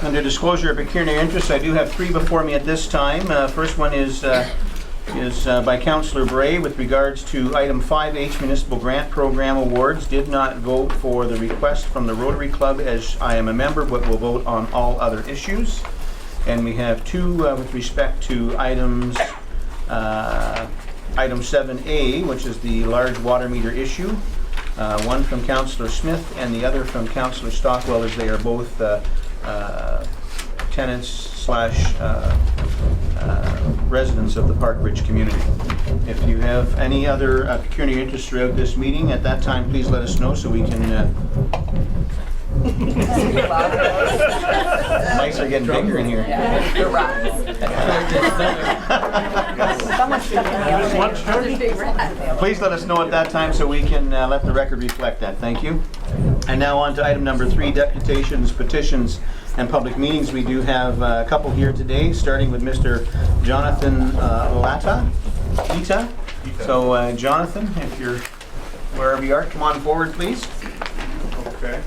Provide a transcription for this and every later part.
Under disclosure of pecuniary interest, I do have three before me at this time. First one is by Councillor Bray with regards to item 5H Municipal Grant Program Awards. Did not vote for the request from the Rotary Club as I am a member, but will vote on all other issues. And we have two with respect to items, item 7A, which is the large water meter issue. One from Councillor Smith and the other from Councillor Stockwell, as they are both tenants slash residents of the Park Ridge community. If you have any other pecuniary interest throughout this meeting, at that time, please let us know so we can. Mics are getting bigger in here. Please let us know at that time so we can let the record reflect that. Thank you. And now on to item number 3, deputations, petitions, and public meetings. We do have a couple here today, starting with Mr. Jonathan Lata. So Jonathan, if you're wherever you are, come on forward, please. Okay.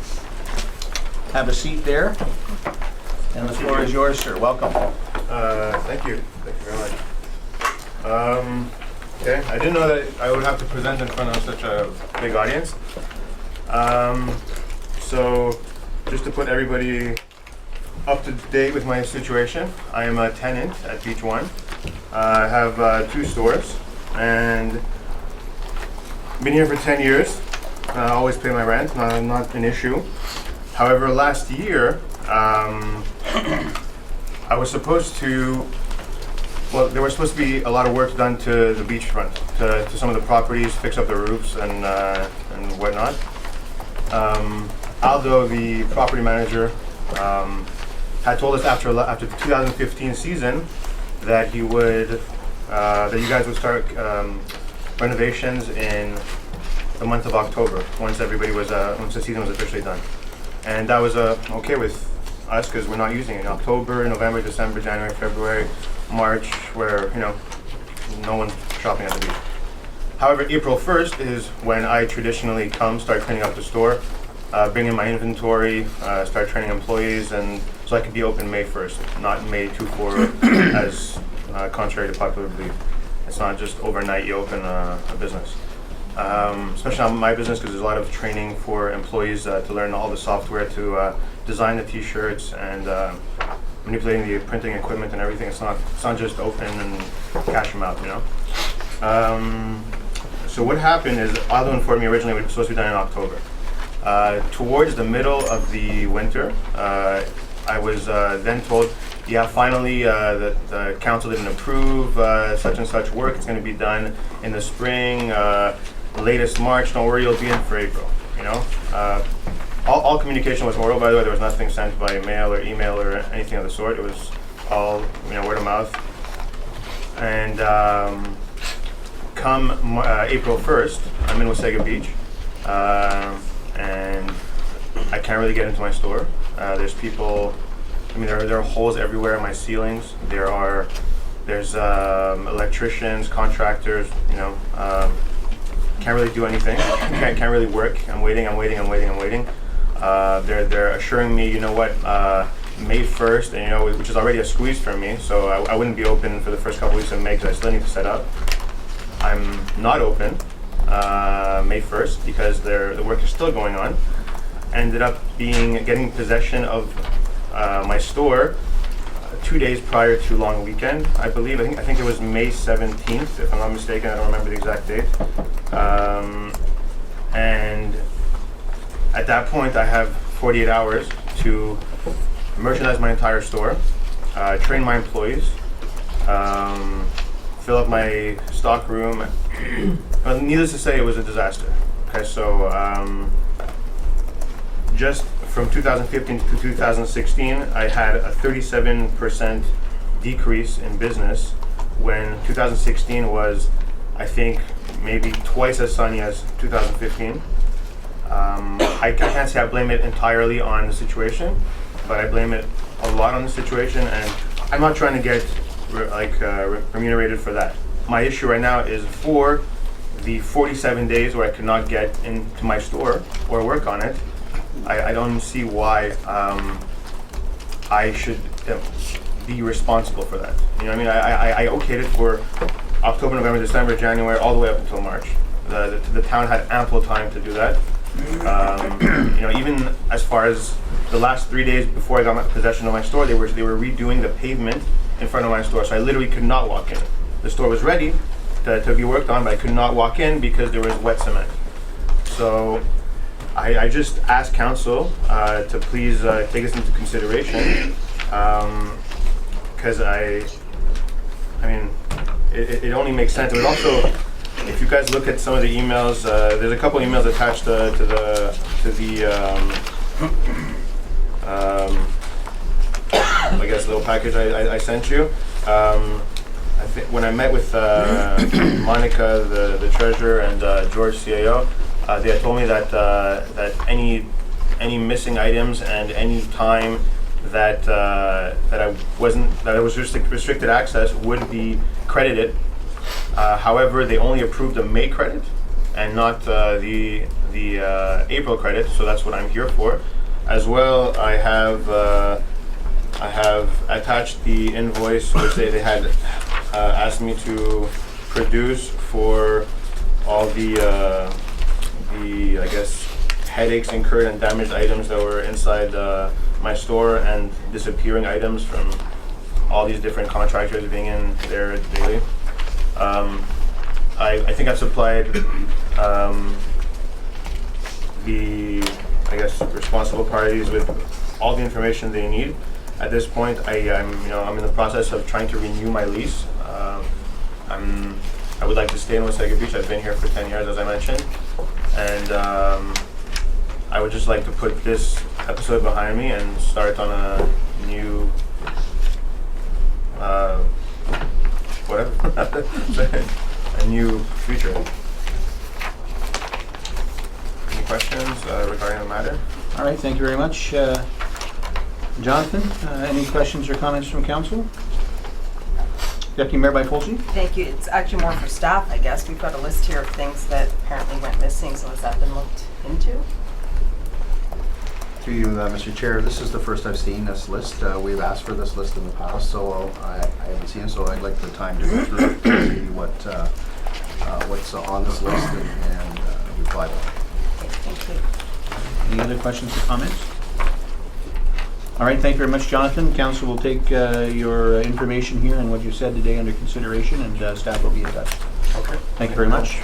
Have a seat there. And the floor is yours, sir. Welcome. Thank you. Thank you very much. Okay, I didn't know that I would have to present in front of such a big audience. So, just to put everybody up to date with my situation, I am a tenant at Beach One. I have 2 stores and been here for 10 years. I always pay my rent, not an issue. However, last year, I was supposed to, well, there was supposed to be a lot of work done to the beachfront, to some of the properties, fix up the roofs and whatnot. Aldo, the property manager, had told us after the 2015 season that he would, that you guys would start renovations in the month of October, once the season was officially done. And that was okay with us because we're not using it in October, November, December, January, February, March, where, you know, no one's shopping at the beach. However, April 1st is when I traditionally start cleaning up the store, bring in my inventory, start training employees, and so I could be open May 1st, not May 2-4 as contrary to popular belief. It's not just overnight you open a business. Especially on my business, because there's a lot of training for employees to learn all the software to design the t-shirts and manipulating the printing equipment and everything. It's not just open and cash them out, you know. So what happened is Aldo informed me originally it was supposed to be done in October. Towards the middle of the winter, I was then told, yeah, finally the council didn't approve such and such work. It's going to be done in the spring. Latest March, don't worry, you'll be in for April, you know. All communication was oral, by the way. There was nothing sent by mail or email or anything of the sort. It was all, you know, word of mouth. And come April 1st, I'm in Wasaga Beach, and I can't really get into my store. There's people, I mean, there are holes everywhere in my ceilings. There's electricians, contractors, you know, can't really do anything. Can't really work. I'm waiting. They're assuring me, you know what, May 1st, and you know, which is already a squeeze for me. So I wouldn't be open for the first couple weeks of May because I still need to set up. I'm not open May 1st because the work is still going on. Ended up getting possession of my store 2 days prior to long weekend, I believe. I think it was May 17th, if I'm not mistaken. I don't remember the exact date. And at that point, I have 48 hours to merchandise my entire store, train my employees, fill up my stock room. Needless to say, it was a disaster. Okay, so just from 2015 to 2016, I had a 37% decrease in business when 2016 was, I think, maybe twice as sunny as 2015. I can't say I blame it entirely on the situation, but I blame it a lot on the situation, and I'm not trying to get remunerated for that. My issue right now is for the 47 days where I could not get into my store or work on it. I don't see why I should be responsible for that. You know what I mean? I okayed it for October, November, December, January, all the way up until March. The town had ample time to do that. You know, even as far as the last 3 days before I got my possession of my store, they were redoing the pavement in front of my store, so I literally could not walk in. The store was ready to be worked on, but I could not walk in because there was wet cement. So I just asked council to please take this into consideration, because I mean, it only makes sense. It would also, if you guys look at some of the emails, there's a couple emails attached to the I guess little package I sent you. I think when I met with Monica, the treasurer, and George, CAO, they had told me that that any missing items and any time that I was restricted access would be credited. However, they only approved the May credit and not the April credit, so that's what I'm here for. As well, I have attached the invoice which they had asked me to produce for all the I guess headaches incurred and damaged items that were inside my store, and disappearing items from all these different contractors being in there daily. I think I've supplied the, I guess, responsible parties with all the information they need. At this point, I'm in the process of trying to renew my lease. I would like to stay in Wasaga Beach. I've been here for 10 years, as I mentioned, and I would just like to put this episode behind me and start on a new a new future. Any questions regarding the matter? All right, thank you very much. Jonathan, any questions or comments from council? Deputy Mayor Byfolsey? Thank you. It's actually more for staff, I guess. We've got a list here of things that apparently went missing, so has that been looked into? To you, Mr. Chair, this is the first I've seen this list. We've asked for this list in the past, so I haven't seen it, so I'd like the time to go through it to see what's on this list and reply to it. Okay, thank you. Any other questions or comments? All right, thank you very much, Jonathan. Council will take your information here and what you said today under consideration, and staff will be in touch. Okay. Thank you very much.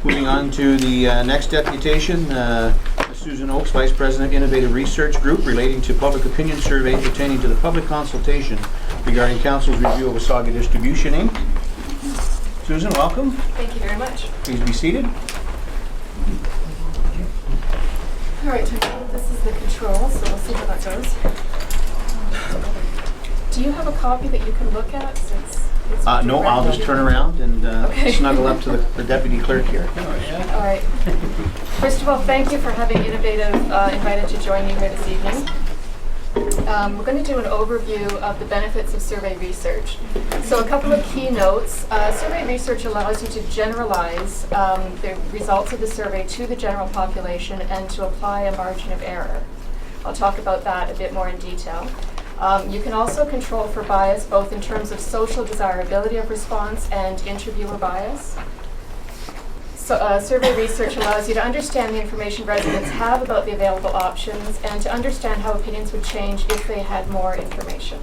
Moving on to the next deputation, Susan Oakes, Vice President, Innovative Research Group, relating to public opinion survey pertaining to the public consultation regarding council's review of Wasaga Distribution, Inc. Susan, welcome. Thank you very much. Please be seated. All right, this is the control, so we'll see how that goes. Do you have a copy that you can look at? Since it's No, I'll just turn around and Okay. snuggle up to the deputy clerk here. All right. First of all, thank you for having Innovative invited to join you here this evening. We're going to do an overview of the benefits of survey research. So a couple of key notes. Survey research allows you to generalize the results of the survey to the general population and to apply a margin of error. I'll talk about that a bit more in detail. You can also control for bias both in terms of social desirability of response and interviewer bias. So, survey research allows you to understand the information residents have about the available options and to understand how opinions would change if they had more information.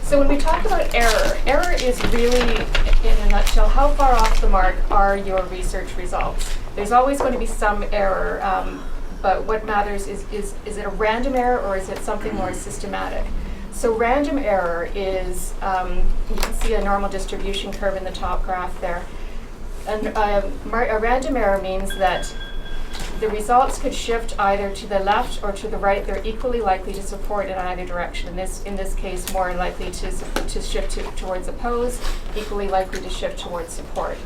So when we talk about error is really, in a nutshell, how far off the mark are your research results? There's always going to be some error, but what matters is it a random error or is it something more systematic? So random error is, you can see a normal distribution curve in the top graph there. And a random error means that the results could shift either to the left or to the right. They're equally likely to support in either direction. In this case, more likely to shift towards oppose, equally likely to shift towards support.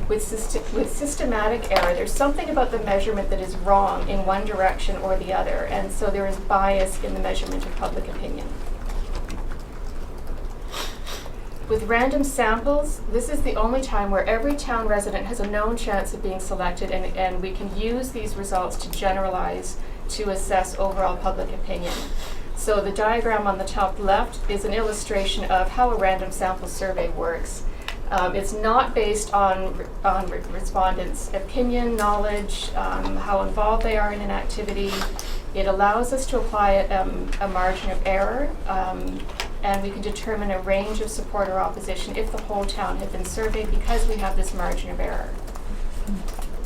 With systematic error, there's something about the measurement that is wrong in one direction or the other, and so there is bias in the measurement of public opinion. With random samples, this is the only time where every town resident has a known chance of being selected, and we can use these results to generalize to assess overall public opinion. So the diagram on the top left is an illustration of how a random sample survey works. It's not based on respondents' opinion, knowledge, how involved they are in an activity. It allows us to apply a margin of error, and we can determine a range of support or opposition if the whole town had been surveyed because we have this margin of error.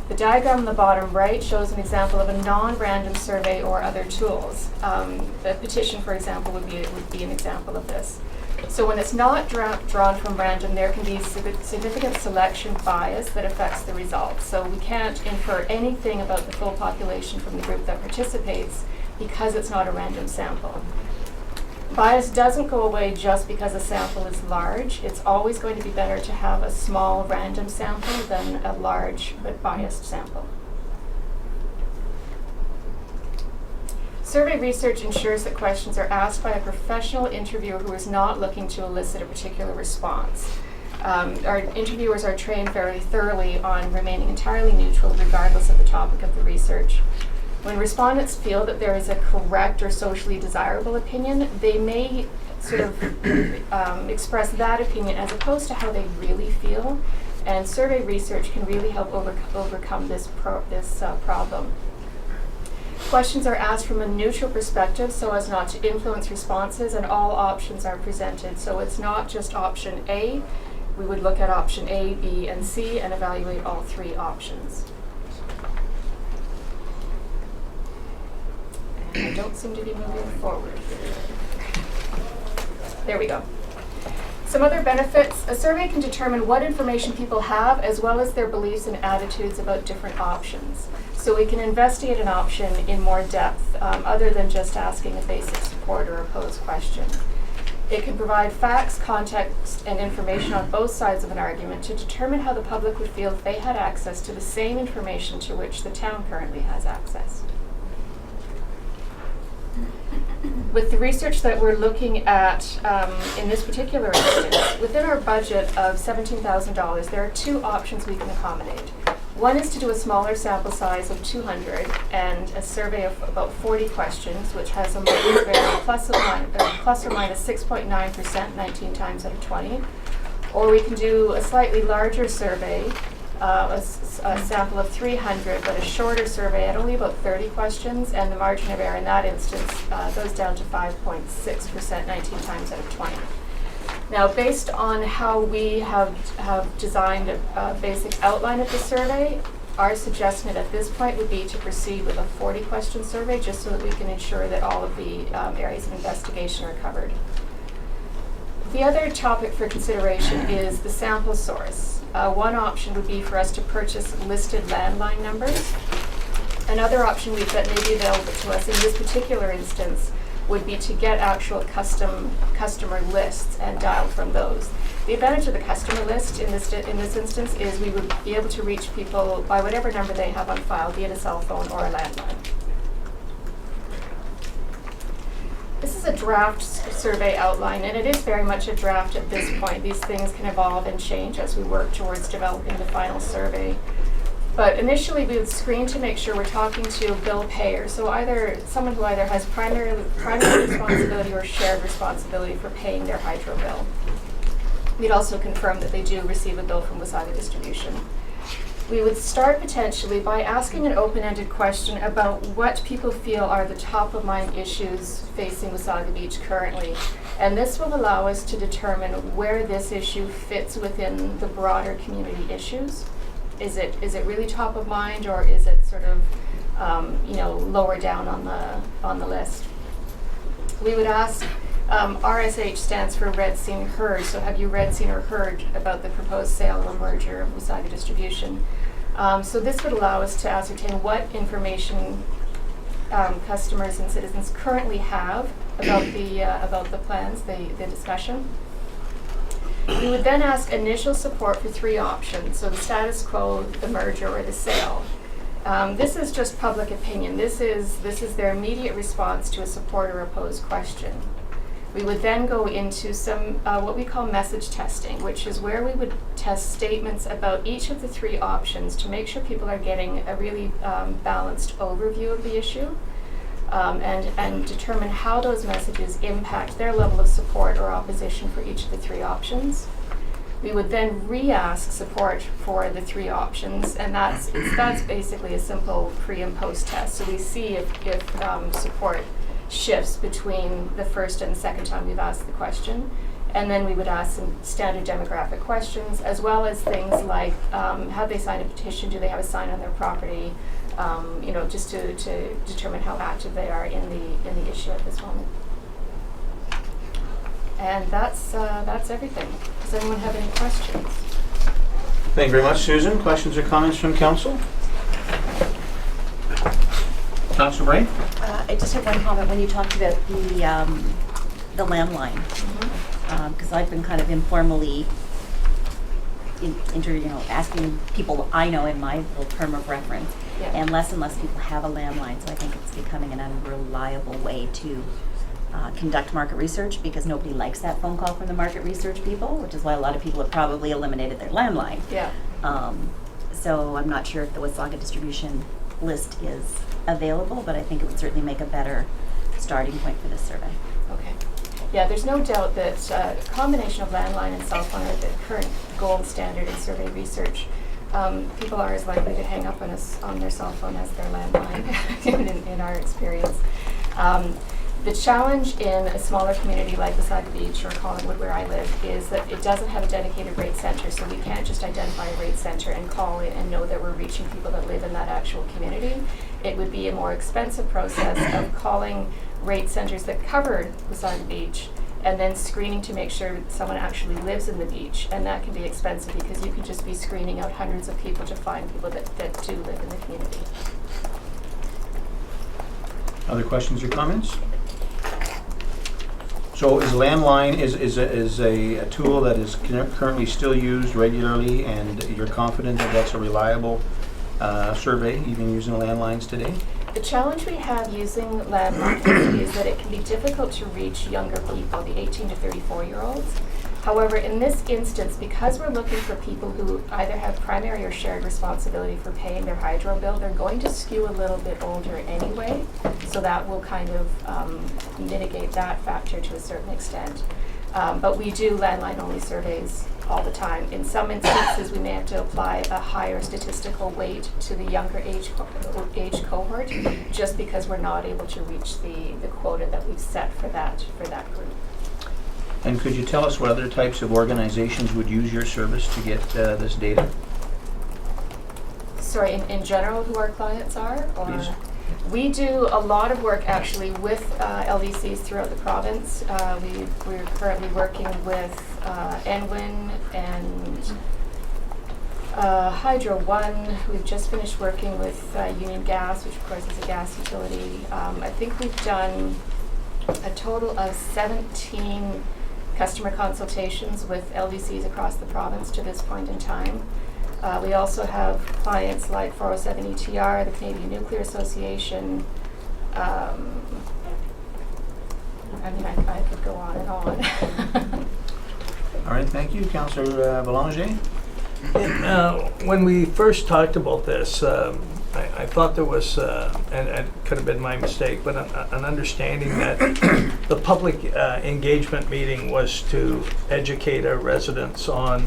The diagram on the bottom right shows an example of a non-random survey or other tools. The petition, for example, would be an example of this. So when it's not drawn from random, there can be significant selection bias that affects the results. So we can't infer anything about the full population from the group that participates because it's not a random sample. Bias doesn't go away just because a sample is large. It's always going to be better to have a small random sample than a large but biased sample. Survey research ensures that questions are asked by a professional interviewer who is not looking to elicit a particular response. Our interviewers are trained very thoroughly on remaining entirely neutral regardless of the topic of the research. When respondents feel that there is a correct or socially desirable opinion, they may sort of express that opinion as opposed to how they really feel, and survey research can really help overcome this problem. Questions are asked from a neutral perspective so as not to influence responses, and all options are presented. So it's not just option A. We would look at option A, B, and C and evaluate all three options. And I don't seem to be moving forward. There we go. Some other benefits. A survey can determine what information people have as well as their beliefs and attitudes about different options. So we can investigate an option in more depth other than just asking a basic support or oppose question. It can provide facts, context, and information on both sides of an argument to determine how the public would feel if they had access to the same information to which the town currently has access. With the research that we're looking at in this particular instance, within our budget of $17,000, there are two options we can accommodate. One is to do a smaller sample size of 200 and a survey of about 40 questions, which has a margin of error plus or minus 6.9%, 19 times out of 20. Or we can do a slightly larger survey, a sample of 300, but a shorter survey at only about 30 questions, and the margin of error in that instance goes down to 5.6%, 19 times out of 20. Now, based on how we have designed a basic outline of the survey, our suggestion at this point would be to proceed with a 40-question survey just so that we can ensure that all of the areas of investigation are covered. The other topic for consideration is the sample source. One option would be for us to purchase listed landline numbers. Another option that may be available to us in this particular instance would be to get actual customer lists and dial from those. The advantage of the customer list in this instance is we would be able to reach people by whatever number they have on file, be it a cell phone or a landline. This is a draft survey outline, and it is very much a draft at this point. These things can evolve and change as we work towards developing the final survey. But initially, we would screen to make sure we're talking to a bill payer, so either someone who either has primary responsibility or shared responsibility for paying their hydro bill. We'd also confirm that they do receive a bill from Wasaga Distribution. We would start potentially by asking an open-ended question about what people feel are the top-of-mind issues facing Wasaga Beach currently. And this will allow us to determine where this issue fits within the broader community issues. Is it really top of mind, or is it sort of lower down on the list? We would ask. RSH stands for Read, Seen, Heard. So have you read, seen, or heard about the proposed sale or merger of Wasaga Distribution? So this would allow us to ascertain what information customers and citizens currently have about the plans, the discussion. We would then ask initial support for three options, so the status quo, the merger, or the sale. This is just public opinion. This is their immediate response to a support or opposed question. We would then go into some what we call message testing, which is where we would test statements about each of the 3 options to make sure people are getting a really balanced overview of the issue, and determine how those messages impact their level of support or opposition for each of the 3 options. We would then re-ask support for the 3 options, and that's basically a simple pre and post test. So we see if support shifts between the first and the second time we've asked the question. And then we would ask some standard demographic questions, as well as things like have they signed a petition, do they have a sign on their property, just to determine how active they are in the issue at this moment. And that's everything. Does anyone have any questions? Thank you very much, Susan. Questions or comments from council? Councilor Bray? I just have one comment when you talked about the landline, because I've been kind of informally asking people I know in my little term of reference, Yeah. and less people have a landline, so I think it's becoming an unreliable way to conduct market research, because nobody likes that phone call from the market research people, which is why a lot of people have probably eliminated their landline. Yeah. So I'm not sure if the Wasaga distribution list is available, but I think it would certainly make a better starting point for this survey. Okay. Yeah, there's no doubt that a combination of landline and cell phone are the current gold standard in survey research. People are as likely to hang up on their cell phone as their landline in our experience. The challenge in a smaller community like Wasaga Beach or Collingwood, where I live, is that it doesn't have a dedicated rate center, so we can't just identify a rate center and call it and know that we're reaching people that live in that actual community. It would be a more expensive process of calling rate centers that cover Wasaga Beach and then screening to make sure that someone actually lives in the beach, and that can be expensive because you can just be screening out hundreds of people to find people that do live in the community. Other questions or comments? So is landline is a tool that is currently still used regularly, and you're confident that that's a reliable survey, even using landlines today? The challenge we have using landlines is that it can be difficult to reach younger people, the 18 to 34-year-olds. However, in this instance, because we're looking for people who either have primary or shared responsibility for paying their hydro bill, they're going to skew a little bit older anyway, so that will kind of mitigate that factor to a certain extent. But we do landline-only surveys all the time. In some instances, we may have to apply a higher statistical weight to the younger age cohort, just because we're not able to reach the quota that we've set for that group. And could you tell us what other types of organizations would use your service to get this data? Sorry, in general, who our clients are? Or Please. We do a lot of work actually with LDCs throughout the province. We're currently working with NWIN and Hydro One. We've just finished working with Union Gas, which of course is a gas utility. I think we've done a total of 17 customer consultations with LDCs across the province to this point in time. We also have clients like 407 ETR, the Canadian Nuclear Association. I could go on and on. All right, thank you. Councillor Belanger? When we first talked about this, I thought there was, and it could have been my mistake, but an understanding that the public engagement meeting was to educate our residents on,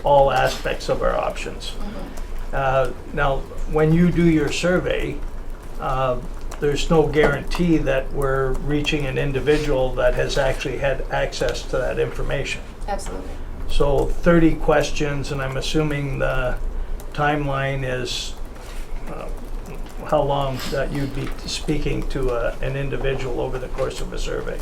all aspects of our options. Now, when you do your survey, there's no guarantee that we're reaching an individual that has actually had access to that information. Absolutely. So 30 questions, and I'm assuming the timeline is how long that you'd be speaking to an individual over the course of a survey.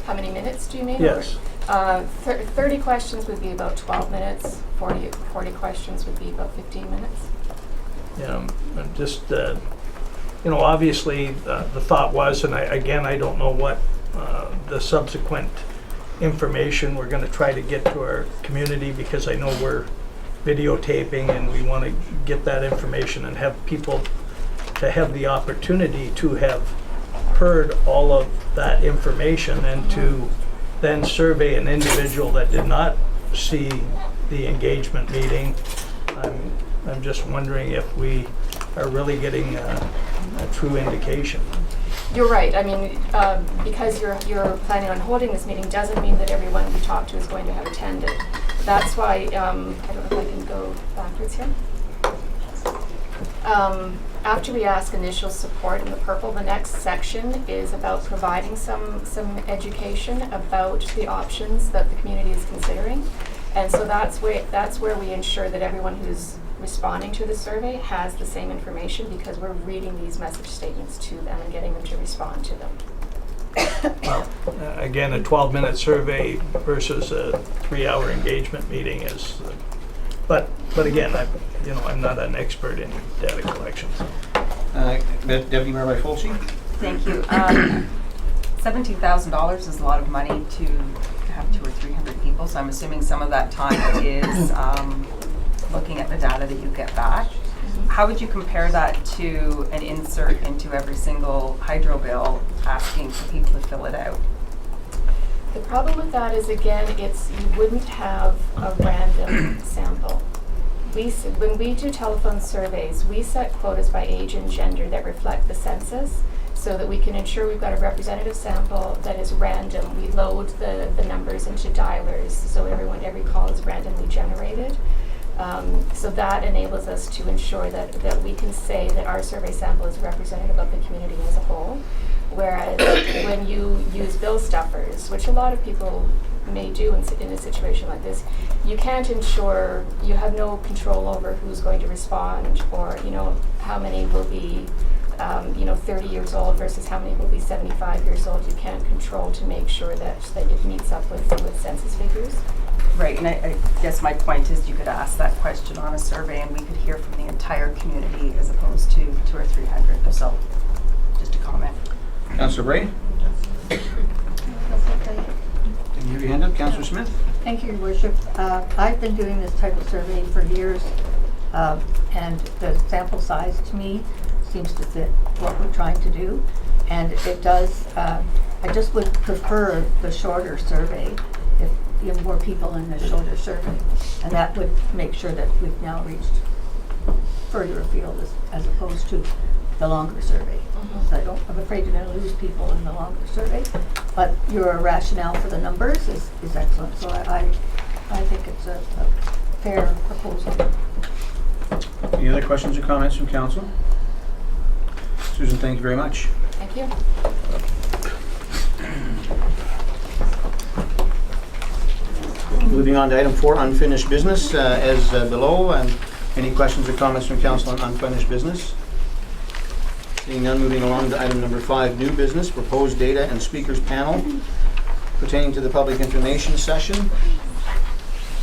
How many minutes do you mean? Yes. 30 questions would be about 12 minutes. 40 questions would be about 15 minutes. Yeah, and just, obviously the thought was, and I don't know what the subsequent information we're going to try to get to our community, because I know we're videotaping and we want to get that information and have people to have the opportunity to have heard all of that information and to then survey an individual that did not see the engagement meeting. I'm just wondering if we are really getting a true indication. You're right. I mean, because you're planning on holding this meeting doesn't mean that everyone we talk to is going to have attended. That's why, I don't know if I can go backwards here. After we ask initial support in the purple, the next section is about providing some education about the options that the community is considering. And so that's where we ensure that everyone who's responding to the survey has the same information, because we're reading these message statements to them and getting them to respond to them. Again, a 12-minute survey versus a 3-hour engagement meeting is, but again, I'm not an expert in data collection. Deputy Mayor by Fulci? Thank you. $17,000 is a lot of money to have 200 or 300 people, so I'm assuming some of that time is looking at the data that you get back. How would you compare that to an insert into every single hydro bill asking for people to fill it out? The problem with that is, again, you wouldn't have a random sample. When we do telephone surveys, we set quotas by age and gender that reflect the census, so that we can ensure we've got a representative sample that is random. We load the numbers into dialers, so every call is randomly generated. So that enables us to ensure that we can say that our survey sample is representative of the community as a whole. Whereas when you use bill stuffers, which a lot of people may do in a situation like this, you can't ensure, you have no control over who's going to respond, or how many will be 30 years old versus how many will be 75 years old. You can't control to make sure that it meets up with census figures. Right, and I guess my point is you could ask that question on a survey and we could hear from the entire community as opposed to 200 or 300. So, just a comment. Councillor Bray? Did you have your hand up? Councillor Smith? Thank you, Your Worship. I've been doing this type of surveying for years, and the sample size to me seems to fit what we're trying to do. And it does, I just would prefer the shorter survey, if you have more people in the shorter survey. And that would make sure that we've now reached further afield as opposed to the longer survey. So I'm afraid you're going to lose people in the longer survey. But your rationale for the numbers is excellent. So I think it's a fair proposal. Any other questions or comments from council? Susan, thank you very much. Thank you. Moving on to item 4, unfinished business, as below. Any questions or comments from council on unfinished business? Seeing none, moving along to item number 5, new business, proposed data and speakers panel pertaining to the public information session.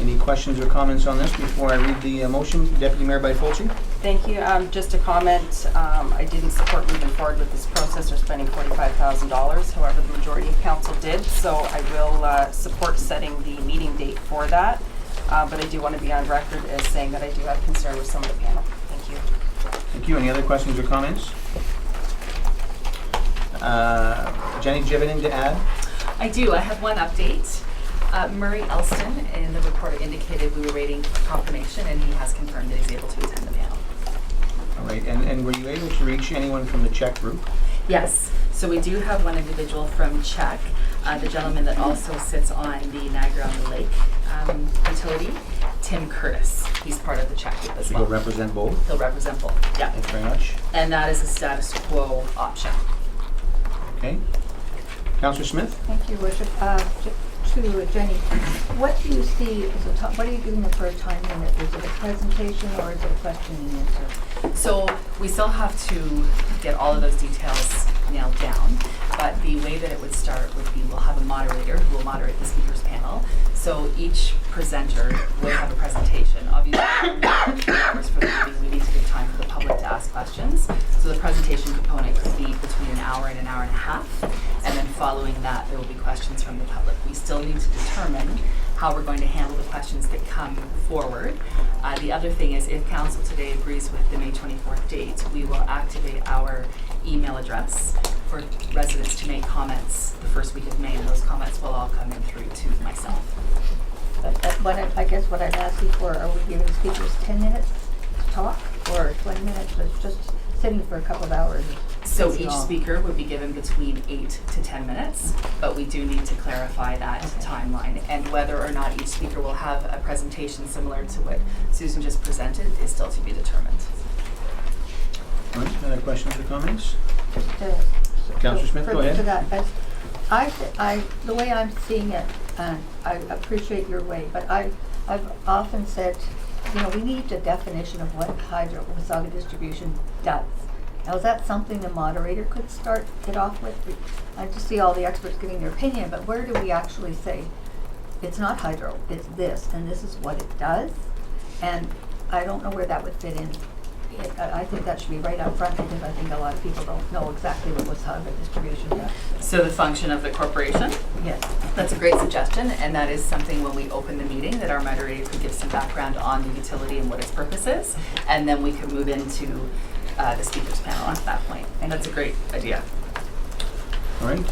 Any questions or comments on this before I read the motion? Deputy Mayor by Fulci? Thank you. Just a comment. I didn't support moving forward with this process or spending $45,000. However, the majority of council did, so I will support setting the meeting date for that. But I do want to be on record as saying that I do have concern with some of the panel. Thank you. Thank you. Any other questions or comments? Jenny, do you have anything to add? I do. I have one update. Murray Elston in the report indicated we were waiting for confirmation, and he has confirmed that he's able to attend the panel. All right. And were you able to reach anyone from the Czech group? Yes. So we do have one individual from Czech, the gentleman that also sits on the Niagara-on-the-Lake utility, Tim Curtis. He's part of the Czech group as So well. you'll represent both? He'll represent both. Yeah. Thanks very much. And that is a status quo option. Okay. Councillor Smith? Thank you, Worship. To Jenny, what do you see as what are you doing for a time limit? Is it a presentation or is it a question and answer? So we still have to get all of those details nailed down, but the way that it would start would be we'll have a moderator who will moderate the speakers panel. So each presenter will have a presentation. Obviously, hours for the meeting, we need to give time for the public to ask questions. So the presentation component could be between an hour and a half. And then following that, there will be questions from the public. We still need to determine how we're going to handle the questions that come forward. The other thing is, if council today agrees with the May 24th date, we will activate our email address for residents to make comments the first week of May, and those comments will all come in through to myself. I guess what I'm asking for, are we giving speakers 10 minutes to talk, or 20 minutes, but just sitting for a couple of hours? So That's each long. speaker would be given between 8 to 10 minutes, but we do need to clarify that timeline. And whether or not each speaker will have a presentation similar to what Susan just presented is still to be determined. All right, other questions or comments? To- Councillor Smith, go ahead. To that, the way I'm seeing it, and I appreciate your way, but I've often said, we need a definition of what Wasaga distribution does. Now, is that something the moderator could get off with? I just see all the experts giving their opinion, but where do we actually say, it's not hydro, it's this, and this is what it does? And I don't know where that would fit in. I think that should be right up front, because I think a lot of people don't know exactly what Wasaga distribution does. So the function of the corporation? Yes. That's a great suggestion, and that is something when we open the meeting that our moderator could give some background on the utility and what its purpose is, and then we could move into the speakers panel at that point. And that's a great idea. All right,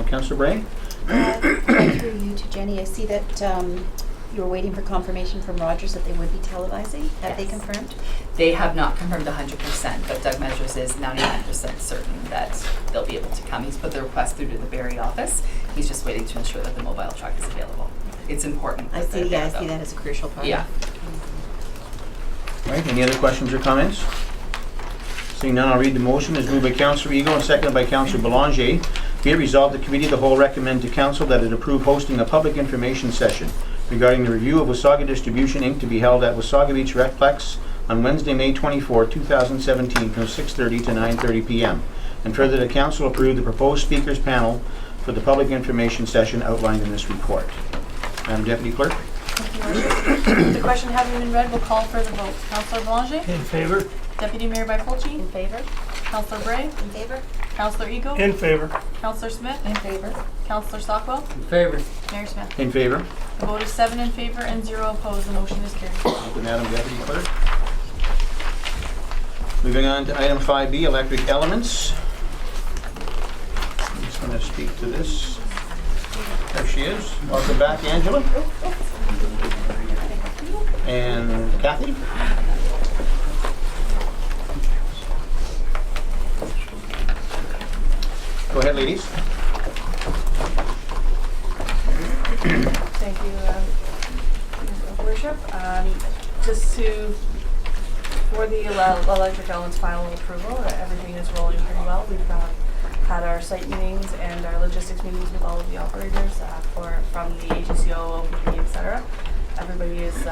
Councillor Bray? Right through you to Jenny, I see that you were waiting for confirmation from Rogers that they would be televising. Have they Yes. confirmed? They have not confirmed 100%, but Doug Measures is 99% certain that they'll be able to come. He's put the request through to the Barrie office. He's just waiting to ensure that the mobile truck is available. It's important. I that they're see there, that though. as a crucial part. Yeah. All right, any other questions or comments? Seeing none, I'll read the motion. It's moved by Councillor Eagle and seconded by Councillor Belanger. Be it resolved, the Committee of the Whole recommend to Council that it approve hosting a public information session regarding the review of Wasaga Distribution, Inc. to be held at Wasaga Beach Recplex on Wednesday, May 24, 2017 from 6:30 to 9:30 p.m. And further, the Council approve the proposed speakers panel for the public information session outlined in this report. Madam Deputy Clerk? The question having been read, will call for the vote. Councillor Belanger? In favor? Deputy Mayor Byfolchi? In favor? Councillor Bray? In favor? Councillor Eagle? In favor. Councillor Smith? In favor? Councillor Stockwell? In favor. Mayor Smith? In favor. The vote is 7 in favor and 0 opposed. The motion is carried. Thank you, Madam Deputy Clerk. Moving on to item 5B, electric elements. I'm just going to speak to this. There she is. Welcome back, Angela. And Kathy. Go ahead, ladies. Thank you, Your Worship. For the electric elements final approval, everything is rolling pretty well. We've had our site meetings and our logistics meetings with all of the operators from the AGCO, OPP, etc. Everybody is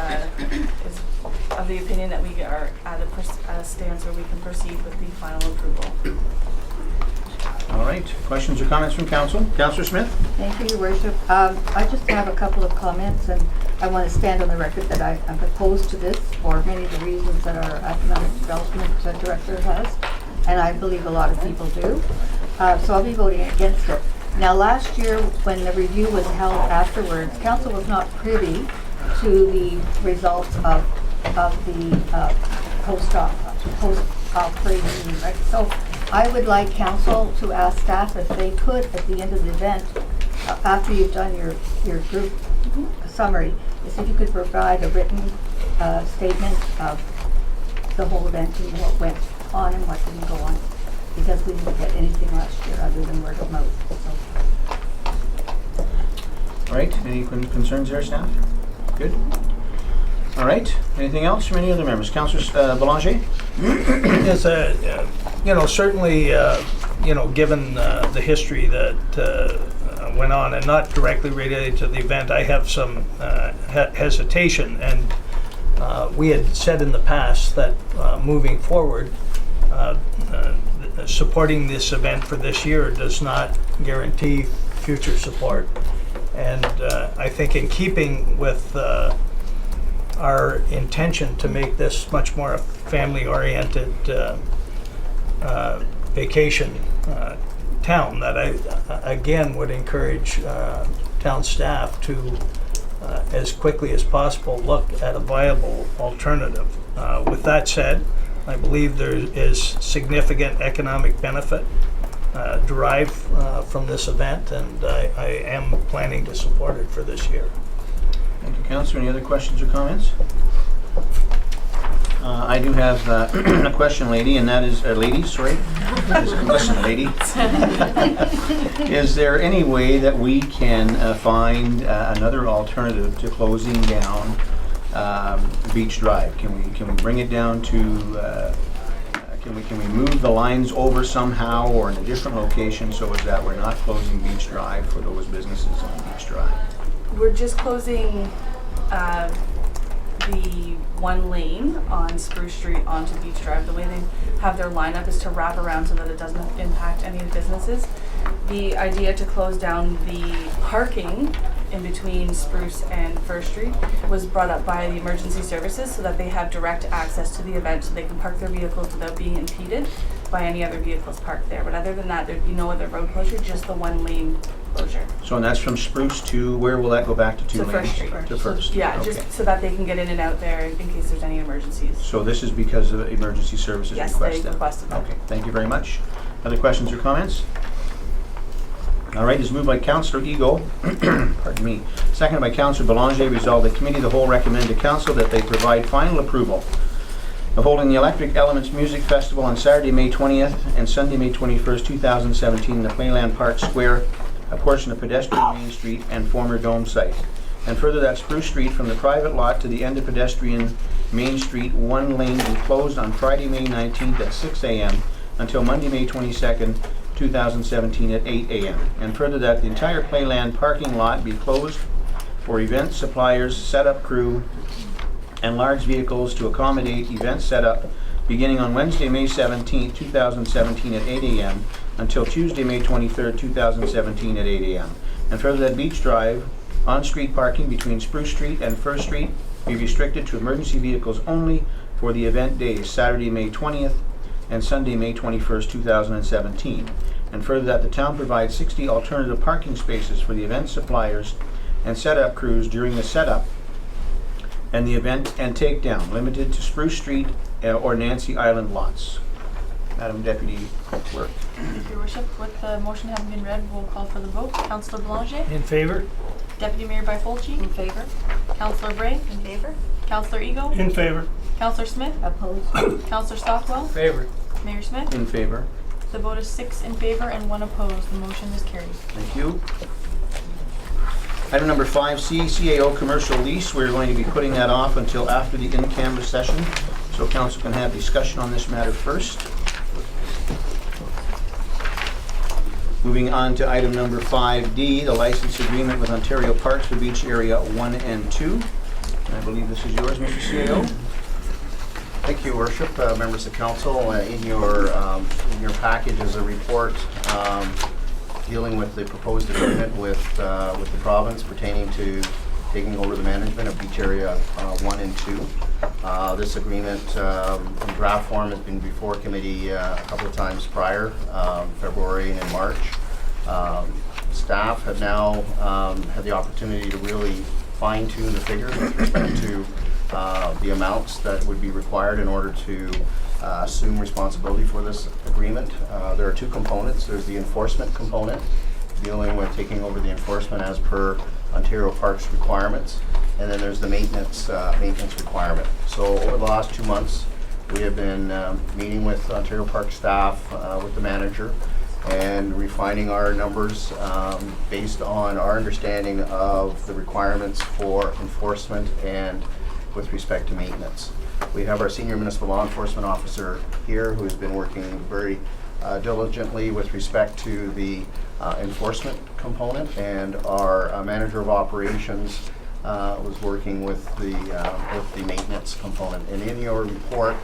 of the opinion that we are at a stance where we can proceed with the final approval. All right. Questions or comments from council? Councillor Smith? Thank you, Your Worship. I just have a couple of comments, and I want to stand on the record that I'm opposed to this for many of the reasons that our Economic Development Director has, and I believe a lot of people do. So I'll be voting against it. Now, last year, when the review was held afterwards, council was not privy to the results of the post-operating meeting, right? So I would like council to ask staff if they could, at the end of the event, after you've done your group summary, is if you could provide a written statement of the whole event and what went on and what didn't go on, because we didn't get anything last year other than word of mouth. So. All right. Any concerns there, staff? Good. All right. Anything else from any other members? Councillor Belanger? Yes, certainly, given the history that went on and not directly related to the event, I have some hesitation. And we had said in the past that moving forward, supporting this event for this year does not guarantee future support. And I think in keeping with our intention to make this much more a family-oriented vacation town, that I again would encourage town staff to as quickly as possible look at a viable alternative. With that said, I believe there is significant economic benefit derive from this event, and I am planning to support it for this year. Thank you, Councillor. Any other questions or comments? I do have a question, lady, and that is, ladies, sorry. Listen, lady. Is there any way that we can find another alternative to closing down Beach Drive? Can we bring it down to, can we move the lines over somehow or in a different location so as that we're not closing Beach Drive for those businesses on Beach Drive? We're just closing the one lane on Spruce Street onto Beach Drive. The way they have their lineup is to wrap around so that it doesn't impact any of the businesses. The idea to close down the parking in between Spruce and First Street was brought up by the emergency services so that they have direct access to the event so they can park their vehicles without being impeded by any other vehicles parked there. But other than that, there'd be no other road closure, just the one lane closure. So, and that's from Spruce to, where will that go back to? Two To lanes? First Street. To First. So, yeah, Okay. just so that they can get in and out there in case there's any emergencies. So this is because of emergency services Yes, request? they requested that. Okay, thank you very much. Other questions or comments? All right, it's moved by Councillor Ego, pardon me, seconded by Councillor Belanger, resolved that Committee of the Whole recommend to Council that they provide final approval of holding the Electric Elements Music Festival on Saturday, May 20th and Sunday, May 21st, 2017 in the Playland Park Square, a portion of pedestrian Main Street and former Dome site. And further, that Spruce Street from the private lot to the end of pedestrian Main Street, one lane be closed on Friday, May 19th at 6 a.m. until Monday, May 22nd, 2017 at 8 a.m. And further, that the entire Playland parking lot be closed for event suppliers, setup crew, and large vehicles to accommodate event setup beginning on Wednesday, May 17th, 2017 at 8 a.m. until Tuesday, May 23rd, 2017 at 8 a.m. And further, that Beach Drive on-street parking between Spruce Street and First Street be restricted to emergency vehicles only for the event days, Saturday, May 20th and Sunday, May 21st, 2017. And further, that the town provide 60 alternative parking spaces for the event suppliers and setup crews during the setup and the event and takedown, limited to Spruce Street or Nancy Island lots. Madam Deputy Clerk. Your Worship, with the motion having been read, we'll call for the vote. Councillor Belanger? In favor? Deputy Mayor Byfolchi? In favor? Councillor Bray? In favor? Councillor Ego? In favor. Councillor Smith? Opposed? Councillor Stockwell? Favor. Mayor Smith? In favor. The vote is 6 in favor and 1 opposed. The motion is carried. Thank you. Item number 5C, CAO commercial lease. We're going to be putting that off until after the in-camera session, so council can have discussion on this matter first. Moving on to item number 5D, the license agreement with Ontario Parks for Beach Area 1 and 2. And I believe this is yours, Mr. CAO. Thank you, Worship, members of council. In your package is a report dealing with the proposed agreement with the province pertaining to taking over the management of Beach Area 1 and 2. This agreement in draft form has been before committee a couple of times prior, February and in March. Staff have now had the opportunity to really fine-tune the figures with respect to the amounts that would be required in order to assume responsibility for this agreement. There are two components. There's the enforcement component, dealing with taking over the enforcement as per Ontario Parks requirements, and then there's the maintenance requirement. So over the last 2 months, we have been meeting with Ontario Parks staff, with the manager, and refining our numbers based on our understanding of the requirements for enforcement and with respect to maintenance. We have our senior municipal law enforcement officer here who has been working very diligently with respect to the enforcement component, and our manager of operations was working with the maintenance component. And in your report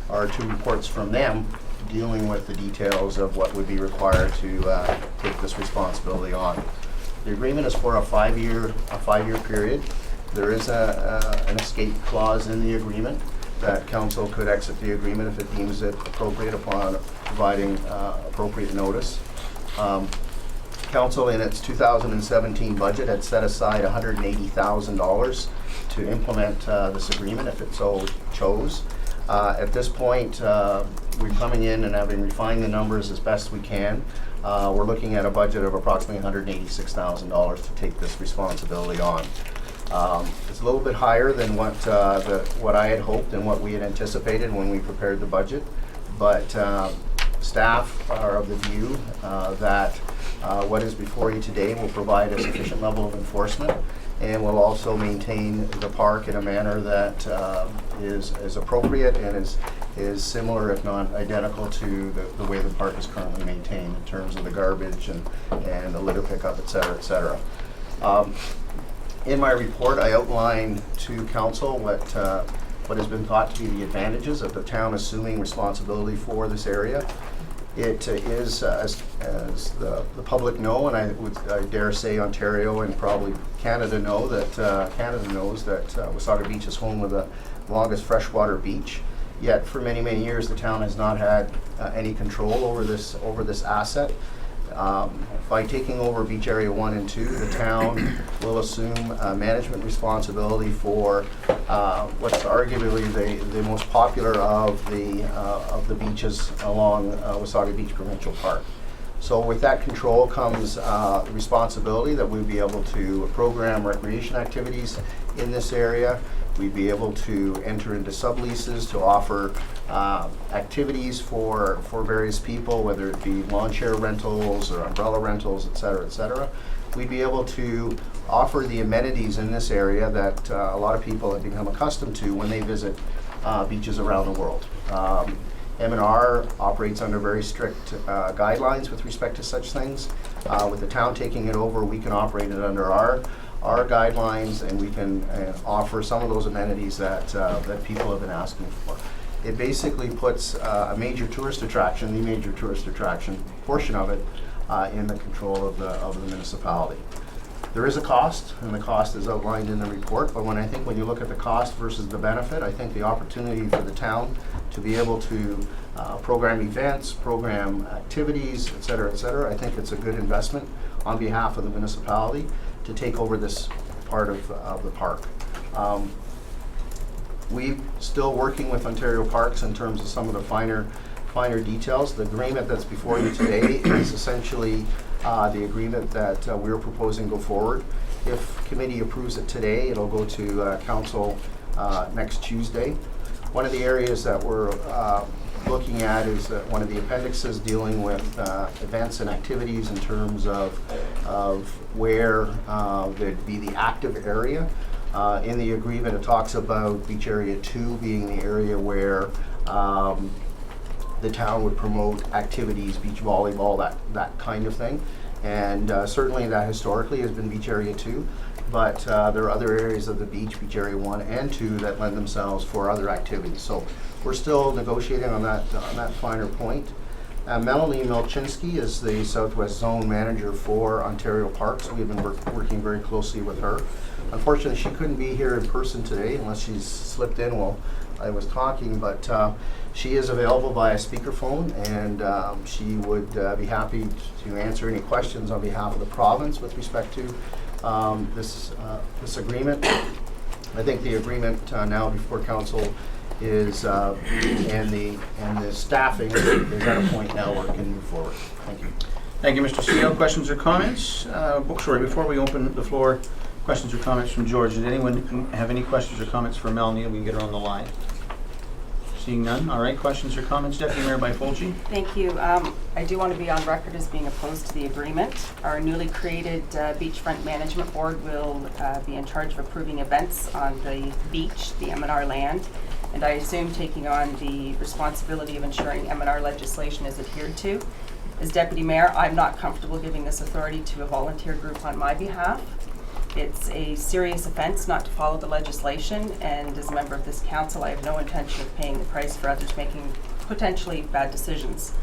are 2 reports from them dealing with the details of what would be required to take this responsibility on. The agreement is for a 5-year period. There is an escape clause in the agreement that council could exit the agreement if it deems it appropriate upon providing appropriate notice. Council in its 2017 budget had set aside $180,000 to implement this agreement if it so chose. At this point, we're coming in and having refined the numbers as best we can. we're looking at a budget of approximately $186,000 to take this responsibility on. It's a little bit higher than what I had hoped and what we had anticipated when we prepared the budget, but staff are of the view that what is before you today will provide a sufficient level of enforcement and will also maintain the park in a manner that is appropriate and is similar, if not identical, to the way the park is currently maintained in terms of the garbage and the litter pickup, et cetera, et cetera. In my report, I outlined to council what has been thought to be the advantages of the town assuming responsibility for this area. It is, as the public know, and I dare say Ontario and probably Canada know that Canada knows that Wasaga Beach is home of the longest freshwater beach. Yet for many, many years, the town has not had any control over this asset. By taking over Beach Area 1 and 2, the town will assume management responsibility for what's arguably the most popular of the beaches along Wasaga Beach Provincial Park. So with that control comes responsibility that we'll be able to program recreation activities in this area. We'd be able to enter into subleases to offer activities for various people, whether it be lawn chair rentals or umbrella rentals, et cetera, et cetera. We'd be able to offer the amenities in this area that a lot of people have become accustomed to when they visit beaches around the world. M&R operates under very strict guidelines with respect to such things. With the town taking it over, we can operate it under our guidelines, and we can offer some of those amenities that people have been asking for. It basically puts a major tourist attraction, the major tourist attraction portion of it, in the control of the municipality. There is a cost, and the cost is outlined in the report, but when you look at the cost versus the benefit, I think the opportunity for the town to be able to program events, program activities, et cetera, I think it's a good investment on behalf of the municipality to take over this part of the park. We're still working with Ontario Parks in terms of some of the finer details. The agreement that's before you today is essentially the agreement that we're proposing go forward. If committee approves it today, it'll go to council next Tuesday. One of the areas that we're looking at is one of the appendixes dealing with events and activities in terms of where there'd be the active area. In the agreement, it talks about Beach Area 2 being the area where the town would promote activities, beach volleyball, that kind of thing. And certainly that historically has been Beach Area 2, but there are other areas of the beach, Beach Area 1 and 2, that lend themselves for other activities. So we're still negotiating on that finer point. Melanie Milczynski is the Southwest Zone Manager for Ontario Parks. We've been working very closely with her. Unfortunately, she couldn't be here in person today unless she's slipped in while I was talking, but she is available via speakerphone, and she would be happy to answer any questions on behalf of the province with respect to this agreement. I think the agreement now before council is and the staffing is at a point now where it can move forward. Thank you. Thank you, Mr. Steele. Questions or comments? Before we open the floor, questions or comments from George. Did anyone have any questions or comments for Melanie? We can get her on the line. Seeing none. All right. Questions or comments, Deputy Mayor Byfolchi? Thank you. I do want to be on record as being opposed to the agreement. Our newly created Beachfront Management Board will be in charge of approving events on the beach, the M&R land, and I assume taking on the responsibility of ensuring M&R legislation is adhered to. As Deputy Mayor, I'm not comfortable giving this authority to a volunteer group on my behalf. It's a serious offense not to follow the legislation, and as a member of this council, I have no intention of paying the price for others making potentially bad decisions.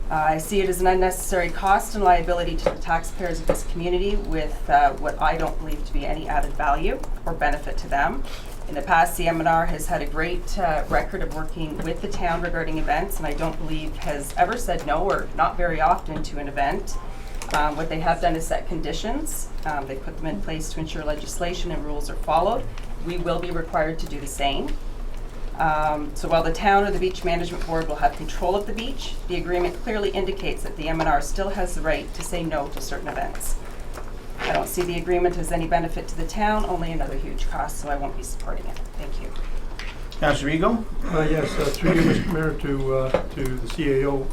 I see it as an unnecessary cost and liability to the taxpayers of this community with what I don't believe to be any added value or benefit to them. In the past, the M&R has had a great record of working with the town regarding events, and I don't believe has ever said no, or not very often, to an event. What they have done is set conditions. They put them in place to ensure legislation and rules are followed. We will be required to do the same. So while the town or the beach management board will have control of the beach, the agreement clearly indicates that the M&R still has the right to say no to certain events. I don't see the agreement as any benefit to the town, only another huge cost, so I won't be supporting it. Thank you. Councillor Eagle? Yes, through you, Mr. Mayor, to the CAO.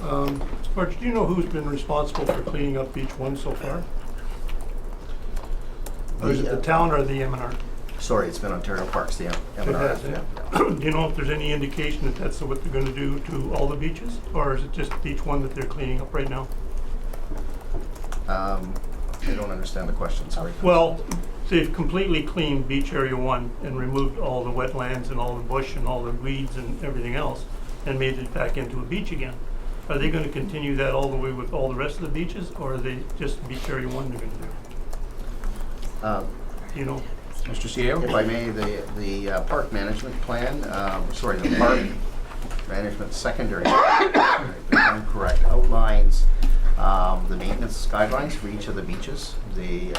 Marge, do you know who's been responsible for cleaning up Beach 1 so far? Or is it the town or the M&R? Sorry, it's been Ontario Parks, the It M&R. has, yeah. Do you know if there's any indication that that's what they're going to do to all the beaches? Or is it just Beach 1 that they're cleaning up right now? I don't understand the question, sorry. Well, they've completely cleaned Beach Area 1 and removed all the wetlands and all the bush and all the weeds and everything else and made it back into a beach again. Are they going to continue that all the way with all the rest of the beaches, or are they just Beach Area 1 they're going to do? You know? Mr. CEO? If I may, the park management plan, the park management secondary, if I'm correct, outlines the maintenance guidelines for each of the beaches, the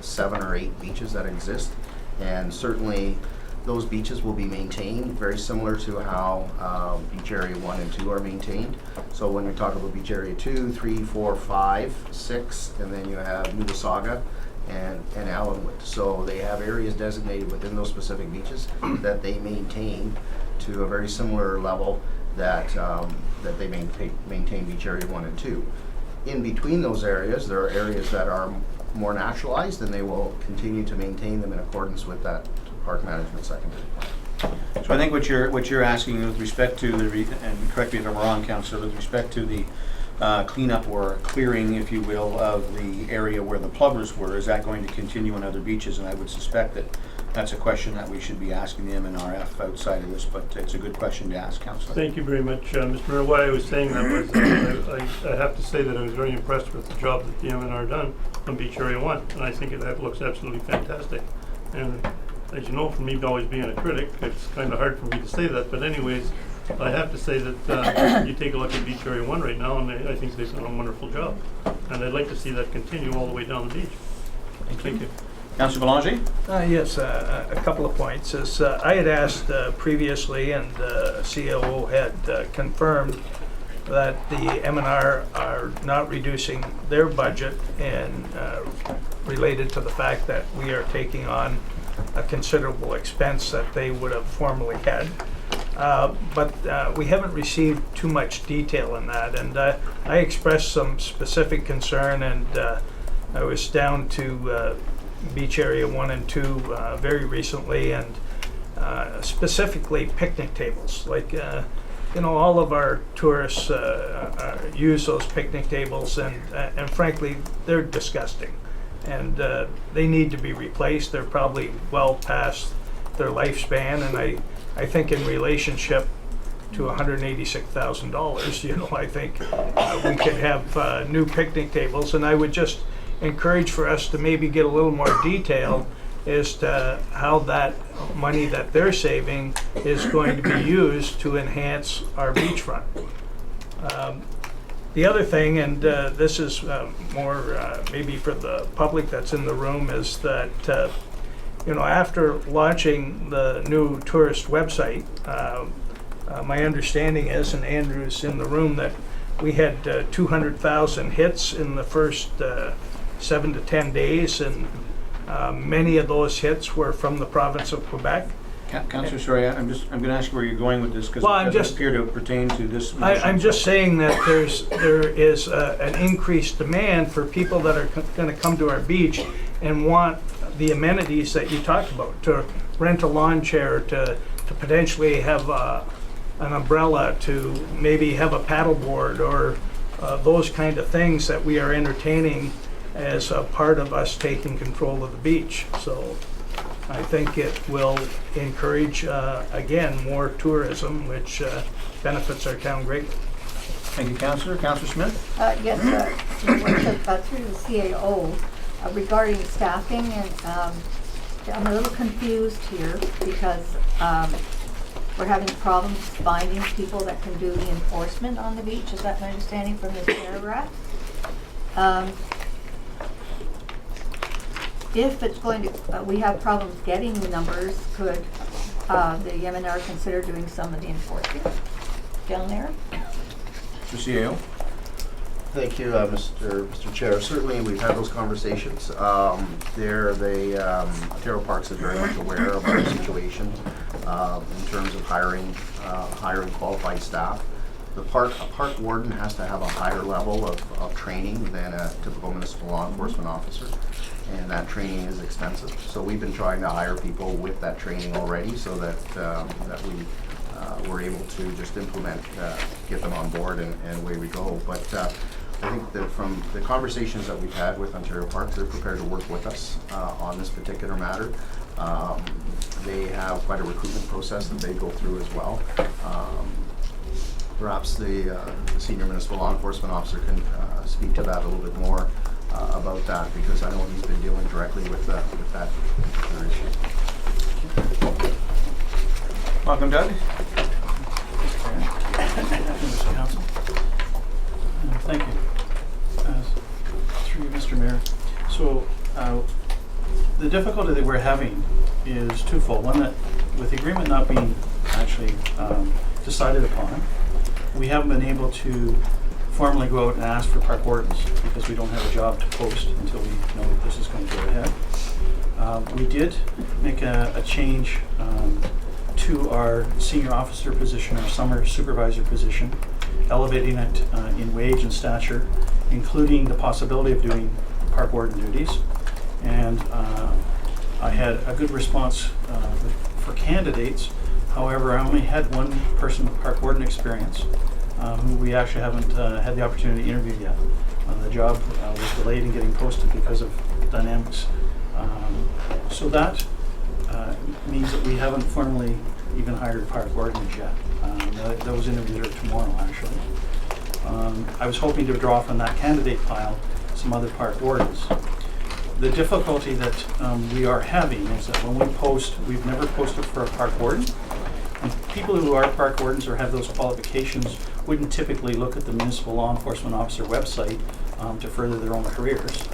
7 or 8 beaches that exist, and certainly those beaches will be maintained very similar to how Beach Area 1 and 2 are maintained. So when we talk about Beach Area 2, 3, 4, 5, 6, and then you have New Wasaga and Allenwood. So they have areas designated within those specific beaches that they maintain to a very similar level that they maintain Beach Area 1 and 2. In between those areas, there are areas that are more naturalized, and they will continue to maintain them in accordance with that park management secondary plan. So I think what you're asking with respect to and correct me if I'm wrong, Councillor, with respect to the cleanup or clearing, if you will, of the area where the plovers were, is that going to continue on other beaches? And I would suspect that that's a question that we should be asking the MNRF outside of this, but it's a good question to ask, Councillor. Thank you very much, Mr. Mayor. Why I was saying that was I have to say that I was very impressed with the job that the M&R done on Beach Area 1, and I think that looks absolutely fantastic. And as you know, from me always being a critic, it's kind of hard for me to say that, but anyways, I have to say that you take a look at Beach Area 1 right now, and I think they've done a wonderful job. And I'd like to see that continue all the way down the beach. Thank you. Councillor Belanger? Yes, a couple of points. As I had asked previously, and COO had confirmed that the M&R are not reducing their budget, and related to the fact that we are taking on a considerable expense that they would have formerly had. But we haven't received too much detail in that, and I expressed some specific concern, and I was down to Beach Area 1 and 2 very recently, and specifically picnic tables. Like, all of our tourists use those picnic tables, and frankly, they're disgusting. And they need to be replaced. They're probably well past their lifespan, and I think in relationship to $186,000, I think we could have new picnic tables, and I would just encourage for us to maybe get a little more detail as to how that money that they're saving is going to be used to enhance our beachfront. The other thing, and this is more maybe for the public that's in the room, is that after launching the new tourist website, my understanding is, and Andrew's in the room, that we had 200,000 hits in the first 7 to 10 days, and many of those hits were from the province of Quebec. Councillor, sorry, I'm going to ask where you're going with this, because Well, it doesn't appear to pertain to this motion. I'm just saying that there is an increased demand for people that are going to come to our beach and want the amenities that you talked about, to rent a lawn chair, to potentially have an umbrella, to maybe have a paddleboard, or those kind of things that we are entertaining as a part of us taking control of the beach. So I think it will encourage, again, more tourism, which benefits our town greatly. Thank you, Councillor. Councillor Smith? Yes, through the CAO regarding staffing, and I'm a little confused here because we're having problems finding people that can do the enforcement on the beach. Is that my understanding from this paragraph? If it's going to, we have problems getting the numbers, could the MNR consider doing some of the enforcing down there? Mr. CAO? Thank you, Mr. Chair. Certainly, we've had those conversations. Ontario Parks is very much aware of our situation in terms of hiring qualified staff. A park warden has to have a higher level of training than a typical municipal law enforcement officer, and that training is extensive. So we've been trying to hire people with that training already, so that we're able to just implement, get them on board, and away we go. But I think that from the conversations that we've had with Ontario Parks, they're prepared to work with us on this particular matter. They have quite a recruitment process that they go through as well. Perhaps the senior municipal law enforcement officer can speak to that a little bit more about that, because I know he's been dealing directly with that particular issue. Welcome, Doug. Council. Thank you. Through you, Mr. Mayor. So the difficulty that we're having is twofold. One, that with the agreement not being actually decided upon, we haven't been able to formally go out and ask for park wardens because we don't have a job to post until we know that this is going to go ahead. We did make a change to our senior officer position, our summer supervisor position, elevating it in wage and stature, including the possibility of doing park warden duties. And I had a good response for candidates. However, I only had one person with park warden experience who we actually haven't had the opportunity to interview yet. The job was delayed in getting posted because of dynamics. So that means that we haven't formally even hired park wardens yet. Those interviews are tomorrow, actually. I was hoping to draw from that candidate pile some other park wardens. The difficulty that we are having is that when we post, we've never posted for a park warden. And people who are park wardens or have those qualifications wouldn't typically look at the municipal law enforcement officer website to further their own careers.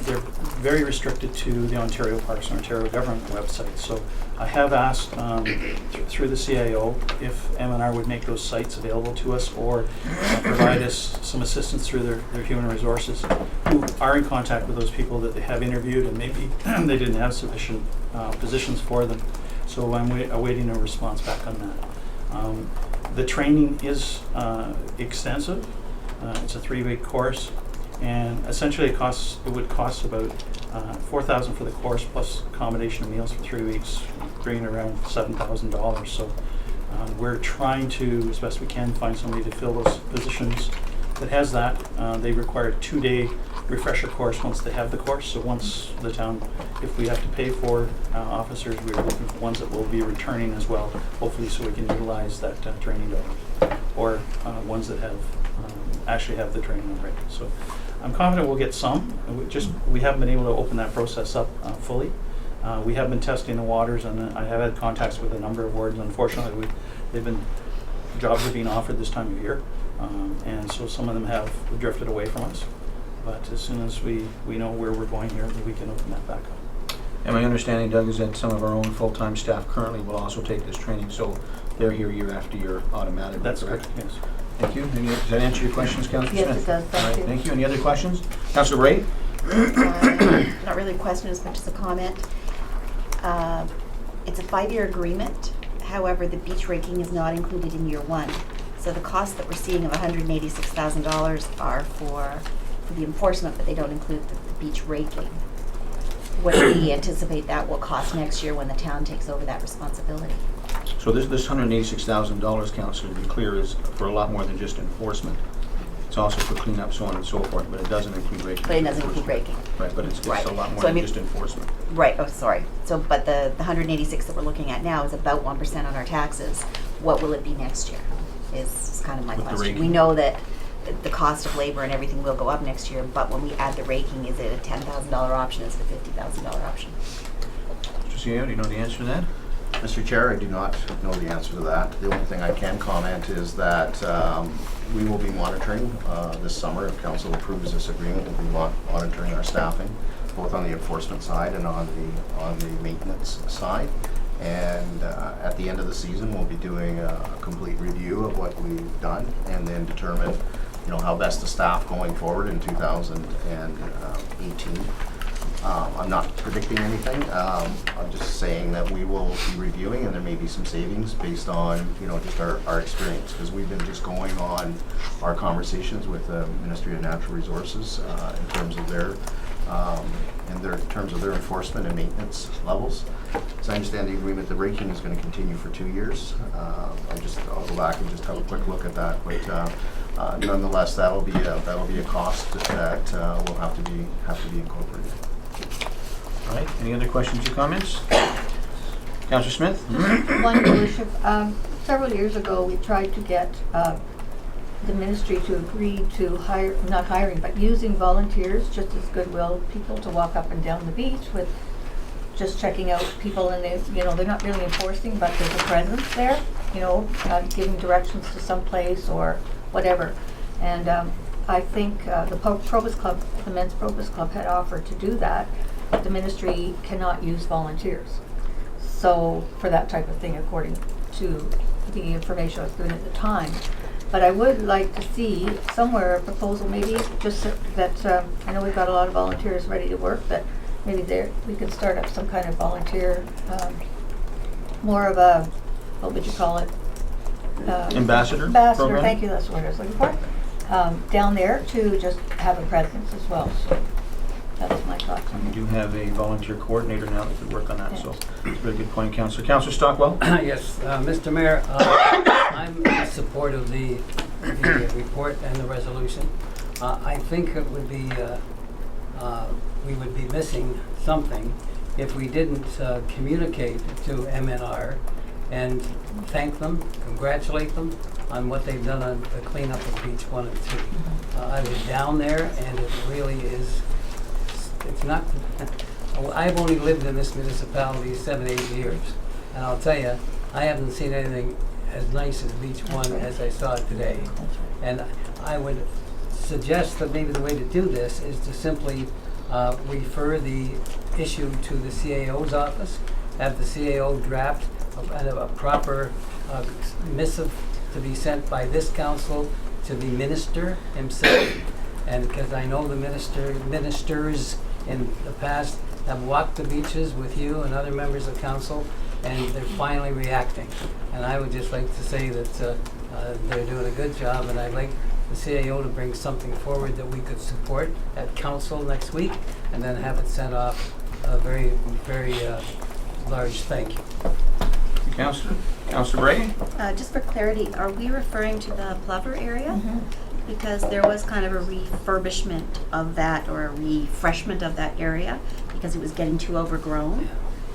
They're very restricted to the Ontario Parks and Ontario Government website. So I have asked through the CIO if MNR would make those sites available to us, or provide us some assistance through their human resources, who are in contact with those people that they have interviewed, and maybe they didn't have sufficient positions for them. So I'm awaiting a response back on that. The training is extensive. It's a 3-week course. And essentially it would cost about $4,000 for the course, plus accommodation and meals for 3 weeks, bringing around $7,000. So we're trying to, as best we can, find somebody to fill those positions that has that. They require a 2-day refresher course once they have the course. So once the town, if we have to pay for officers, we're looking for ones that will be returning as well, hopefully, so we can utilize that training dollar, or ones that have actually have the training already. So I'm confident we'll get some. We haven't been able to open that process up fully. We have been testing the waters, and I have had contacts with a number of wardens. Unfortunately, jobs are being offered this time of year, and so some of them have drifted away from us. But as soon as we know where we're going here, we can open that back up. And my understanding, Doug, is that some of our own full-time staff currently will also take this training, so they're here year after year automatically. That's correct? correct, yes. Thank you. Does that answer your questions, Councillor Smith? Yes, it does. All Thank right, you. thank you. Any other questions? Councillor Bray? Not really a question as much as a comment. It's a 5-year agreement. However, the beach raking is not included in year 1. So the costs that we're seeing of $186,000 are for the enforcement, but they don't include the beach raking. What do we anticipate that will cost next year when the town takes over that responsibility? So this $186,000, Councillor, to be clear, is for a lot more than just enforcement. It's also for cleanup, so on and so forth, but it doesn't include raking. But it doesn't include raking. Right, but it's Right. a lot more So I than mean- just enforcement. Right, oh, sorry. So, but the 186 that we're looking at now is about 1% on our taxes. What will it be next year is kind of my With the question. We raking. know that the cost of labor and everything will go up next year, but when we add the raking, is it a $10,000 option? Is it a $50,000 option? Mr. CEO, do you know the answer to that? Mr. Chair, I do not know the answer to that. The only thing I can comment is that we will be monitoring this summer, if council approves this agreement, we'll be monitoring our staffing, both on the enforcement side and on the maintenance side. And at the end of the season, we'll be doing a complete review of what we've done and then determine, you know, how best to staff going forward in 2018. I'm not predicting anything. I'm just saying that we will be reviewing, and there may be some savings based on, you know, just our experience, because we've been just going on our conversations with the Ministry of Natural Resources in terms of their enforcement and maintenance levels. As I understand the agreement, the raking is going to continue for 2 years. I'll go back and just have a quick look at that, but nonetheless, that'll be a cost that will have to be incorporated. All right, any other questions or comments? Councillor Smith? One, Your Worship. Several years ago, we tried to get the ministry to agree to not hiring, but using volunteers just as goodwill people to walk up and down the beach with just checking out people, and they're not really enforcing, but there's a presence there, giving directions to some place or whatever. And I think the Probus Club, the Men's Probus Club, had offered to do that. The ministry cannot use volunteers. So for that type of thing, according to the information I was given at the time. But I would like to see somewhere a proposal, maybe just that, I know we've got a lot of volunteers ready to work, but maybe we could start up some kind of volunteer, more of a, what would you call it? Ambassador program? Thank you, that's the word I was looking for. Down there to just have a presence as well. So that's my thoughts. We do have a volunteer coordinator now that could work on that, so it's a really good point, Councillor. Councillor Stockwell? Yes, Mr. Mayor, I'm in support of the report and the resolution. I think it would be, we would be missing something if we didn't communicate to MNR and thank them, congratulate them on what they've done on the cleanup of Beach 1 and 2. I was down there, and it really is, it's not, I've only lived in this municipality 7-8 years, and I'll tell you, I haven't seen anything as nice as Beach 1 as I saw it today. And I would suggest that maybe the way to do this is to simply refer the issue to the CAO's office, have the CAO draft a proper missive to be sent by this council to the minister himself. And because I know the ministers in the past have walked the beaches with you and other members of council, and they're finally reacting. And I would just like to say that they're doing a good job, and I'd like the CAO to bring something forward that we could support at council next week, and then have it sent off a very, very large thank you. Councillor Bray? Just for clarity, are we referring to the Plover area? Mm-hmm. Because there was kind of a refurbishment of that, or a refreshment of that area, because it was getting too overgrown.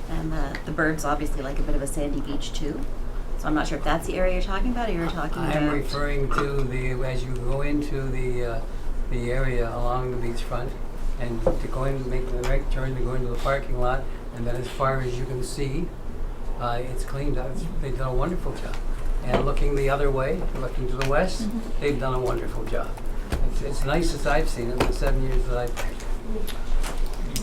And the birds obviously like a bit of a sandy beach too. So I'm not sure if that's the area you're talking about, or you're talking about... I'm referring to as you go into the area along the beachfront, and to go in, make the right turn to go into the parking lot, and then as far as you can see, it's cleaned up. They've done a wonderful job. And looking the other way, looking to the west, they've done a wonderful job. It's nice as I've seen it in the 7 years that I've been.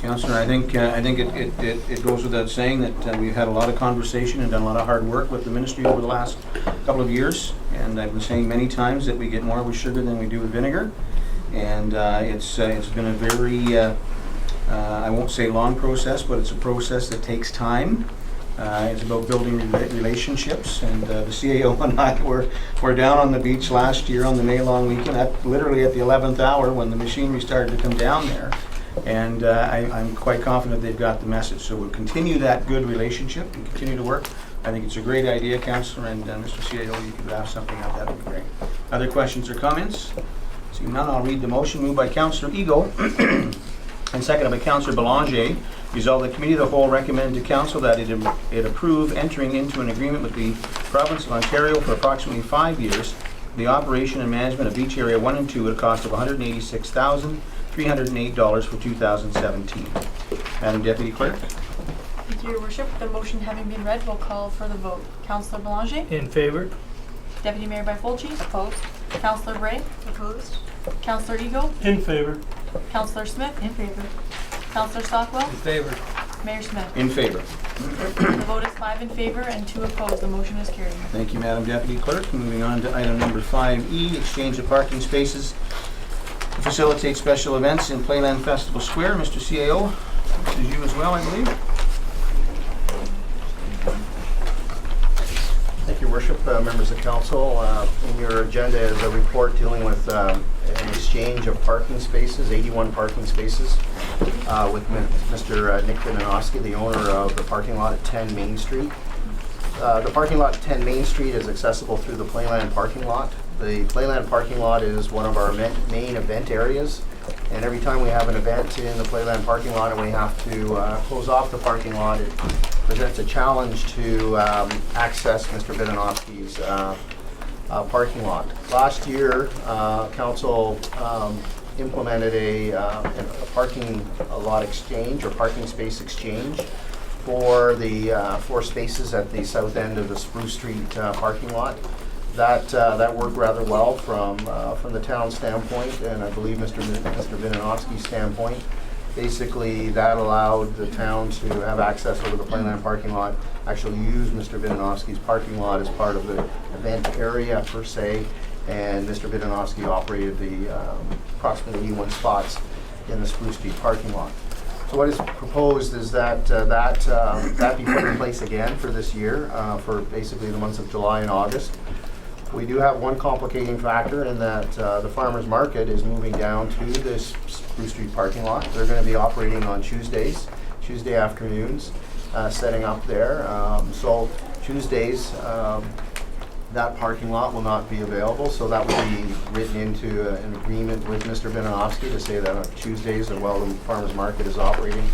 Councillor, I think it goes without saying that we've had a lot of conversation and done a lot of hard work with the ministry over the last couple of years. And I've been saying many times that we get more with sugar than we do with vinegar. And it's been a very, I won't say long process, but it's a process that takes time. It's about building relationships, and the CAO and I were down on the beach last year on the May long weekend, literally at the 11th hour when the machinery started to come down there. And I'm quite confident they've got the message. So we'll continue that good relationship and continue to work. I think it's a great idea, Councillor, and Mr. CAO, you could draft something out, that would be great. Other questions or comments? Seeing none, I'll read the motion. Moved by Councillor Eagle and seconded by Councillor Belanger. Resolved, the Committee of the Whole recommended to Council that it approve entering into an agreement with the Province of Ontario for approximately 5 years the operation and management of Beach Area 1 and 2 at a cost of $186,308 for 2017. Madam Deputy Clerk? Thank you, Your Worship. The motion having been read, we'll call for the vote. Councillor Belanger? In favor? Deputy Mayor Byfolchi? Opposed? Councillor Bray? Opposed? Councillor Eagle? In favor. Councillor Smith? In favor. Councillor Stockwell? In favor. Mayor Smith. In favor. The vote is 5 in favor and 2 opposed. The motion is carried. Thank you, Madam Deputy Clerk. Moving on to item number 5E, exchange of parking spaces to facilitate special events in Playland Festival Square. Mr. CAO, this is you as well, I believe. Thank you, Worship, members of council. In your agenda is a report dealing with an exchange of parking spaces, 81 parking spaces, with Mr. Nick Vinanowski, the owner of the parking lot at 10 Main Street. The parking lot at 10 Main Street is accessible through the Playland parking lot. The Playland parking lot is one of our main event areas, and every time we have an event in the Playland parking lot and we have to close off the parking lot, it presents a challenge to access Mr. Vinanowski's parking lot. Last year, council implemented a parking lot exchange or parking space exchange for the 4 spaces at the south end of the Spruce Street parking lot. That worked rather well from the town standpoint, and I believe Mr. Vinanowski's standpoint. Basically, that allowed the town to have access over the Playland parking lot, actually use Mr. Vinanowski's parking lot as part of the event area per se, and Mr. Vinanowski operated the approximately 81 spots in the Spruce Street parking lot. So what is proposed is that that be put in place again for this year, for basically the months of July and August. We do have one complicating factor in that the farmers market is moving down to this Spruce Street parking lot. They're going to be operating on Tuesday afternoons, setting up there. So Tuesdays, that parking lot will not be available. So that will be written into an agreement with Mr. Vinanowski to say that on Tuesdays, while the farmers market is operating,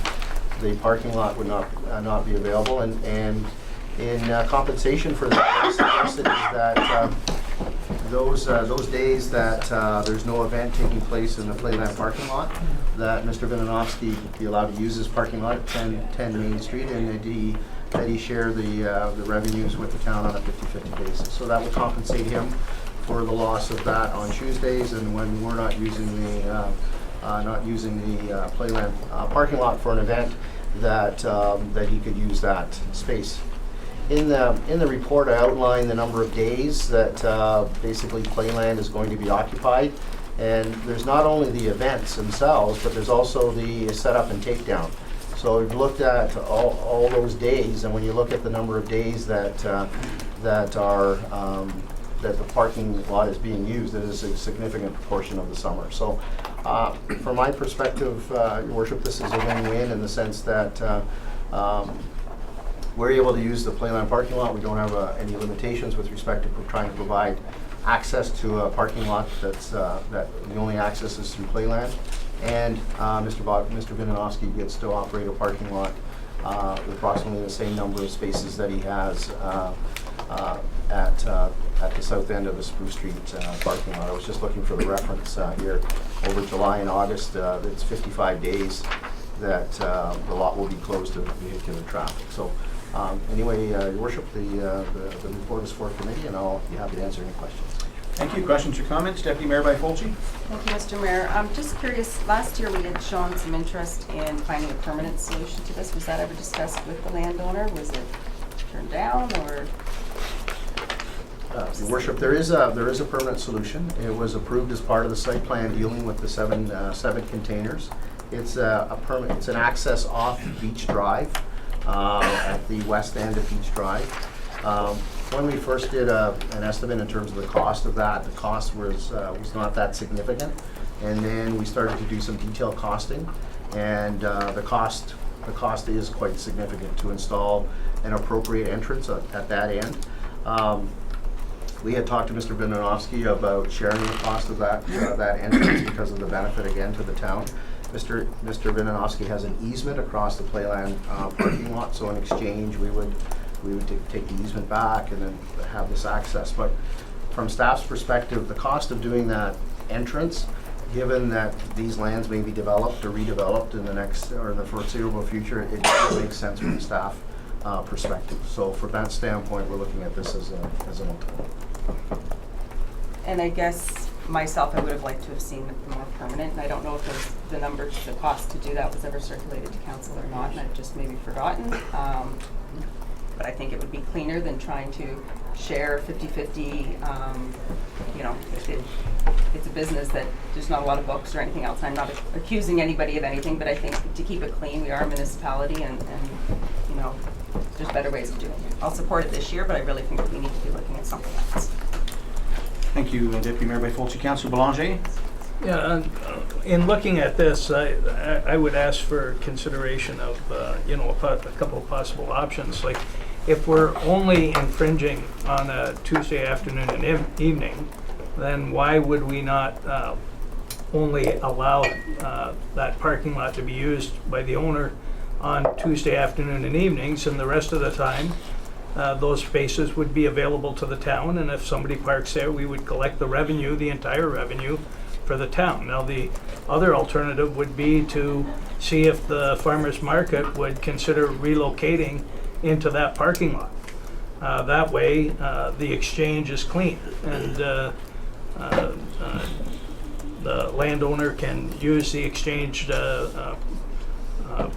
the parking lot would not be available. And in compensation for that, what suggested is that those days that there's no event taking place in the Playland parking lot, that Mr. Vinanowski be allowed to use his parking lot at 10 Main Street, and that he share the revenues with the town on a 50-50 basis. So that will compensate him for the loss of that on Tuesdays, and when we're not using the Playland parking lot for an event, that he could use that space. In the report, I outlined the number of days that basically Playland is going to be occupied, and there's not only the events themselves, but there's also the setup and takedown. So we've looked at all those days, and when you look at the number of days that the parking lot is being used, it is a significant proportion of the summer. So from my perspective, Your Worship, this is a win-win in the sense that we're able to use the Playland parking lot. We don't have any limitations with respect to trying to provide access to a parking lot that the only access is through Playland. And Mr. Vinanowski gets to operate a parking lot with approximately the same number of spaces that he has at the south end of the Spruce Street parking lot. I was just looking for the reference here. Over July and August, it's 55 days that the lot will be closed to vehicular traffic. So anyway, Your Worship, the report is for committee, and I'll be happy to answer any questions. Thank you. Questions or comments? Deputy Mayor Byfolchi? Thank you, Mr. Mayor. I'm just curious, last year we had shown some interest in finding a permanent solution to this. Was that ever discussed with the landowner? Was it turned down, or? Your Worship, there is a permanent solution. It was approved as part of the site plan dealing with the seven containers. It's it's an access off Beach Drive at the west end of Beach Drive. When we first did an estimate in terms of the cost of that, the cost was not that significant, and then we started to do some detailed costing, and the cost is quite significant to install an appropriate entrance at that end. We had talked to Mr. Vinanowski about sharing the cost of that entrance because of the benefit again to the town. Mr. Vinanowski has an easement across the Playland parking lot, so in exchange we would take the easement back and then have this access. But from staff's perspective, the cost of doing that entrance, given that these lands may be developed or redeveloped in the next or in the foreseeable future, it doesn't make sense from a staff perspective. So from that standpoint, we're looking at this as an alternative. And I guess myself, I would have liked to have seen it more permanent, and I don't know if there's the numbers, the cost to do that was ever circulated to council or not, and I've just maybe forgotten. But I think it would be cleaner than trying to share 50-50. You know, it's a business that there's not a lot of books or anything else. I'm not accusing anybody of anything, but I think to keep it clean, we are a municipality, and you know, there's better ways of doing it. I'll support it this year, but I really think that we need to be looking at something else. Thank you, Deputy Mayor Byfolchi. Councillor Belanger? Yeah, in looking at this, I would ask for consideration of, you know, a couple of possible options. Like, if we're only infringing on a Tuesday afternoon and evening, then why would we not only allow that parking lot to be used by the owner on Tuesday afternoon and evenings, and the rest of the time, those spaces would be available to the town, and if somebody parks there, we would collect the revenue, the entire revenue, for the town. Now, the other alternative would be to see if the farmers market would consider relocating into that parking lot. That way, the exchange is clean, and the landowner can use the exchanged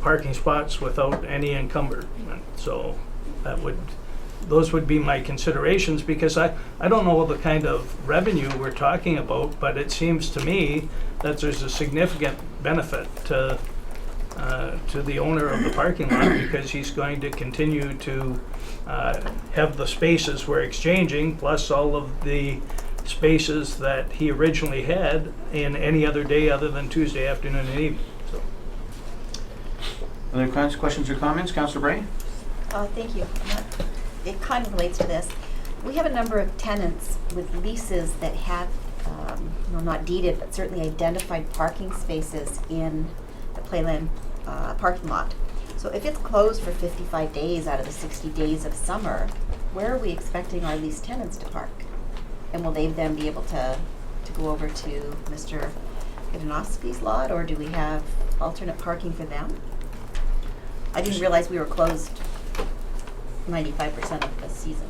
parking spots without any encumberment. So those would be my considerations, because I don't know the kind of revenue we're talking about, but it seems to me that there's a significant benefit to the owner of the parking lot, because he's going to continue to have the spaces we're exchanging, plus all of the spaces that he originally had in any other day other than Tuesday afternoon and evening. So. Other questions or comments? Councillor Bray? Thank you. It kind of relates to this. We have a number of tenants with leases that have, not deeded, but certainly identified parking spaces in the Playland parking lot. So if it's closed for 55 days out of the 60 days of summer, where are we expecting our leased tenants to park? And will they then be able to go over to Mr. Ivanovsky's lot, or do we have alternate parking for them? I didn't realize we were closed 95% of the season.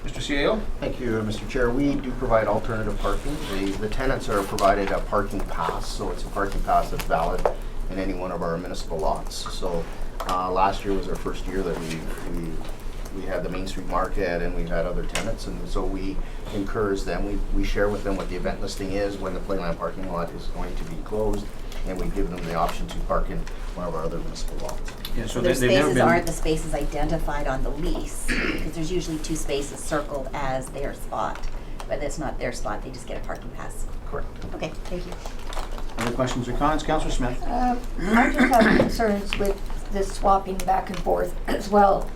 Mr. CAO? Thank you, Mr. Chair. We do provide alternative parking. The tenants are provided a parking pass, so it's a parking pass that's valid in any one of our municipal lots. So last year was our first year that we had the Main Street Market, and we've had other tenants, and so we encourage them. We share with them what the event listing is, when the Playland parking lot is going to be closed, and we give them the option to park in one of our other municipal lots. Yeah, so Those they've never spaces been... aren't the spaces identified on the lease, because there's usually 2 spaces circled as their spot, but it's not their spot, they just get a parking pass. Correct. Okay, thank you. Other questions or comments? Councillor Smith? I just have concerns with this swapping back and forth as well.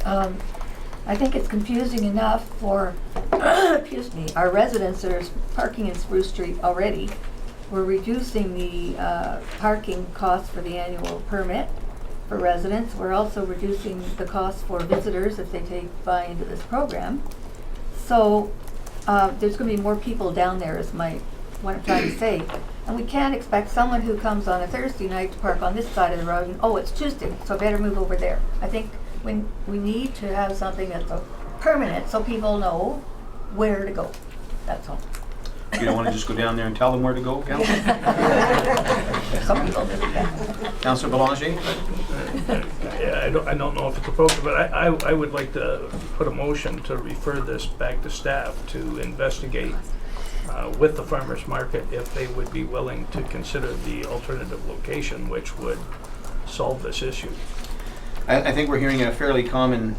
I think it's confusing enough for, excuse me, our residents that are parking in Spruce Street already. We're reducing the parking costs for the annual permit for residents. We're also reducing the cost for visitors if they buy into this program. So there's going to be more people down there, is what I'm trying to say. And we can't expect someone who comes on a Thursday night to park on this side of the road and, oh, it's Tuesday, so I better move over there. I think we need to have something that's permanent so people know where to go. That's all. You don't want to just go down there and tell them where to go, Councillor? Some people do. Councillor Belanger? Yeah, I don't know if it's appropriate, but I would like to put a motion to refer this back to staff to investigate with the farmers market if they would be willing to consider the alternative location, which would solve this issue. I think we're hearing a fairly common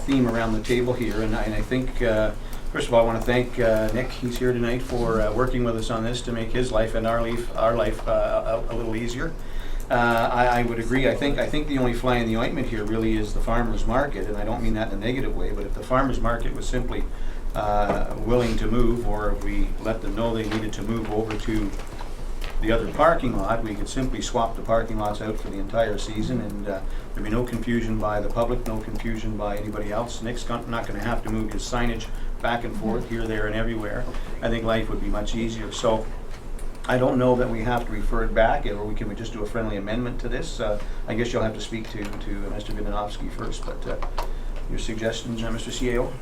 theme around the table here, and I think, first of all, I want to thank Nick. He's here tonight for working with us on this to make his life and our life a little easier. I would agree. I think the only fly in the ointment here really is the farmers market, and I don't mean that in a negative way, but if the farmers market was simply willing to move, or if we let them know they needed to move over to the other parking lot, we could simply swap the parking lots out for the entire season, and there'd be no confusion by the public, no confusion by anybody else. Nick's not going to have to move his signage back and forth here, there, and everywhere. I think life would be much easier. So I don't know that we have to refer it back, or we just do a friendly amendment to this. I guess you'll have to speak to Mr. Vidanovsky first, but your suggestions, Mr. CAO?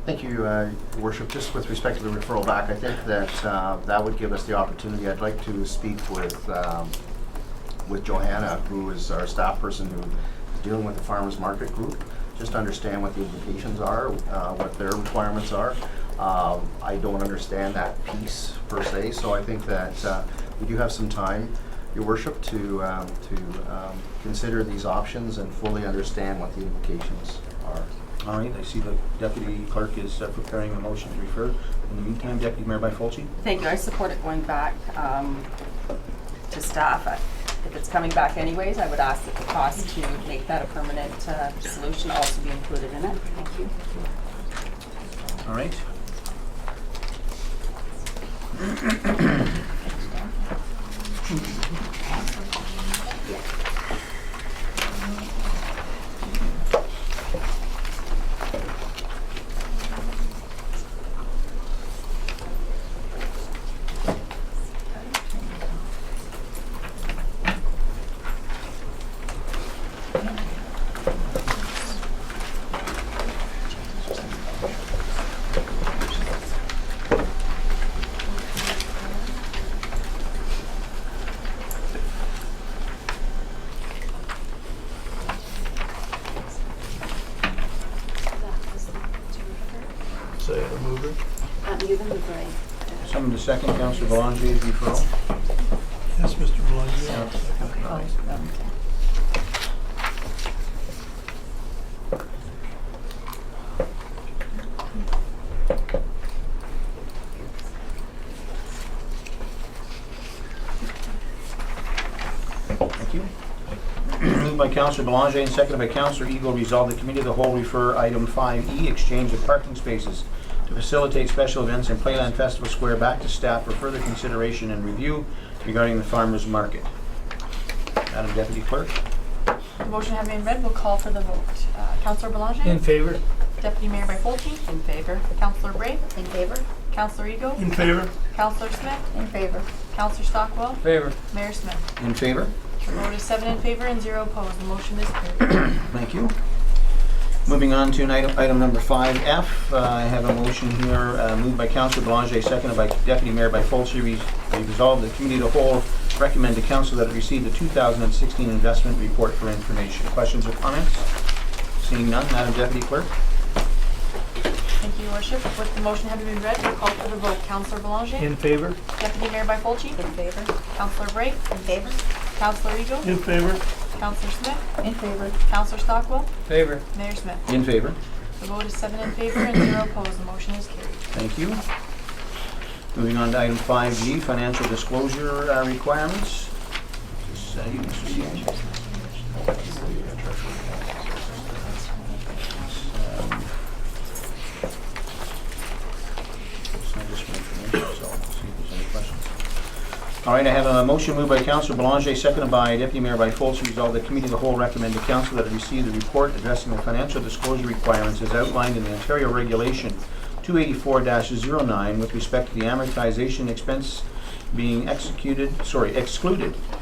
Thank you, Your Worship. Just with respect to the referral back, I think that that would give us the opportunity. I'd like to speak with Johanna, who is our staff person who is dealing with the farmers market group, just to understand what the implications are, what their requirements are. I don't understand that piece per se, so I think that we do have some time, Your Worship, to consider these options and fully understand what the implications are. All right, I see the Deputy Clerk is preparing a motion to refer. In the meantime, Deputy Mayor Byfolchi. Thank you. I support it going back to staff. If it's coming back anyways, I would ask that the cost to make that a permanent solution also be included in it. Thank you. All right. Say the mover. You're the mover, right? Someone to second Councillor Belanger's referral. Yes, Mr. Belanger. Thank you. Moved by Councillor Belanger and seconded by Councillor Eagle, resolve the Committee of the Whole refer item 5E, exchange of parking spaces to facilitate special events in Playland Festival Square back to staff for further consideration and review regarding the farmers market. Madam Deputy Clerk. The motion having been read, we'll call for the vote. Councillor Belanger? In favor? Deputy Mayor Byfolchi? In favor. Councillor Bray? In favor? Councillor Ego? In favor? Councillor Smith? In favor. Councillor Stockwell? Favor. Mayor Smith? In favor. The vote is 7 in favor and 0 opposed. The motion is carried. Thank you. Moving on to item number 5F, I have a motion here moved by Councillor Belanger, seconded by Deputy Mayor Byfolchi. Resolve the Committee of the Whole recommend to Council that it receive the 2016 investment report for information. Questions or comments? Seeing none, Madam Deputy Clerk. Thank you, Your Worship. With the motion having been read, we'll call for the vote. Councillor Belanger? In favor? Deputy Mayor Byfolchi? In favor? Councillor Bray? In favor? Councillor Ego? In favor? Councillor Smith? In favor. Councillor Stockwell? Favor. Mayor Smith? In favor. The vote is 7 in favor and 0 opposed. The motion is carried. Thank you. Moving on to item 5G, financial disclosure requirements. You, Mr. Seaman. All right, I have a motion moved by Councillor Belanger, seconded by Deputy Mayor Byfolchi. Resolve the Committee of the Whole recommend to Council that it receive the report addressing the financial disclosure requirements as outlined in the Ontario Regulation 284-09 with respect to the amortization expense being excluded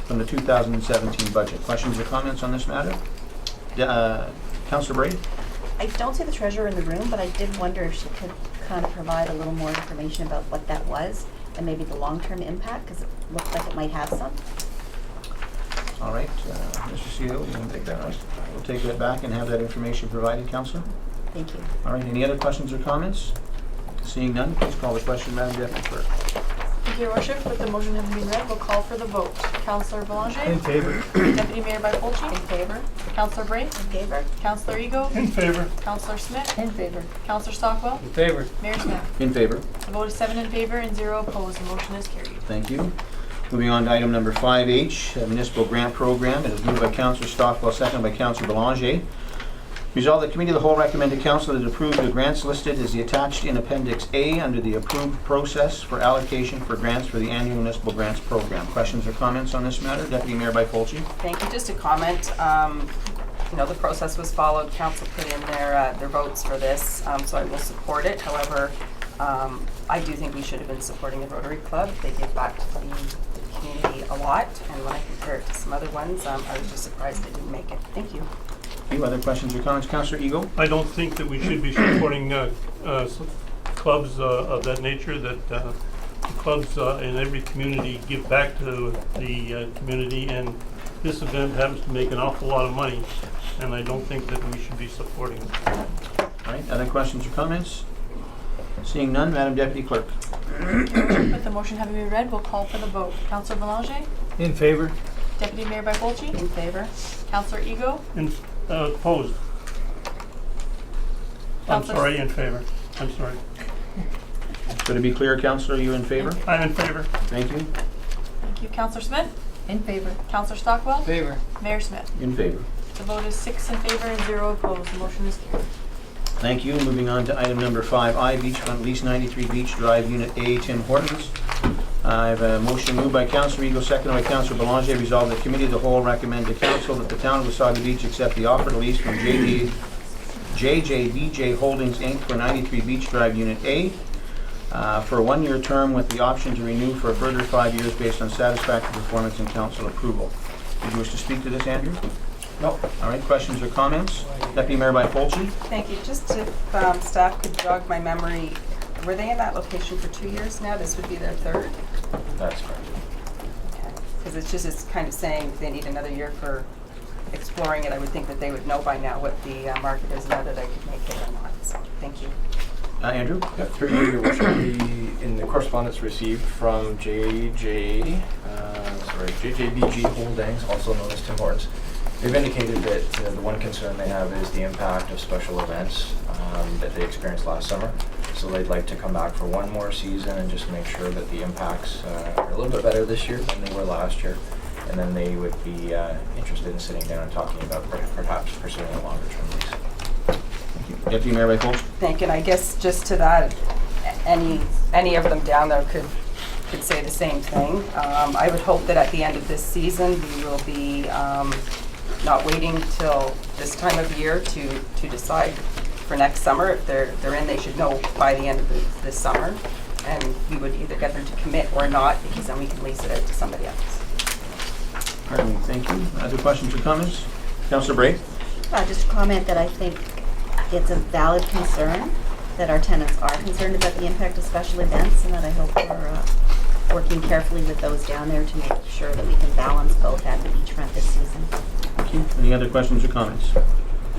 from the 2017 budget. Questions or comments on this matter? Councillor Bray? I don't see the treasurer in the room, but I did wonder if she could kind of provide a little more information about what that was and maybe the long-term impact, because it looked like it might have some. All right, Mr. CEO, you want to take that, right? We'll take that back and have that information provided, Councillor. Thank you. All right, any other questions or comments? Seeing none, please call the question, Madam Deputy Clerk. Thank you, Your Worship. With the motion having been read, we'll call for the vote. Councillor Belanger? In favor? Deputy Mayor Byfolchi? In favor? Councillor Bray? In favor? Councillor Ego? In favor? Councillor Smith? In favor. Councillor Stockwell? In favor. Mayor Smith? In favor. The vote is 7 in favor and 0 opposed. The motion is carried. Thank you. Moving on to item number 5H, municipal grant program. It is moved by Councillor Stockwell, seconded by Councillor Belanger. Resolve that Committee of the Whole recommend to Council that it approve the grants listed as the attached in Appendix A under the approved process for allocation for grants for the annual municipal grants program. Questions or comments on this matter? Deputy Mayor Byfolchi. Thank you. Just a comment. You know, the process was followed. Council put in their votes for this, so I will support it. However, I do think we should have been supporting the Rotary Club. They give back to the community a lot, and when I compare it to some other ones, I was just surprised they didn't make it. Thank you. Thank you. Other questions or comments? Councillor Eagle? I don't think that we should be supporting clubs of that nature, that the clubs in every community give back to the community, and this event happens to make an awful lot of money, and I don't think that we should be supporting it. All right, other questions or comments? Seeing none, Madam Deputy Clerk. With the motion having been read, we'll call for the vote. Councillor Belanger? In favor? Deputy Mayor Byfolchi? In favor? Councillor Ego? And opposed? I'm Councillor sorry, in favor. I'm sorry. So to be clear, Councillor, are you in favor? I'm in favor. Thank you. Thank you. Councillor Smith? In favor. Councillor Stockwell? Favor. Mayor Smith? In favor. The vote is 6 in favor and 0 opposed. The motion is carried. Thank you. Moving on to item number 5I, Beachfront Lease 93 Beach Drive Unit A, Tim Hortons. I have a motion moved by Councillor Eagle, seconded by Councillor Belanger. Resolved that the Committee of the Whole recommend to Council that the Town of Wasaga Beach accept the offered lease from JJBJ Holdings Inc. for 93 Beach Drive Unit A for a 1-year term with the option to renew for a further 5 years based on satisfactory performance and Council approval. Did you wish to speak to this, Andrew? No. All right, questions or comments? Deputy Mayor Byfolchi? Thank you. Just if staff could jog my memory, were they in that location for 2 years now? This would be their third? That's correct. Okay. Because it's kind of saying they need another year for exploring it. I would think that they would know by now what the market is, now that I could make it or not. So, thank you. Andrew? Yeah, through you, Your Worship, in the correspondence received from JJBG Holdings, also known as Tim Hortons, they've indicated that the one concern they have is the impact of special events that they experienced last summer. So they'd like to come back for one more season and just make sure that the impacts are a little bit better this year than they were last year. And then they would be interested in sitting down and talking about perhaps pursuing a longer term lease. Deputy Mayor Byfolchi? Thank you. And I guess just to that, any of them down there could say the same thing. I would hope that at the end of this season, we will be not waiting till this time of year to decide for next summer. If they're in, they should know by the end of this summer. And we would either get them to commit or not, because then we can lease it out to somebody else. Pardon me, thank you. Other questions or comments? Councillor Bray? Just a comment that I think it's a valid concern, that our tenants are concerned about the impact of special events, and that I hope we're working carefully with those down there to make sure that we can balance both at the beachfront this season. Thank you. Any other questions or comments?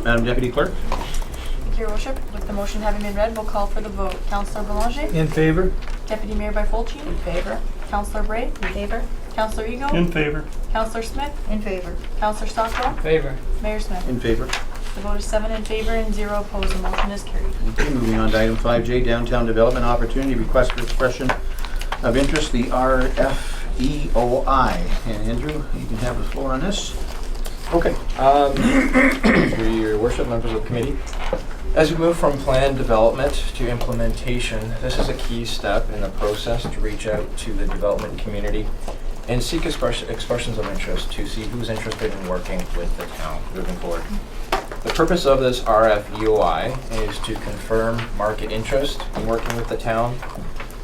Madam Deputy Clerk? Thank you, Your Worship. With the motion having been read, we'll call for the vote. Councillor Belanger? In favor? Deputy Mayor Byfolchi? In favor? Councillor Bray? In favor? Councillor Ego? In favor. Councillor Smith? In favor. Councillor Stockwell? Favor. Mayor Smith? In favor. The vote is 7 in favor and 0 opposed. The motion is carried. Okay, moving on to item 5J, Downtown Development Opportunity Request for Expression of Interest, the RFEOI. And Andrew, you can have the floor on this. Okay. Through Your Worship, members of the committee, as we move from planned development to implementation, this is a key step in the process to reach out to the development community and seek expressions of interest to see who's interested in working with the town moving forward. The purpose of this RFEOI is to confirm market interest in working with the town,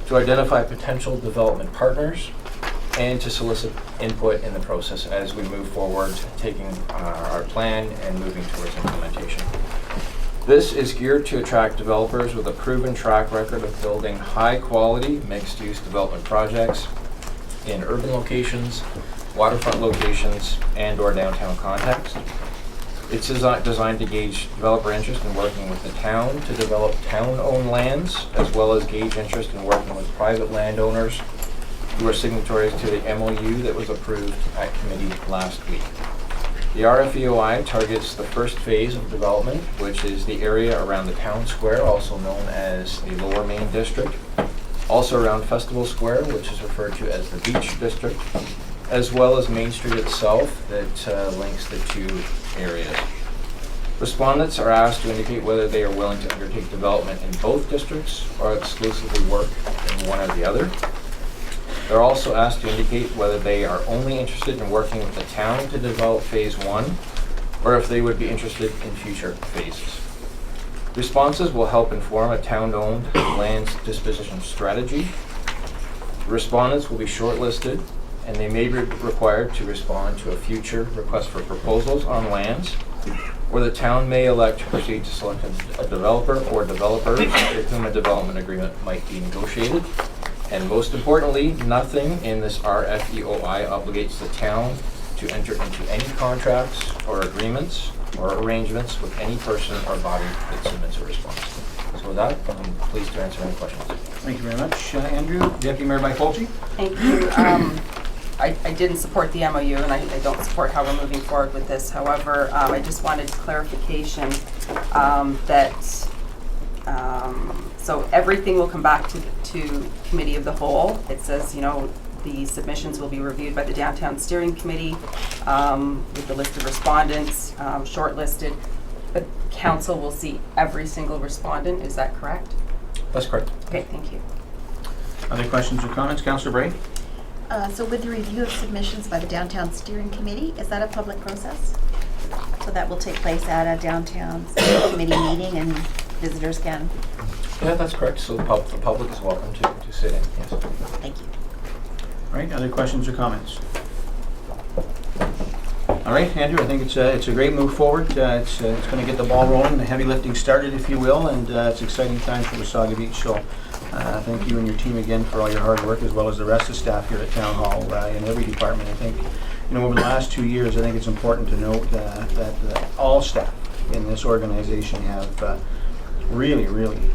to identify potential development partners, and to solicit input in the process as we move forward, taking our plan and moving towards implementation. This is geared to attract developers with a proven track record of building high-quality mixed-use development projects in urban locations, waterfront locations, and/or downtown context. It's designed to gauge developer interest in working with the town to develop town-owned lands, as well as gauge interest in working with private landowners who are signatories to the MOU that was approved at committee last week. The RFEOI targets the first phase of development, which is the area around the town square, also known as the Lower Main District, also around Festival Square, which is referred to as the Beach District, as well as Main Street itself that links the two areas. Respondents are asked to indicate whether they are willing to undertake development in both districts or exclusively work in one or the other. They're also asked to indicate whether they are only interested in working with the town to develop phase 1 or if they would be interested in future phases. Responses will help inform a town-owned land disposition strategy. Respondents will be shortlisted, and they may be required to respond to a future request for proposals on lands or the town may elect to proceed to select a developer or developers with whom a development agreement might be negotiated. And most importantly, nothing in this RFEOI obligates the town to enter into any contracts or agreements or arrangements with any person or body that submits a response. So with that, I'm pleased to answer any questions. Thank you very much, Andrew. Deputy Mayor Byfolchi? Thank you. I didn't support the MOU, and I don't support how we're moving forward with this. However, I just wanted clarification so everything will come back to Committee of the Whole. It says, the submissions will be reviewed by the Downtown Steering Committee with the list of respondents shortlisted, but Council will see every single respondent. Is that correct? That's correct. Okay, thank you. Other questions or comments? Councillor Bray? So with the review of submissions by the Downtown Steering Committee, is that a public process? So that will take place at a Downtown Steering Committee meeting and visitors can? Yeah, that's correct. So the public is welcome to sit in, yes. Thank you. All right, other questions or comments? All right, Andrew, I think it's a great move forward. It's going to get the ball rolling, the heavy lifting started, if you will, and it's exciting times for Wasaga Beach. So thank you and your team again for all your hard work, as well as the rest of the staff here at Town Hall in every department. I think, over the last 2 years, I think it's important to note that all staff in this organization have really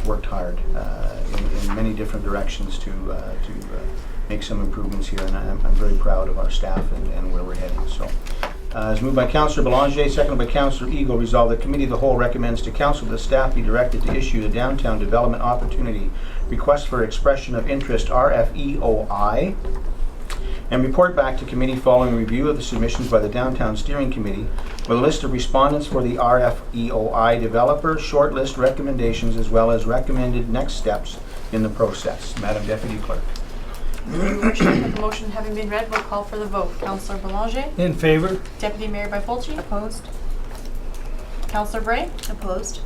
worked hard in many different directions to make some improvements here, and I'm very proud of our staff and where we're heading. So, as moved by Councillor Belanger, seconded by Councillor Eagle, resolved that Committee of the Whole recommends to Council that staff be directed to issue the Downtown Development Opportunity Request for Expression of Interest (RFEOI) and report back to Committee following review of the submissions by the Downtown Steering Committee with a list of respondents for the RFEOI developer, shortlist recommendations, as well as recommended next steps in the process. Madam Deputy Clerk. Your Worship, with the motion having been read, we'll call for the vote. Councillor Belanger? In favor? Deputy Mayor Byfolchi? Opposed? Councillor Bray? Opposed?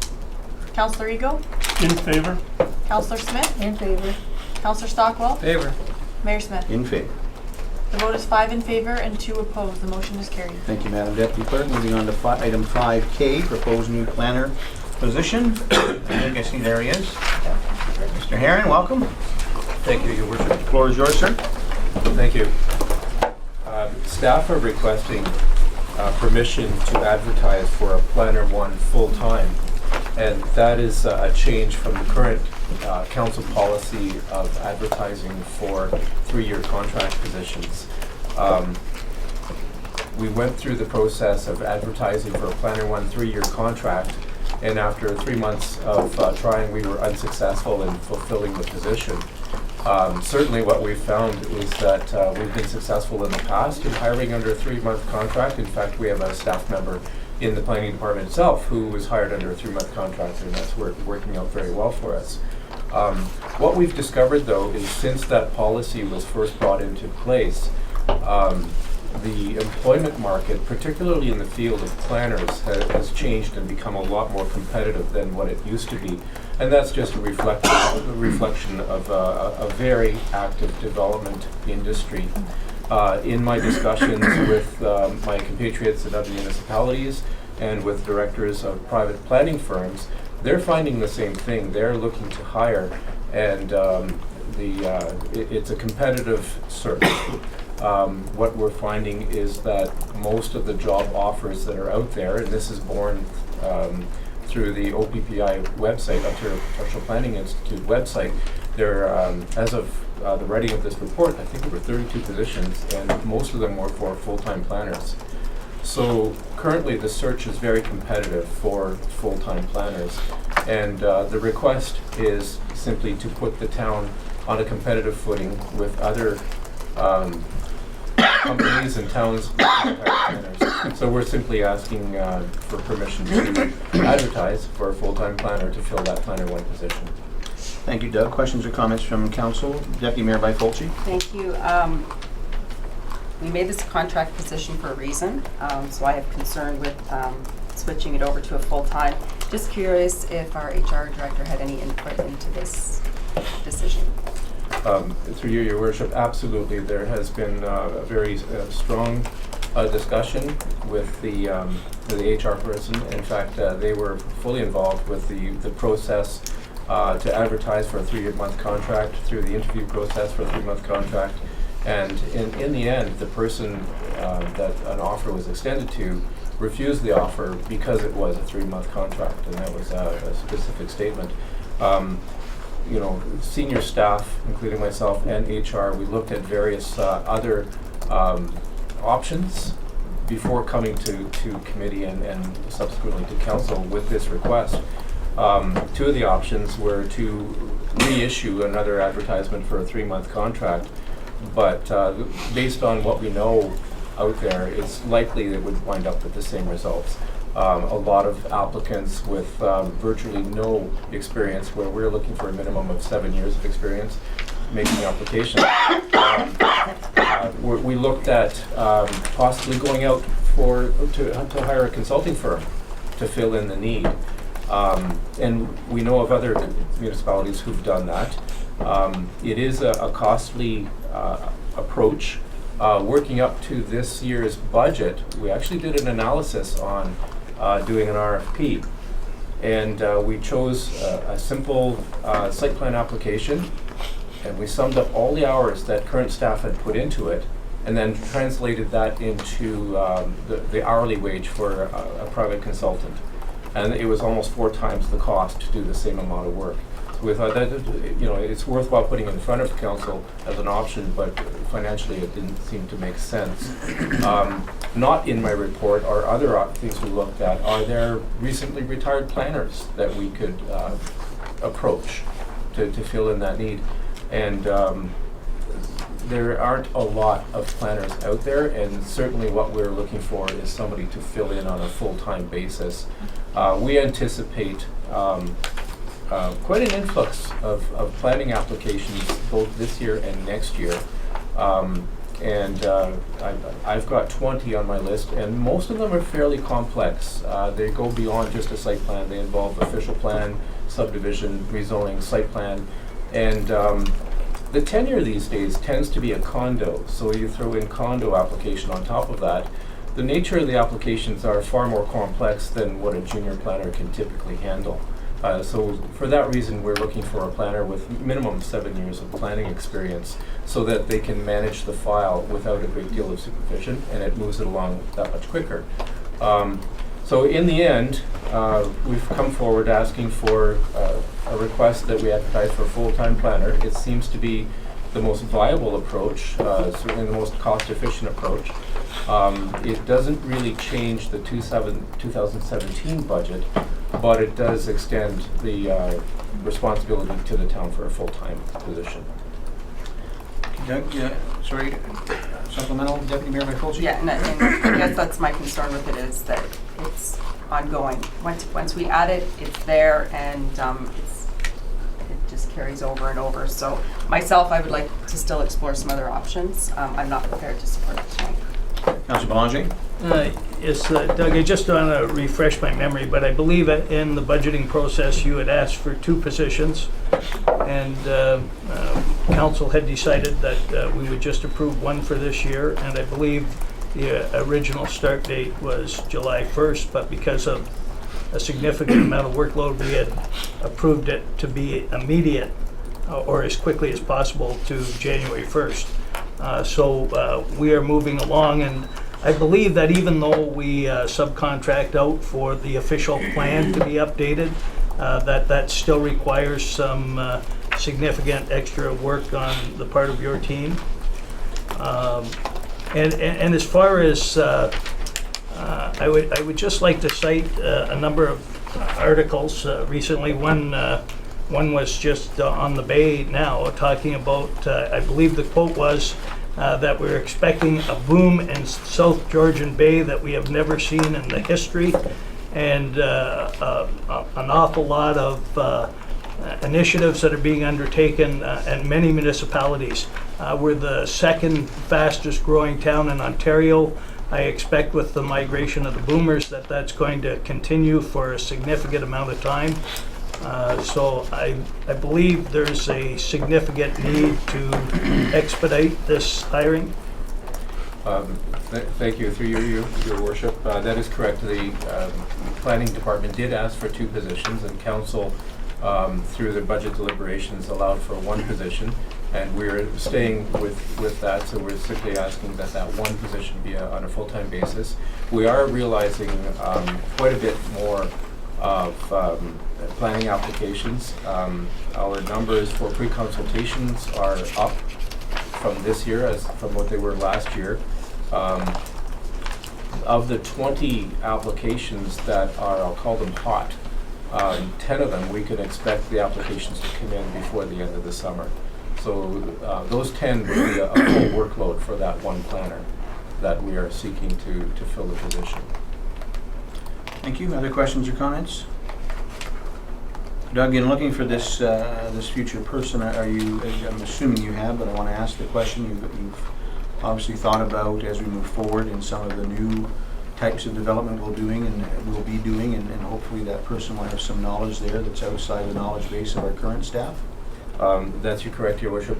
Councillor Ego? In favor? Councillor Smith? In favor. Councillor Stockwell? Favor. Mayor Smith? In favor. The vote is 5 in favor and 2 opposed. The motion is carried. Thank you, Madam Deputy Clerk. Moving on to item 5K, proposed new planner position. I think I see there he is. Mr. Herron, welcome. Thank you, Your Worship. The floor is yours, sir. Thank you. Staff are requesting permission to advertise for a Planner 1 full-time, and that is a change from the current council policy of advertising for 3-year contract positions. We went through the process of advertising for a Planner 1 3-year contract, and after 3 months of trying, we were unsuccessful in fulfilling the position. Certainly what we've found is that we've been successful in the past in hiring under a 3-month contract. In fact, we have a staff member in the planning department itself who was hired under a 3-month contract, and that's working out very well for us. What we've discovered, though, is since that policy was first brought into place, the employment market, particularly in the field of planners, has changed and become a lot more competitive than what it used to be. And that's just a reflection of a very active development industry. In my discussions with my compatriots in other municipalities and with directors of private planning firms, they're finding the same thing. They're looking to hire, and it's a competitive search. What we're finding is that most of the job offers that are out there, and this is born through the OPPI website, Ontario Professional Planning Institute website, there, as of the writing of this report, I think there were 32 positions, and most of them were for full-time planners. So currently the search is very competitive for full-time planners, and the request is simply to put the town on a competitive footing with other companies and towns with planners. So we're simply asking for permission to advertise for a full-time planner to fill that Planner 1 position. Thank you, Doug. Questions or comments from Council? Deputy Mayor Byfolchi. Thank you. We made this a contract position for a reason, so I have concern with switching it over to a full-time. Just curious if our HR director had any input into this decision. Through you, Your Worship, absolutely. There has been a very strong a discussion with the HR person. In fact, they were fully involved with the process to advertise for a 3-month contract, through the interview process for a 3-month contract. And in the end, the person that an offer was extended to refused the offer because it was a 3-month contract, and that was a specific statement. You know, senior staff, including myself and HR, we looked at various other options before coming to committee and subsequently to council with this request. 2 of the options were to reissue another advertisement for a 3-month contract, but based on what we know out there, it's likely that it would wind up with the same results. A lot of applicants with virtually no experience, where we're looking for a minimum of 7 years of experience making applications. We looked at possibly going out to hire a consulting firm to fill in the need. And we know of other municipalities who've done that. It is a costly approach. Working up to this year's budget, we actually did an analysis on doing an RFP. And we chose a simple site plan application, and we summed up all the hours that current staff had put into it, and then translated that into the hourly wage for a private consultant. And it was almost 4 times the cost to do the same amount of work. So we thought that, you know, it's worthwhile putting it in front of the council as an option, but financially it didn't seem to make sense. Not in my report are other things we looked at. Are there recently retired planners that we could approach to fill in that need? And there aren't a lot of planners out there, and certainly what we're looking for is somebody to fill in on a full-time basis. We anticipate quite an influx of planning applications both this year and next year. I've got 20 on my list, and most of them are fairly complex. They go beyond just a site plan. They involve official plan, subdivision, rezoning, site plan, and the tenure these days tends to be a condo, so you throw in condo application on top of that. The nature of the applications are far more complex than what a junior planner can typically handle. So for that reason, we're looking for a planner with minimum 7 years of planning experience, so that they can manage the file without a great deal of supervision, and it moves it along that much quicker. So in the end, we've come forward asking for a request that we advertise for a full-time planner. It seems to be the most viable approach, certainly the most cost-efficient approach. It doesn't really change the 2017 budget, but it does extend the responsibility to the town for a full-time position. Doug, sorry, supplemental, Deputy Mayor Mikulski? Yeah, and I guess that's my concern with it, is that it's ongoing. Once we add it, it's there, and it just carries over and over. So myself, I would like to still explore some other options. I'm not prepared to support it tonight. Councilor Belanger? Yes, Doug, I just want to refresh my memory, but I believe in the budgeting process you had asked for 2 positions, and council had decided that we would just approve 1 for this year, and I believe the original start date was July 1st, but because of a significant amount of workload, we had approved it to be immediate or as quickly as possible to January 1st. So we are moving along, and I believe that even though we subcontract out for the official plan to be updated, that still requires some significant extra work on the part of your team. And as far as I would just like to cite a number of articles recently. One was just on the Bay now, talking about, I believe the quote was, that we're expecting a boom in South Georgian Bay that we have never seen in the history, and an awful lot of initiatives that are being undertaken at many municipalities. We're the 2nd fastest growing town in Ontario. I expect with the migration of the boomers that that's going to continue for a significant amount of time. So I believe there's a significant need to expedite this hiring. Thank you, through your worship. That is correct. The planning department did ask for 2 positions, and council, through their budget deliberations, allowed for 1 position. And we're staying with that, so we're simply asking that 1 position be on a full-time basis. We are realizing quite a bit more of planning applications. Our numbers for pre-consultations are up from this year as from what they were last year. Of the 20 applications that are, I'll call them hot, 10 of them we can expect the applications to come in before the end of the summer. So those 10 would be a full workload for that 1 planner that we are seeking to fill the position. Thank you. Other questions or comments? Doug, in looking for this this future person, are you? I'm assuming you have, but I want to ask the question. You've obviously thought about as we move forward in some of the new types of development we'll be doing, and hopefully that person will have some knowledge there that's outside the knowledge base of our current staff. That's correct, Your Worship.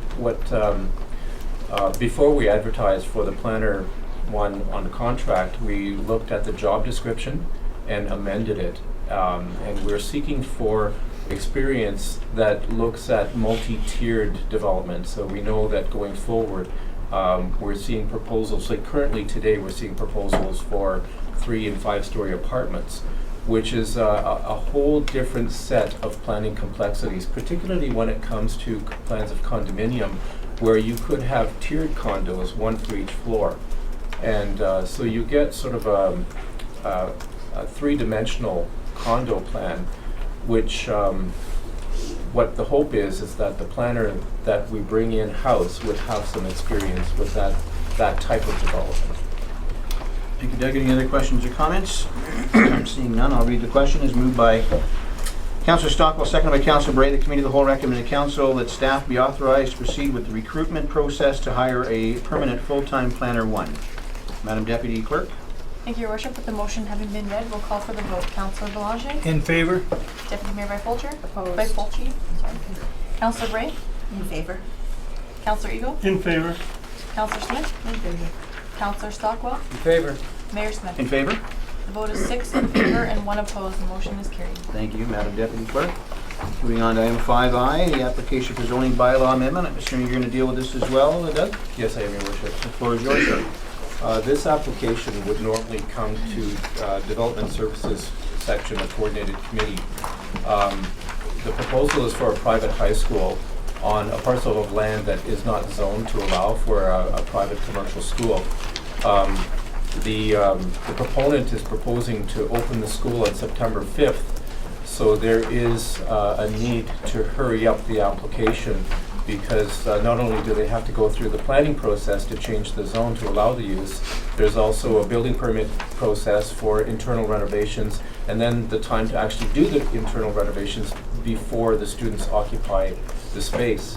Before we advertised for the planner 1 on the contract, we looked at the job description and amended it, and we're seeking for experience that looks at multi-tiered development. So we know that going forward, we're seeing proposals, like currently today we're seeing proposals for 3- and 5-story apartments, which is a whole different set of planning complexities, particularly when it comes to plans of condominium, where you could have tiered condos, 1 for each floor. And so you get sort of a 3-dimensional condo plan, which what the hope is that the planner that we bring in-house would have some experience with that type of development. Thank you, Doug. Any other questions or comments? Seeing none, I'll read the question. Is moved by Councillor Stockwell, seconded by Councillor Bray. The Committee of the Whole recommended council that staff be authorized to proceed with the recruitment process to hire a permanent full-time planner 1. Madam Deputy Clerk. Thank you, Your Worship. With the motion having been read, we'll call for the vote. Councillor Belanger? In favor? Deputy Mayor Fulcher? Opposed. By Fulchi? Sorry. Councillor Bray? In favor? Councillor Eagle? In favor? Councillor Smith? In favor. Councillor Stockwell? In favor? Mayor Smith? In favor? The vote is 6 in favor and 1 opposed. The motion is carried. Thank you, Madam Deputy Clerk. Moving on to item 5I, the application for zoning bylaw amendment. I'm assuming you're going to deal with this as well, Doug? Yes, I am, Your Worship. The floor is yours, sir. This application would normally come to Development Services section of Coordinated Committee. The proposal is for a private high school on a parcel of land that is not zoned to allow for a private commercial school. The proponent is proposing to open the school on September 5th, so there is a need to hurry up the application, because not only do they have to go through the planning process to change the zone to allow the use, there's also a building permit process for internal renovations, and then the time to actually do the internal renovations before the students occupy the space.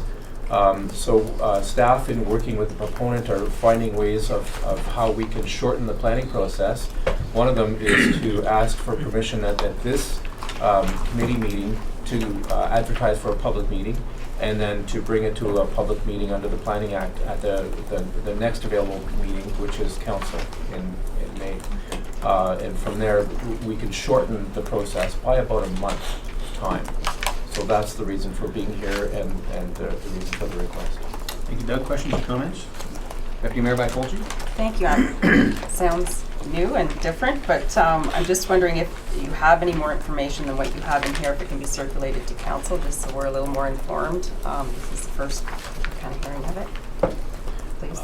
So staff, in working with the proponent, are finding ways of how we can shorten the planning process. One of them is to ask for permission at this committee meeting to advertise for a public meeting, and then to bring it to a public meeting under the Planning Act at the next available meeting, which is council in May. And from there, we can shorten the process by about a month's time. So that's the reason for being here and the reason for the request. Thank you, Doug. Questions or comments? Deputy Mayor Fulcher. Thank you. Sounds new and different, but I'm just wondering if you have any more information than what you have in here, if it can be circulated to council, just so we're a little more informed. This is the first kind of hearing of it. Please.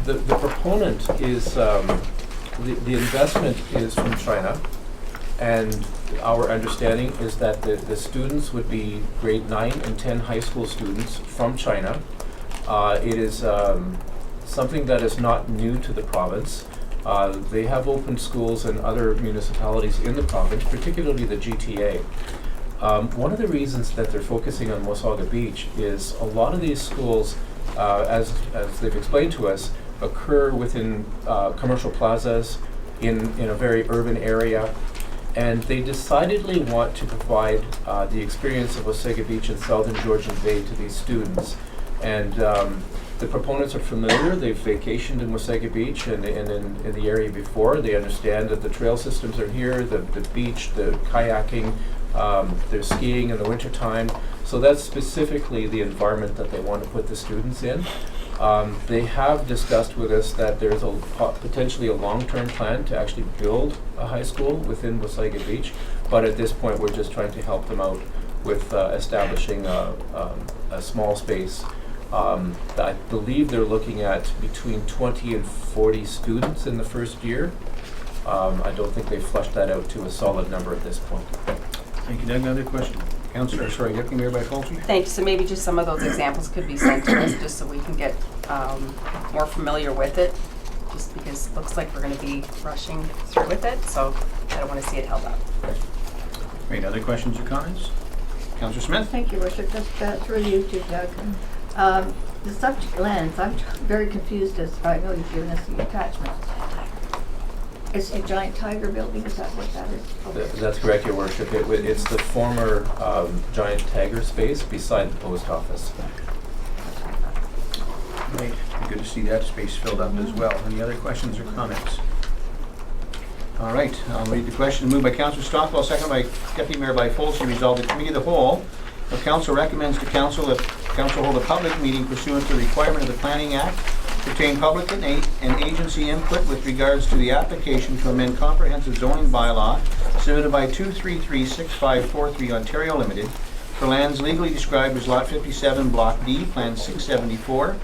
The proponent is, the investment is from China, and our understanding is that the students would be grade 9 and 10 high school students from China. It is something that is not new to the province. They have opened schools in other municipalities in the province, particularly the GTA. One of the reasons that they're focusing on Wasaga Beach is a lot of these schools, as they've explained to us, occur within commercial plazas in a very urban area. And they decidedly want to provide the experience of Wasaga Beach and Southern Georgian Bay to these students. And The proponents are familiar. They've vacationed in Wasaga Beach and in the area before. They understand that the trail systems are here, the beach, the kayaking, there's skiing in the wintertime. So that's specifically the environment that they want to put the students in. They have discussed with us that there's potentially a long-term plan to actually build a high school within Wasaga Beach, but at this point we're just trying to help them out with establishing a small space. I believe they're looking at between 20 and 40 students in the first year. I don't think they've fleshed that out to a solid number at this point. Thank you, Doug. Another question? Councillor, sorry, Deputy Mayor Byfolchi? Thanks. So maybe just some of those examples could be sent to us just so we can get more familiar with it, just because it looks like we're going to be rushing through with it, so I don't want to see it held up. Great. Other questions or comments? Councillor Smith? Thank you, Worship. Just through you to Doug. The subject lands, I'm very confused as I know you've given us the attachment. It's a giant tiger building, is that what that is? Okay. That's correct, Your Worship. It's the former giant tiger space beside the post office. Great. Good to see that space filled up as well. Any other questions or comments? All right, I'll read the question. Moved by Councillor Stockwell, second by Deputy Mayor Byfolchi. Resolved that Committee of the Whole of Council recommends to Council that Council hold a public meeting pursuant to the requirement of the Planning Act to obtain public and agency input with regards to the application to amend comprehensive zoning bylaw submitted by 2336543 Ontario Limited for lands legally described as Lot 57, Block D, Plan 674,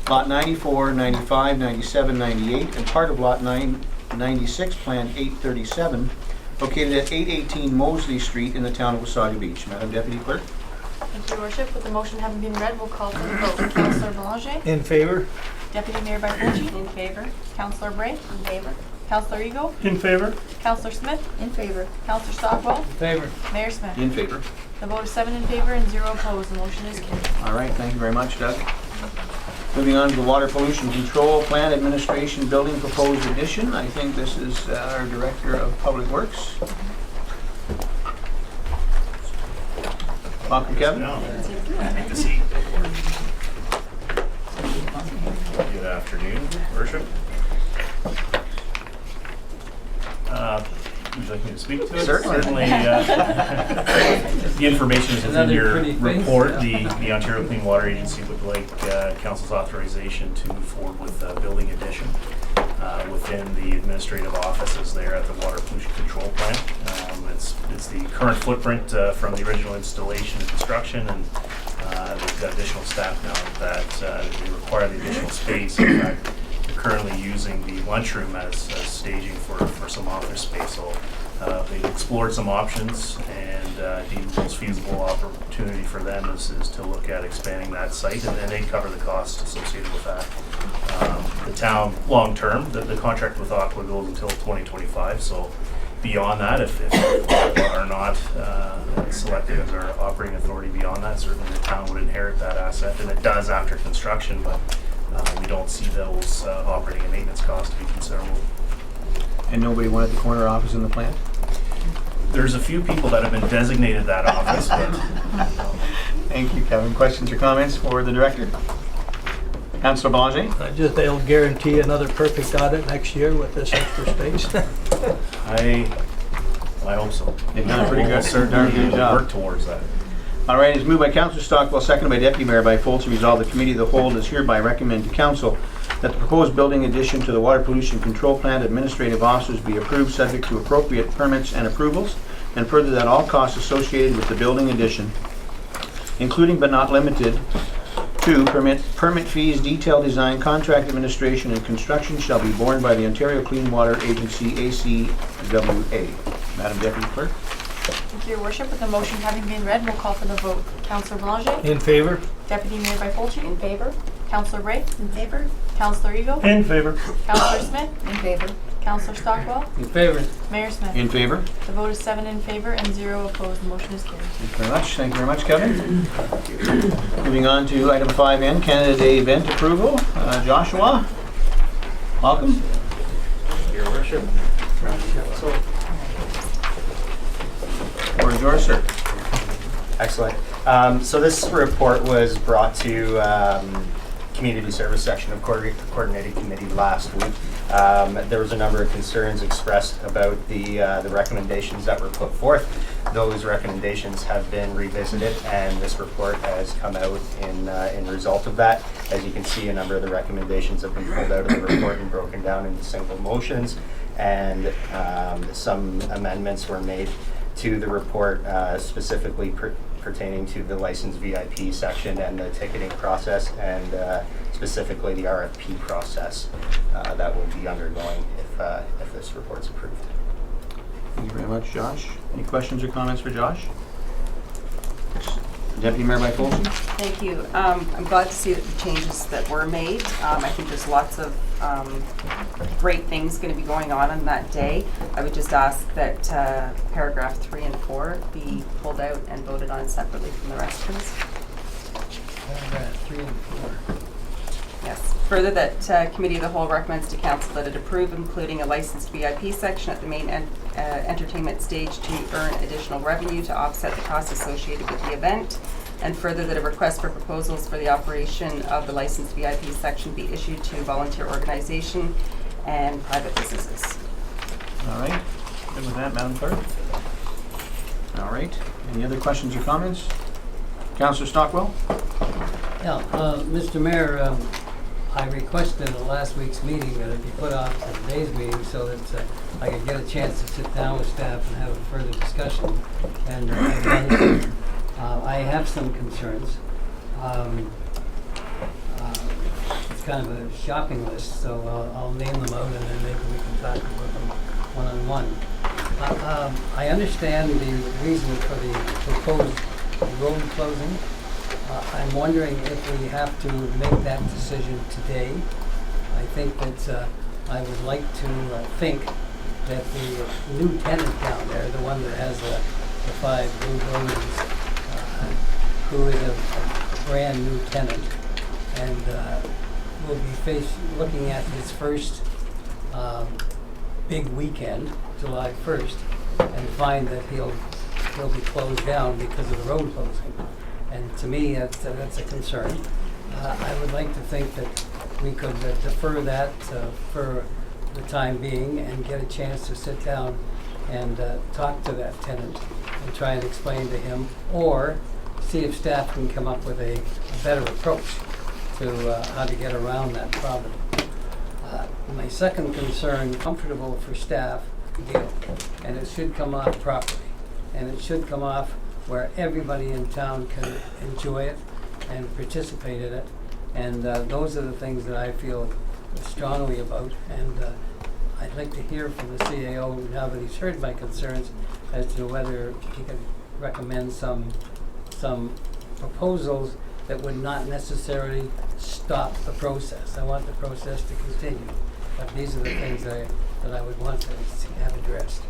Lot 94, 95, 97, 98, and part of Lot 996, Plan 837, located at 818 Mosley Street in the town of Wasaga Beach. Madam Deputy Clerk? Thank you, Your Worship. With the motion having been read, we'll call for the vote. Councillor Belanger? In favor? Deputy Mayor Byfolchi? In favor? Councillor Bray? In favor? Councillor Eagle? In favor? Councillor Smith? In favor. Councillor Stockwell? In favor. Mayor Smith? In favor. The vote is 7 in favor and 0 opposed. The motion is carried. All right, thank you very much, Doug. Moving on to the Water Pollution Control Plan Administration Building Proposed Addition. I think this is our Director of Public Works. Welcome, Kevin. Have a seat. Good afternoon, Worship. Would you like me to speak to it? Certainly. The information is within Another your pretty face. report. The Ontario Clean Water Agency would like Council's authorization to move forward with a building addition within the administrative offices there at the Water Pollution Control Plant. It's the current footprint from the original installation and construction, and they've got additional staff now that they require the additional space. In fact, they're currently using the lunchroom as staging for some office space. So they've explored some options and deemed the most feasible opportunity for them is to look at expanding that site, and they cover the cost associated with that. The town, long term, the contract with Aqua goes until 2025, so beyond that, if are not selected as our operating authority beyond that, certainly the town would inherit that asset, and it does after construction, but we don't see those operating and maintenance costs to be considerable. And nobody wanted the corner office in the plant? There's a few people that have been designated that office, but Thank you, Kevin. Questions or comments for the Director? Councillor Belanger? They'll guarantee another perfect audit next year with this extra space. I hope so. They've done a pretty good, darn good job. Work towards that. All right, it's moved by Councillor Stockwell, seconded by Deputy Mayor Byfolchi. Resolved the Committee of the Whole does hereby recommend to Council that the proposed building addition to the Water Pollution Control Plant administrative offices be approved subject to appropriate permits and approvals, and further that all costs associated with the building addition, including but not limited to permit fees, detailed design, contract administration, and construction shall be borne by the Ontario Clean Water Agency, ACWA. Madam Deputy Clerk? Thank you, Your Worship. With the motion having been read, we'll call for the vote. Councillor Belanger? In favor? Deputy Mayor Byfolchi? In favor? Councillor Bray? In favor? Councillor Eagle? In favor? Councillor Smith? In favor. Councillor Stockwell? In favor. Mayor Smith? In favor? The vote is 7 in favor and 0 opposed. The motion is carried. Thank you very much. Thank you very much, Kevin. Moving on to item 5N, Canada Day event approval. Joshua, welcome. Your Worship. Where's yours, sir? Excellent. So this report was brought to community service section of coordinating committee last week. There was a number of concerns expressed about the recommendations that were put forth. Those recommendations have been revisited, and this report has come out in result of that. As you can see, a number of the recommendations have been pulled out of the report and broken down into single motions, and some amendments were made to the report, specifically pertaining to the licensed VIP section and the ticketing process, and specifically the RFP process that will be undergoing if this report's approved. Thank you very much, Josh. Any questions or comments for Josh? Deputy Mayor Mike Olson? Thank you. I'm glad to see that the changes that were made. I think there's lots of great things going to be going on that day. I would just ask that paragraph 3 and 4 be pulled out and voted on separately from the rest, please. Paragraph 3 and 4. Yes. Further, that Committee of the Whole recommends to Council that it approve including a licensed VIP section at the main entertainment stage to earn additional revenue to offset the costs associated with the event. And further, that a request for proposals for the operation of the licensed VIP section be issued to volunteer organization and private businesses. All right. Good with that, Madam Clerk? All right. Any other questions or comments? Councillor Stockwell? Yeah, Mr. Mayor, I requested at last week's meeting that it be put off to today's meeting so that I could get a chance to sit down with staff and have a further discussion. And I have some concerns. It's kind of a shopping list, so I'll name them out and then maybe we can talk about them one-on-one. I understand the reason for the proposed road closing. I'm wondering if we have to make that decision today. I think that I would like to think that the new tenant down there, the one that has the 5 blue buildings, who is a brand new tenant, and will be looking at his first big weekend, July 1st, and find that he'll be closed down because of the road closing. And to me, that's a concern. I would like to think that we could defer that for the time being and get a chance to sit down and talk to that tenant and try and explain to him, or see if staff can come up with a better approach to how to get around that problem. My second concern, comfortable for staff, deal, and it should come off properly, and it should come off where everybody in town can enjoy it and participate in it. And those are the things that I feel strongly about. And I'd like to hear from the CAO, now that he's heard my concerns, as to whether he can recommend some proposals that would not necessarily stop the process. I want the process to continue. But these are the things that I would want to have addressed.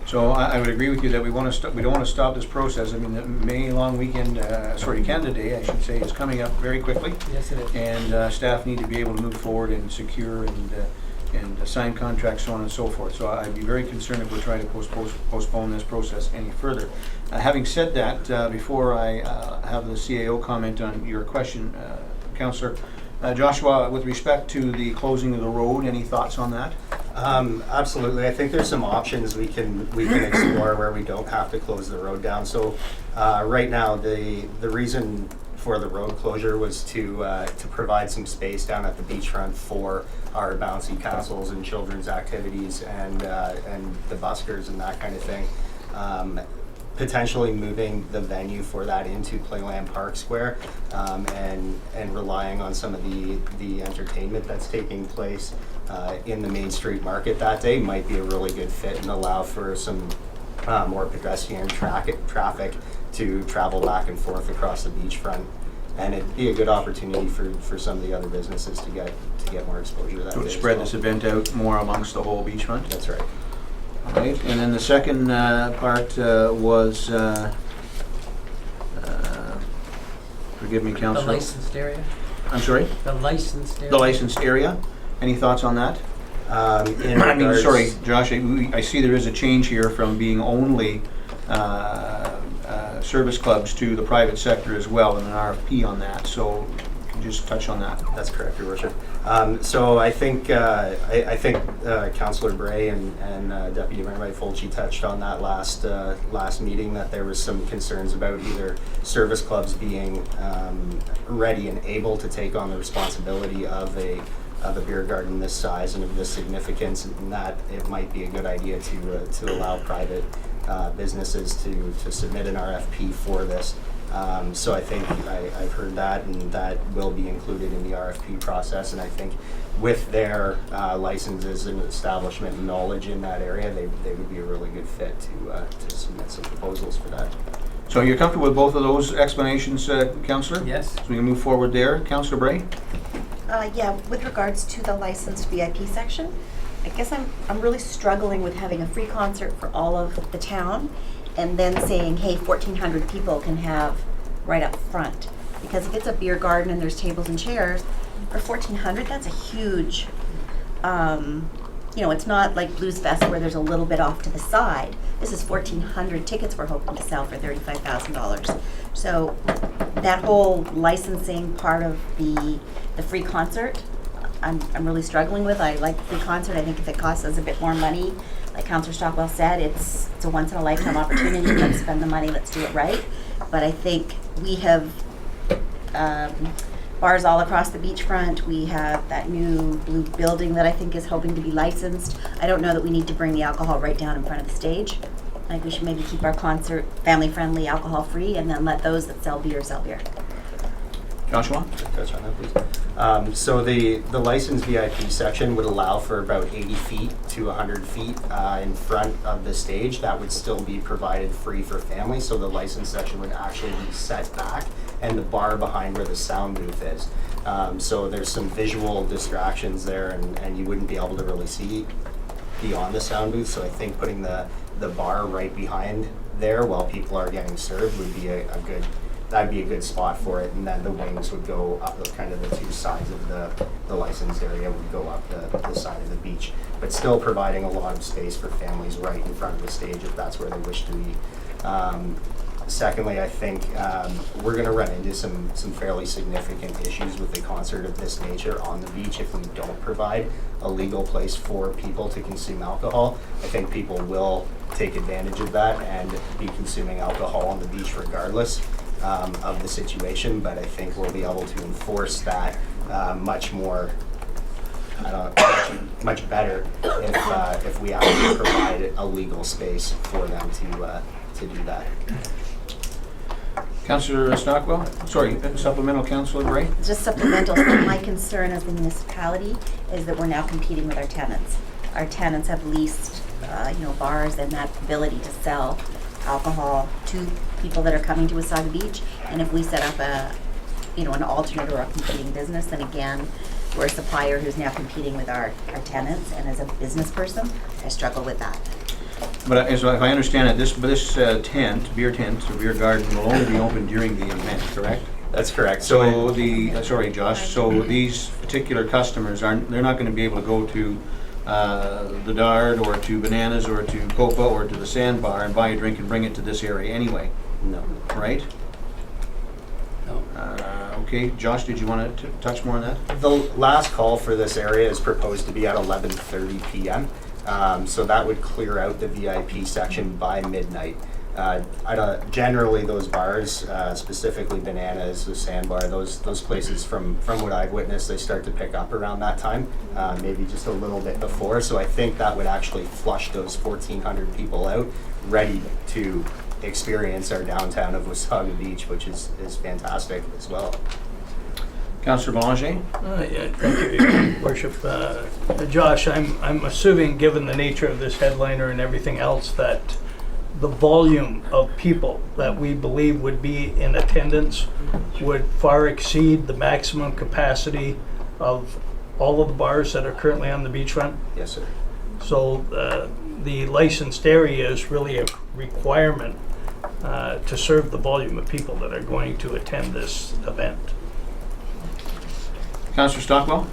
So I would agree with you that we don't want to stop this process. I mean, the May long weekend, Canada Day, I should say, is coming up very quickly. Yes, it is. And staff need to be able to move forward and secure and sign contracts, so on and so forth. So I'd be very concerned if we're trying to postpone this process any further. Having said that, before I have the CAO comment on your question, Councillor, Joshua, with respect to the closing of the road, any thoughts on that? Absolutely. I think there's some options we can explore where we don't have to close the road down. So right now, the reason for the road closure was to provide some space down at the beachfront for our bouncy castles and children's activities and the buskers and that kind of thing. Potentially moving the venue for that into Playland Park Square, and relying on some of the entertainment that's taking place in the Main Street Market that day might be a really good fit and allow for some more pedestrian traffic to travel back and forth across the beachfront, and it'd be a good opportunity for some of the other businesses to get more exposure that day. To spread this event out more amongst the whole beachfront? That's right. Right, and then the second part was, forgive me, The Councillor. licensed area? I'm sorry? The licensed area? The licensed area. Any thoughts on that? Sorry, Josh, I see there is a change here from being only service clubs to the private sector as well, and an RFP on that. So could just touch on that? That's correct, Your Worship. So I think Councillor Bray and Deputy Mayor Mike Fulci touched on that last meeting, that there was some concerns about either service clubs being ready and able to take on the responsibility of a beer garden this size and of this significance, and that it might be a good idea to allow private businesses to submit an RFP for this. So I think I've heard that, and that will be included in the RFP process. And I think with their licenses and establishment knowledge in that area, they would be a really good fit to submit some proposals for that. So you're comfortable with both of those explanations, Councillor? Yes. So we can move forward there. Councillor Bray? Yeah, with regards to the licensed VIP section, I guess I'm really struggling with having a free concert for all of the town and then saying, hey, 1,400 people can have right up front. Because if it's a beer garden and there's tables and chairs, for 1,400, that's a huge, it's not like Blues Fest where there's a little bit off to the side. This is 1,400 tickets we're hoping to sell for $35,000. So that whole licensing part of the free concert, I'm really struggling with. I like the free concert. I think if it costs us a bit more money, like Councillor Stockwell said, it's a once in a lifetime opportunity. Let's spend the money, let's do it right. But I think we have bars all across the beachfront. We have that new blue building that I think is hoping to be licensed. I don't know that we need to bring the alcohol right down in front of the stage. I think we should maybe keep our concert family friendly, alcohol free, and then let those that sell beer sell beer. Joshua? Touch on that, please. So the licensed VIP section would allow for about 80 feet to 100 feet in front of the stage. That would still be provided free for families. So the licensed section would actually be set back, and the bar behind where the sound booth is. So there's some visual distractions there, and you wouldn't be able to really see beyond the sound booth. So I think putting the bar right behind there while people are getting served would be that'd be a good spot for it. And then the wings would go up, kind of the two sides of the licensed area would go up the side of the beach, but still providing a lot of space for families right in front of the stage if that's where they wish to be. Secondly, I think we're going to run into some fairly significant issues with a concert of this nature on the beach if we don't provide a legal place for people to consume alcohol. I think people will take advantage of that and be consuming alcohol on the beach regardless of the situation, but I think we'll be able to enforce that much better if we actually provide a legal space for them to do that. Councillor Stockwell? Sorry, supplemental, Councillor Bray? Just supplemental. My concern as the municipality is that we're now competing with our tenants. Our tenants have leased, bars and that ability to sell alcohol to people that are coming to Wasaga Beach. And if we set up an alternate or a competing business, then again, we're a supplier who's now competing with our tenants. And as a business person, I struggle with that. But so if I understand it, this beer tent, or beer garden will only be open during the event, correct? That's correct. So sorry, Josh. So these particular customers they're not going to be able to go to the Dard or to Bananas or to Copa or to the Sandbar and buy a drink and bring it to this area anyway. No. Right? No. Okay, Josh, did you want to touch more on that? The last call for this area is proposed to be at 11:30 p.m. So that would clear out the VIP section by midnight. Generally, those bars, specifically Bananas, the Sandbar, those places, from what I've witnessed, they start to pick up around that time, maybe just a little bit before. So I think that would actually flush those 1,400 people out, ready to experience our downtown of Wasaga Beach, which is fantastic as well. Councillor Belanger? Yeah, thank you, Worship. Josh, I'm assuming, given the nature of this headliner and everything else, that the volume of people that we believe would be in attendance would far exceed the maximum capacity of all of the bars that are currently on the beachfront? Yes, sir. So the licensed area is really a requirement to serve the volume of people that are going to attend this event. Councillor Stockwell?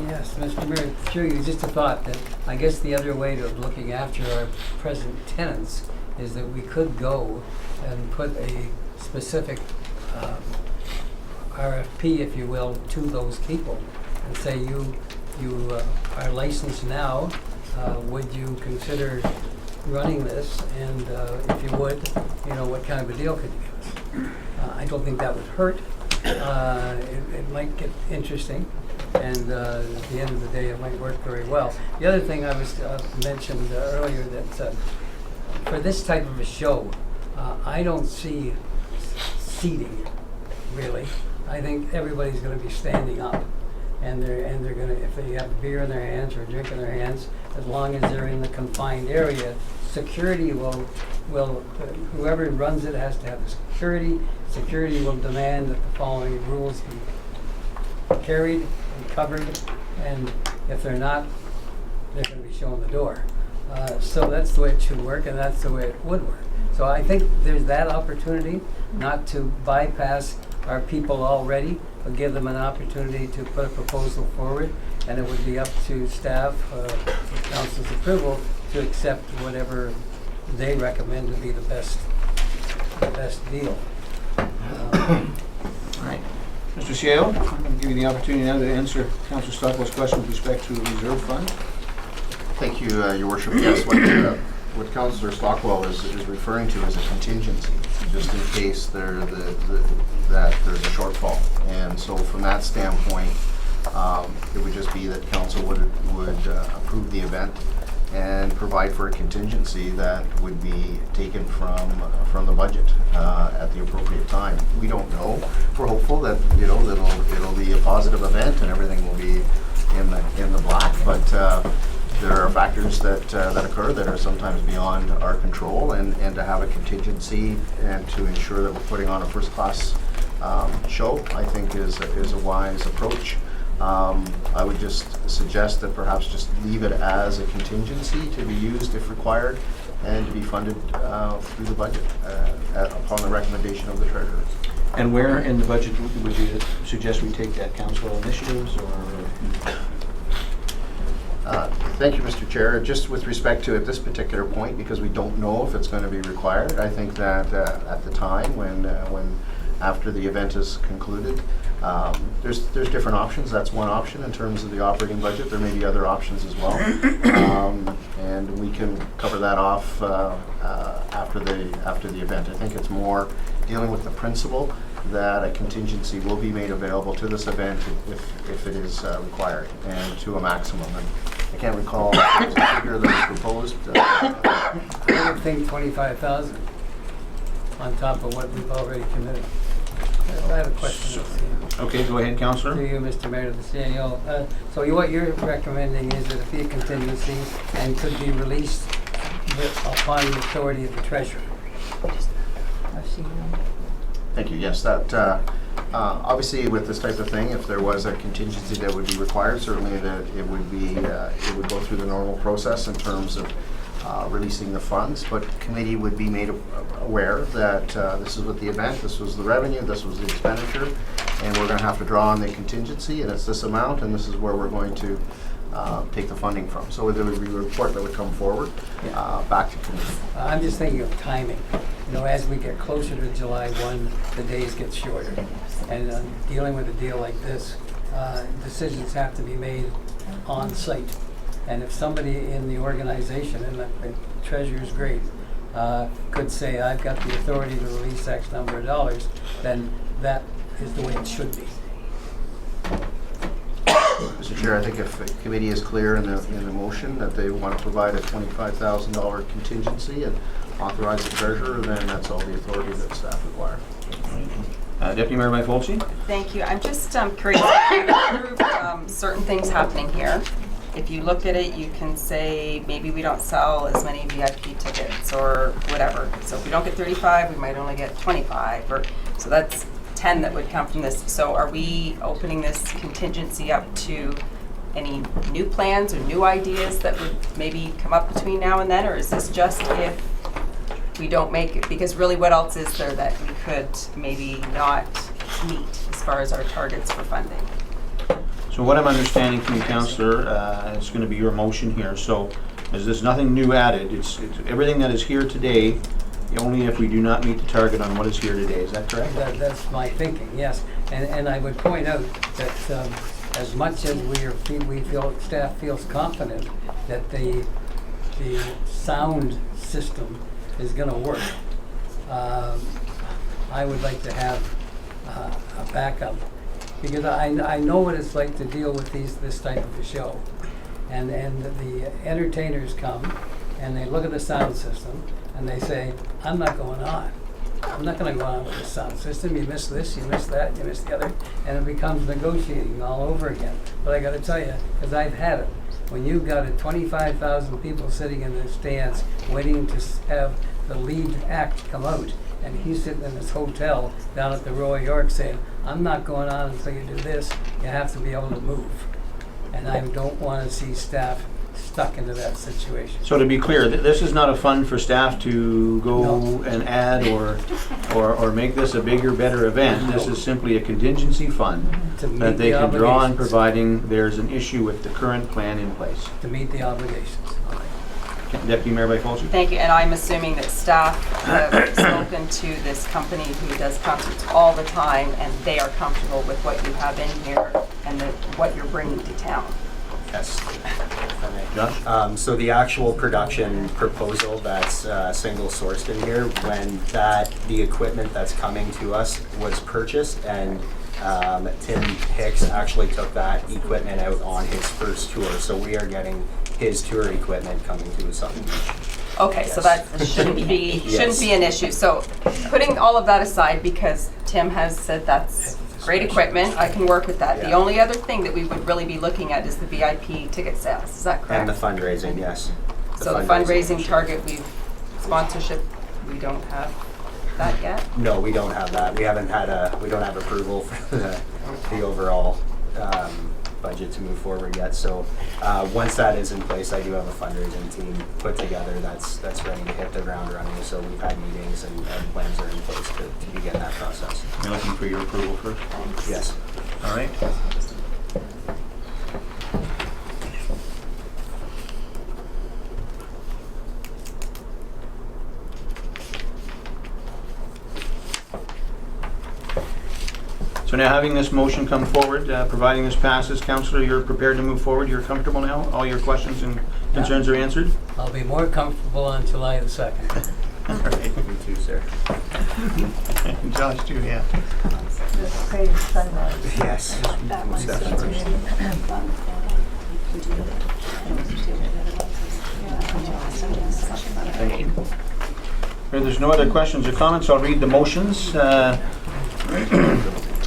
Yes, Mr. Mayor, through you, just a thought that I guess the other way of looking after our present tenants is that we could go and put a specific RFP, if you will, to those people and say, you are licensed now, would you consider running this? And if you would, what kind of a deal could you give us? I don't think that would hurt. It might get interesting, and at the end of the day, it might work very well. The other thing I was mentioned earlier, that for this type of a show, I don't see seating, really. I think everybody's going to be standing up, and they're going to, if they have beer in their hands or a drink in their hands, as long as they're in the confined area, security will whoever runs it has to have the security. Security will demand that the following rules be carried and covered, and if they're not, they're going to be shown the door. So that's the way it should work, and that's the way it would work. So I think there's that opportunity, not to bypass our people already, but give them an opportunity to put a proposal forward, and it would be up to staff, with council's approval, to accept whatever they recommend to be the best deal. All right. Mr. Cielo, I'm going to give you the opportunity now to answer Councillor Stockwell's question with respect to the reserve fund. Thank you, Your Worship. Yes, what Councillor Stockwell is referring to is a contingency, just in case that there's a shortfall. And so from that standpoint, it would just be that council would approve the event and provide for a contingency that would be taken from the budget at the appropriate time. We don't know. We're hopeful that it'll be a positive event and everything will be in the black, but there are factors that occur that are sometimes beyond our control, and to have a contingency and to ensure that we're putting on a first-class show, I think is a wise approach. I would just suggest that perhaps just leave it as a contingency to be used if required and to be funded through the budget upon the recommendation of the treasurer. And where in the budget would you suggest we take that, council initiatives or? Thank you, Mr. Chair. Just with respect to at this particular point, because we don't know if it's going to be required, I think that at the time when after the event is concluded, there's different options. That's one option in terms of the operating budget. There may be other options as well, and we can cover that off after the event. I think it's more dealing with the principle that a contingency will be made available to this event if it is required, and to a maximum. And I can't recall the figure that was proposed. I would think 25,000 on top of what we've already committed. I have a question. Okay, go ahead, Councillor. To you, Mr. Mayor, to the CEO. So what you're recommending is that it be a contingency and could be released upon the authority of the treasurer. Thank you. Yes, that obviously with this type of thing, if there was a contingency that would be required, certainly that it would go through the normal process in terms of releasing the funds. But committee would be made aware that this is what the event, this was the revenue, this was the expenditure, and we're going to have to draw on the contingency, and it's this amount, and this is where we're going to take the funding from. So there would be a report that would come forward back to committee. I'm just thinking of timing. As we get closer to July 1, the days get shorter. And dealing with a deal like this, decisions have to be made on site. And if somebody in the organization, and the treasurer is great, could say, I've got the authority to release X number of dollars, then that is the way it should be. Mr. Chair, I think if the committee is clear in the motion that they want to provide a $25,000 contingency and authorize the treasurer, then that's all the authority that staff require. Deputy Mayor Byfolsey? Thank you. I'm just curious. There are certain things happening here. If you look at it, you can say maybe we don't sell as many VIP tickets or whatever. So if we don't get 35, we might only get 25. So that's 10 that would come from this. So are we opening this contingency up to any new plans or new ideas that would maybe come up between now and then? Or is this just if we don't make it? Because really, what else is there that we could maybe not meet as far as our targets for funding? So what I'm understanding from you, Councillor, it's going to be your motion here. So as there's nothing new added, it's everything that is here today, only if we do not meet the target on what is here today. Is that correct? That's my thinking, yes. And I would point out that as much as we feel, staff feels confident that the sound system is gonna work, I would like to have a backup, because I know what it's like to deal with this type of a show. And the entertainers come and they look at the sound system and they say, I'm not going on. I'm not going to go on with the sound system. You miss this, you miss that, you miss the other, and it becomes negotiating all over again. But I got to tell you, because I've had it, when you've got 25,000 people sitting in the stands waiting to have the lead act come out, and he's sitting in his hotel down at the Royal York saying, I'm not going on until you do this, you have to be able to move. And I don't want to see staff stuck into that situation. So to be clear, this is not a fund for staff to go and add or make this a bigger, better event. This is simply a contingency fund that they can draw on providing there's an issue with the current plan in place. To meet the obligations. Deputy Mayor Byfolsey. Thank you, and I'm assuming that staff have spoken to this company who does concerts all the time, and they are comfortable with what you have in here and what you're bringing to town. Yes. Josh? So the actual production proposal that's single sourced in here, when the equipment that's coming to us was purchased, and Tim Hicks actually took that equipment out on his first tour. So we are getting his tour equipment coming to us on the beach. Okay, Yes. so that shouldn't be Yes. an issue. So putting all of that aside, because Tim has said that's great equipment, I can work with that. The Yeah. only other thing that we would really be looking at is the VIP ticket sales. Is that correct? And the fundraising, yes. So the fundraising target, sponsorship, we don't have that yet? No, we don't have that. We don't have approval for the overall budget to move forward yet. So once that is in place, I do have a fundraising team put together that's ready to hit the ground running. So we've had meetings and plans are in place to begin that process. You're looking for your approval first? Yes. All right. So now, having this motion come forward, providing this passes, Councillor, you're prepared to move forward? You're comfortable now? All your questions and concerns are answered? I'll be more comfortable on July the 2nd. All right. Me too, sir. Josh, too, yeah. The creative sunrise. Yes. That Most one's definitely. Thank you. If there's no other questions or comments, I'll read the motions.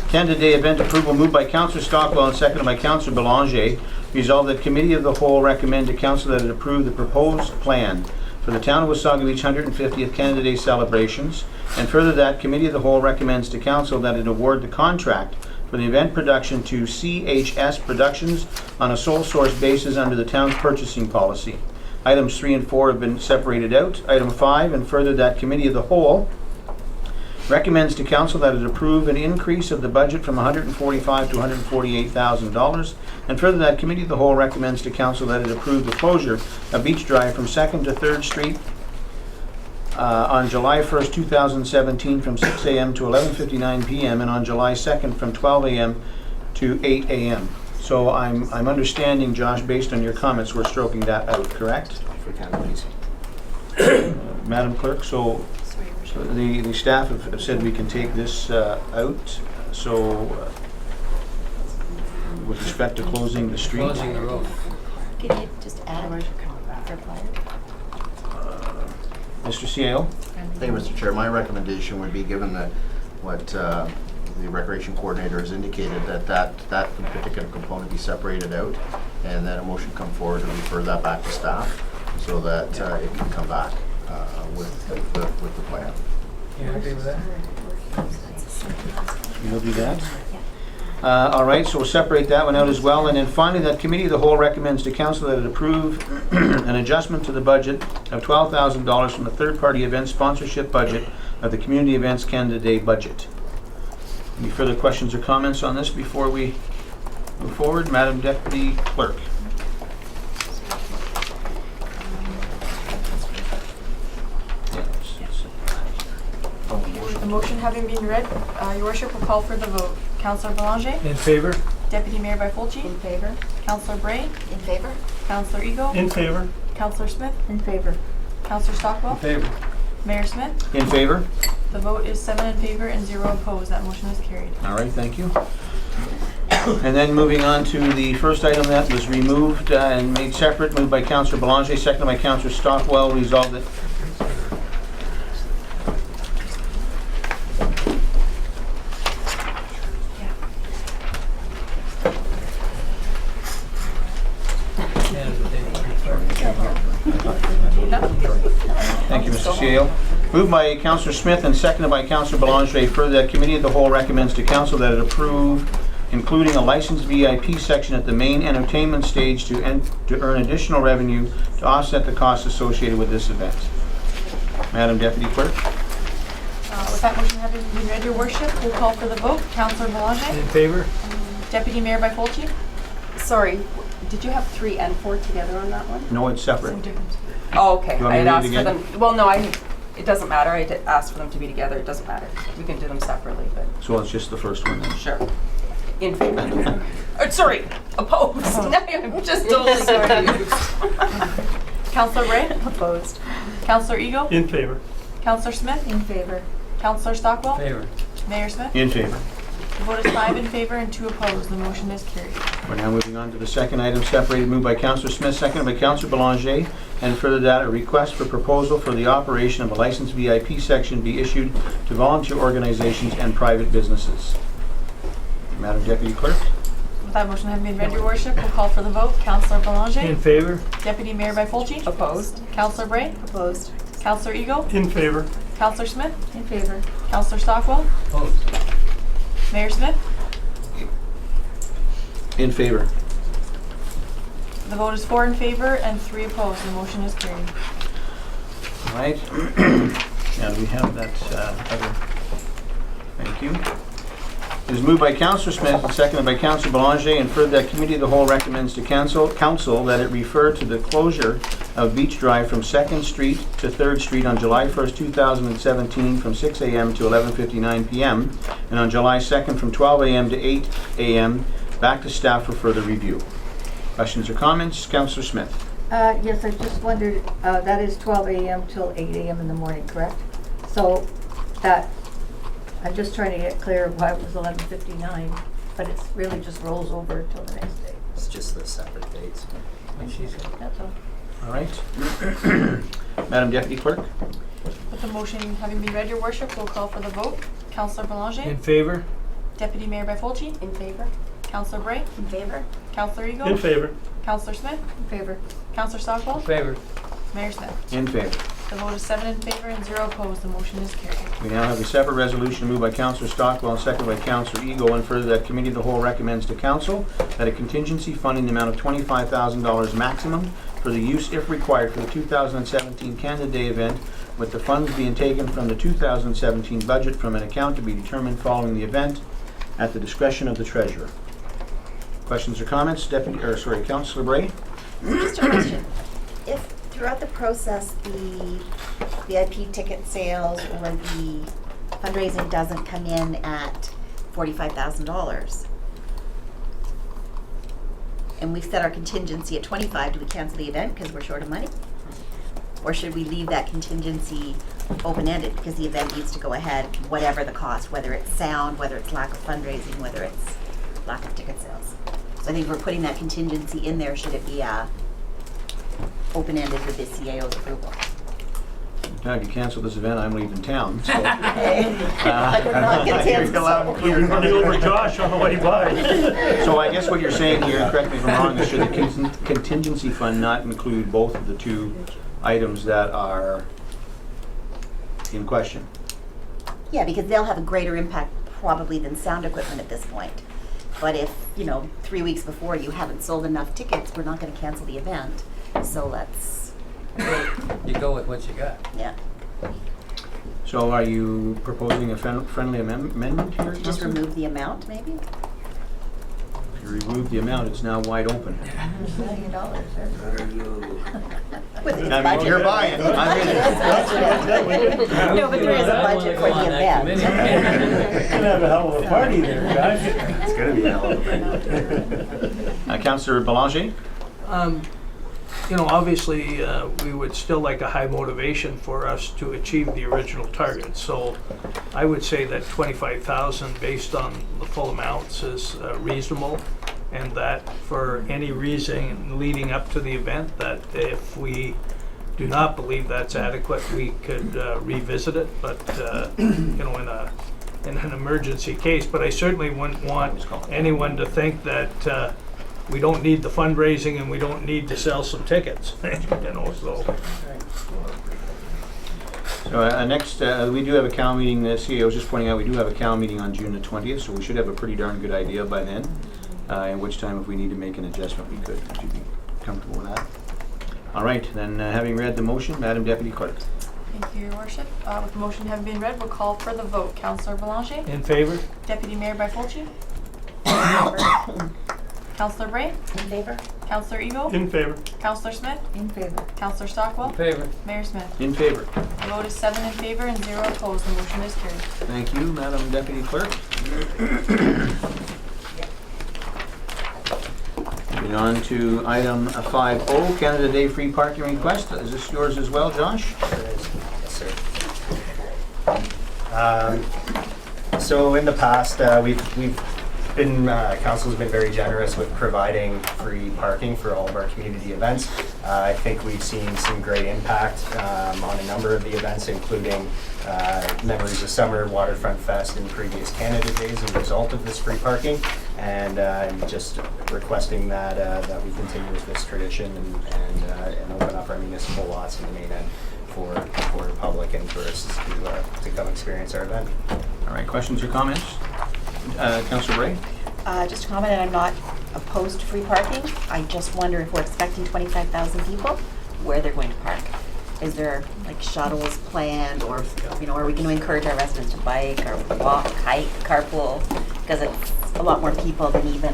Canada Day event approval moved by Councillor Stockwell and seconded by Councillor Belanger. Resolved that Committee of the Whole recommend to Council that it approve the proposed plan for the Town of Wasaga Beach 150th Canada Day celebrations, and further that Committee of the Whole recommends to Council that it award the contract for the event production to CHS Productions on a sole source basis under the town's purchasing policy. Items 3 and 4 have been separated out. Item 5, and further that Committee of the Whole recommends to Council that it approve an increase of the budget from $145,000 to $148,000, and further that Committee of the Whole recommends to Council that it approve the closure of Beach Drive from 2nd to 3rd Street on July 1st, 2017 from 6 a.m. to 11:59 p.m. and on July 2nd from 12 a.m. to 8 a.m. So I'm understanding, Josh, based on your comments, we're stroking that out, correct? If we can, please. Madam Clerk, so the staff have said we can take this out. So with respect to closing the street. Closing the road. Can you just add a reply? Mr. CAO? Thank you, Mr. Chair. My recommendation would be, given that what the Recreation Coordinator has indicated, that particular component be separated out, and then a motion come forward to refer that back to staff so that it can come back with the plan. You happy with that? You'll do that? All right, so we'll separate that one out as well. And then finally, that Committee of the Whole recommends to Council that it approve an adjustment to the budget of $12,000 from the third-party event sponsorship budget of the Community Events Canada Day budget. Any further questions or comments on this before we move forward? Madam Deputy Clerk. motion having been read, your worship will call for the vote. Councillor Belanger? In favor? Deputy Mayor Byfolchi? In favor? Councillor Bray? In favor? Councillor Ego? In favor? Councillor Smith? In favor. Councillor Stockwell? In favor. Mayor Smith? In favor? The vote is 7 in favor and 0 opposed. That motion is carried. All right, thank you. And then moving on to the first item that was removed and made separate, moved by Councillor Belanger, seconded by Councillor Stockwell, resolved that Thank you, Mr. CEO. Moved by Councillor Smith and seconded by Councillor Belanger. Further, that Committee of the Whole recommends to Council that it approve including a licensed VIP section at the main entertainment stage to earn additional revenue to offset the costs associated with this event. Madam Deputy Clerk. With that motion having been read, your worship, we'll call for the vote. Councillor Belanger? In favor? Deputy Mayor Byfolchi? Sorry, did you have 3 and 4 together on that one? No, it's separate. Same difference. Oh, okay. You want I me had to read asked it for again? them, well, no, it doesn't matter. I did ask for them to be together. It doesn't matter. We can do them separately, but So it's just the first one then. sure. In favor. Sorry, opposed. Now I'm just totally confused. Councillor Bray? Opposed. Councillor Ego? In favor? Councillor Smith? In favor. Councillor Stockwell? Favor. Mayor Smith? In favor. The vote is 5 in favor and 2 opposed. The motion is carried. We're now moving on to the second item, separated, moved by Councillor Smith, seconded by Councillor Belanger, and further that a request for proposal for the operation of a licensed VIP section be issued to volunteer organizations and private businesses. Madam Deputy Clerk. With that motion having been read, your worship, we'll call for the vote. Councillor Belanger? In favor? Deputy Mayor Byfolchi? Opposed. Councillor Bray? Opposed. Councillor Ego? In favor? Councillor Smith? In favor. Councillor Stockwell? Opposed. Mayor Smith? In favor. The vote is 4 in favor and 3 opposed. The motion is carried. All right. Now, do we have that other? Thank you. It is moved by Councillor Smith and seconded by Councillor Belanger, and further that Committee of the Whole recommends to Council that it refer to the closure of Beach Drive from 2nd Street to 3rd Street on July 1st, 2017 from 6 a.m. to 11:59 p.m. and on July 2nd from 12 a.m. to 8 a.m. back to staff for further review. Questions or comments? Councillor Smith. Yes, I just wondered, that is 12 a.m. till 8 a.m. in the morning, correct? So that, I'm just trying to get clear why it was 11:59, but it's really just rolls over till the next day. It's just the separate dates. That's all. All right. Madam Deputy Clerk. With the motion having been read, your worship, we'll call for the vote. Councillor Belanger? In favor? Deputy Mayor Byfolchi? In favor. Councillor Bray? In favor? Councillor Ego? In favor? Councillor Smith? In favor. Councillor Stockwell? Favor. Mayor Smith? In favor. The vote is 7 in favor and 0 opposed. The motion is carried. We now have a separate resolution moved by Councillor Stockwell and seconded by Councillor Ego, and further that Committee of the Whole recommends to Council that a contingency fund in the amount of $25,000 maximum for the use, if required, for the 2017 Canada Day event, with the funds being taken from the 2017 budget from an account to be determined following the event at the discretion of the Treasurer. Questions or comments? Councillor Bray? Just a question. If throughout the process the VIP ticket sales or the fundraising doesn't come in at $45,000 and we've set our contingency at 25, do we cancel the event because we're short of money? Or should we leave that contingency open-ended because the event needs to go ahead, whatever the cost, whether it's sound, whether it's lack of fundraising, whether it's lack of ticket sales? So I think we're putting that contingency in there. Should it be open-ended with the CAO's approval? Now, if you cancel this event, I'm leaving town, so. I would not get canceled. You're running over Josh on the way by. So I guess what you're saying here, correct me if I'm wrong, is should the contingency fund not include both of the two items that are in question? Yeah, because they'll have a greater impact probably than sound equipment at this point. But if, 3 weeks before you haven't sold enough tickets, we're not going to cancel the event. So let's, You go with what you got. yeah, So are you proposing a friendly amendment here, just Councillor? remove the amount maybe? If You removed the amount, it's now wide open. $1 million, That means you're buying. I'm in it. No, but there is a budget for the event. Gonna have a hell of a party there, guys. It's gonna be a hell of a Councillor Belanger? You know, obviously, we would still like a high motivation for us to achieve the original target. So I would say that 25,000 based on the full amounts is reasonable, and that for any reason leading up to the event, that if we do not believe that's adequate, we could revisit it, but you know, in an emergency case. But I certainly wouldn't want anyone to think that we don't need the fundraising and we don't need to sell some tickets. You know, so. So next, we do have a CAL meeting. The CEO was just pointing out we do have a CAL meeting on June the 20th, so we should have a pretty darn good idea by then. In which time, if we need to make an adjustment, we could. Would you be comfortable with that? All right, then having read the motion, Madam Deputy Clerk. Thank you, Your Worship. With the motion having been read, we'll call for the vote. Councillor Belanger? In favor? Deputy Mayor Byfolchi? Councillor Bray? In favor? Councillor Ego? In favor. Councillor Smith? in favor. Councillor Stockwell? In favor. Mayor Smith? In favor. The vote is 7 in favor and 0 opposed. The motion is carried. Thank you, Madam Deputy Clerk. Moving on to item 5O, Canada Day free parking request. Is this yours as well, Josh? Yes, sir. So in the past, we've been, council's been very generous with providing free parking for all of our community events. I think we've seen some great impact on a number of the events, including Memories of Summer, Waterfront Fest, and previous Canada Days as a result of this free parking. And I'm just requesting that that we continue with this tradition and open up our municipal lots in the main end for the public and tourists to come experience our event. All right, questions or comments? Councillor Bray? Just a comment, and I'm not opposed to free parking. I just wonder if we're expecting 25,000 people, where they're going to park. Is there like shuttles planned, or you know, are we going to encourage our residents to bike or walk, hike, carpool? Because it's a lot more people than even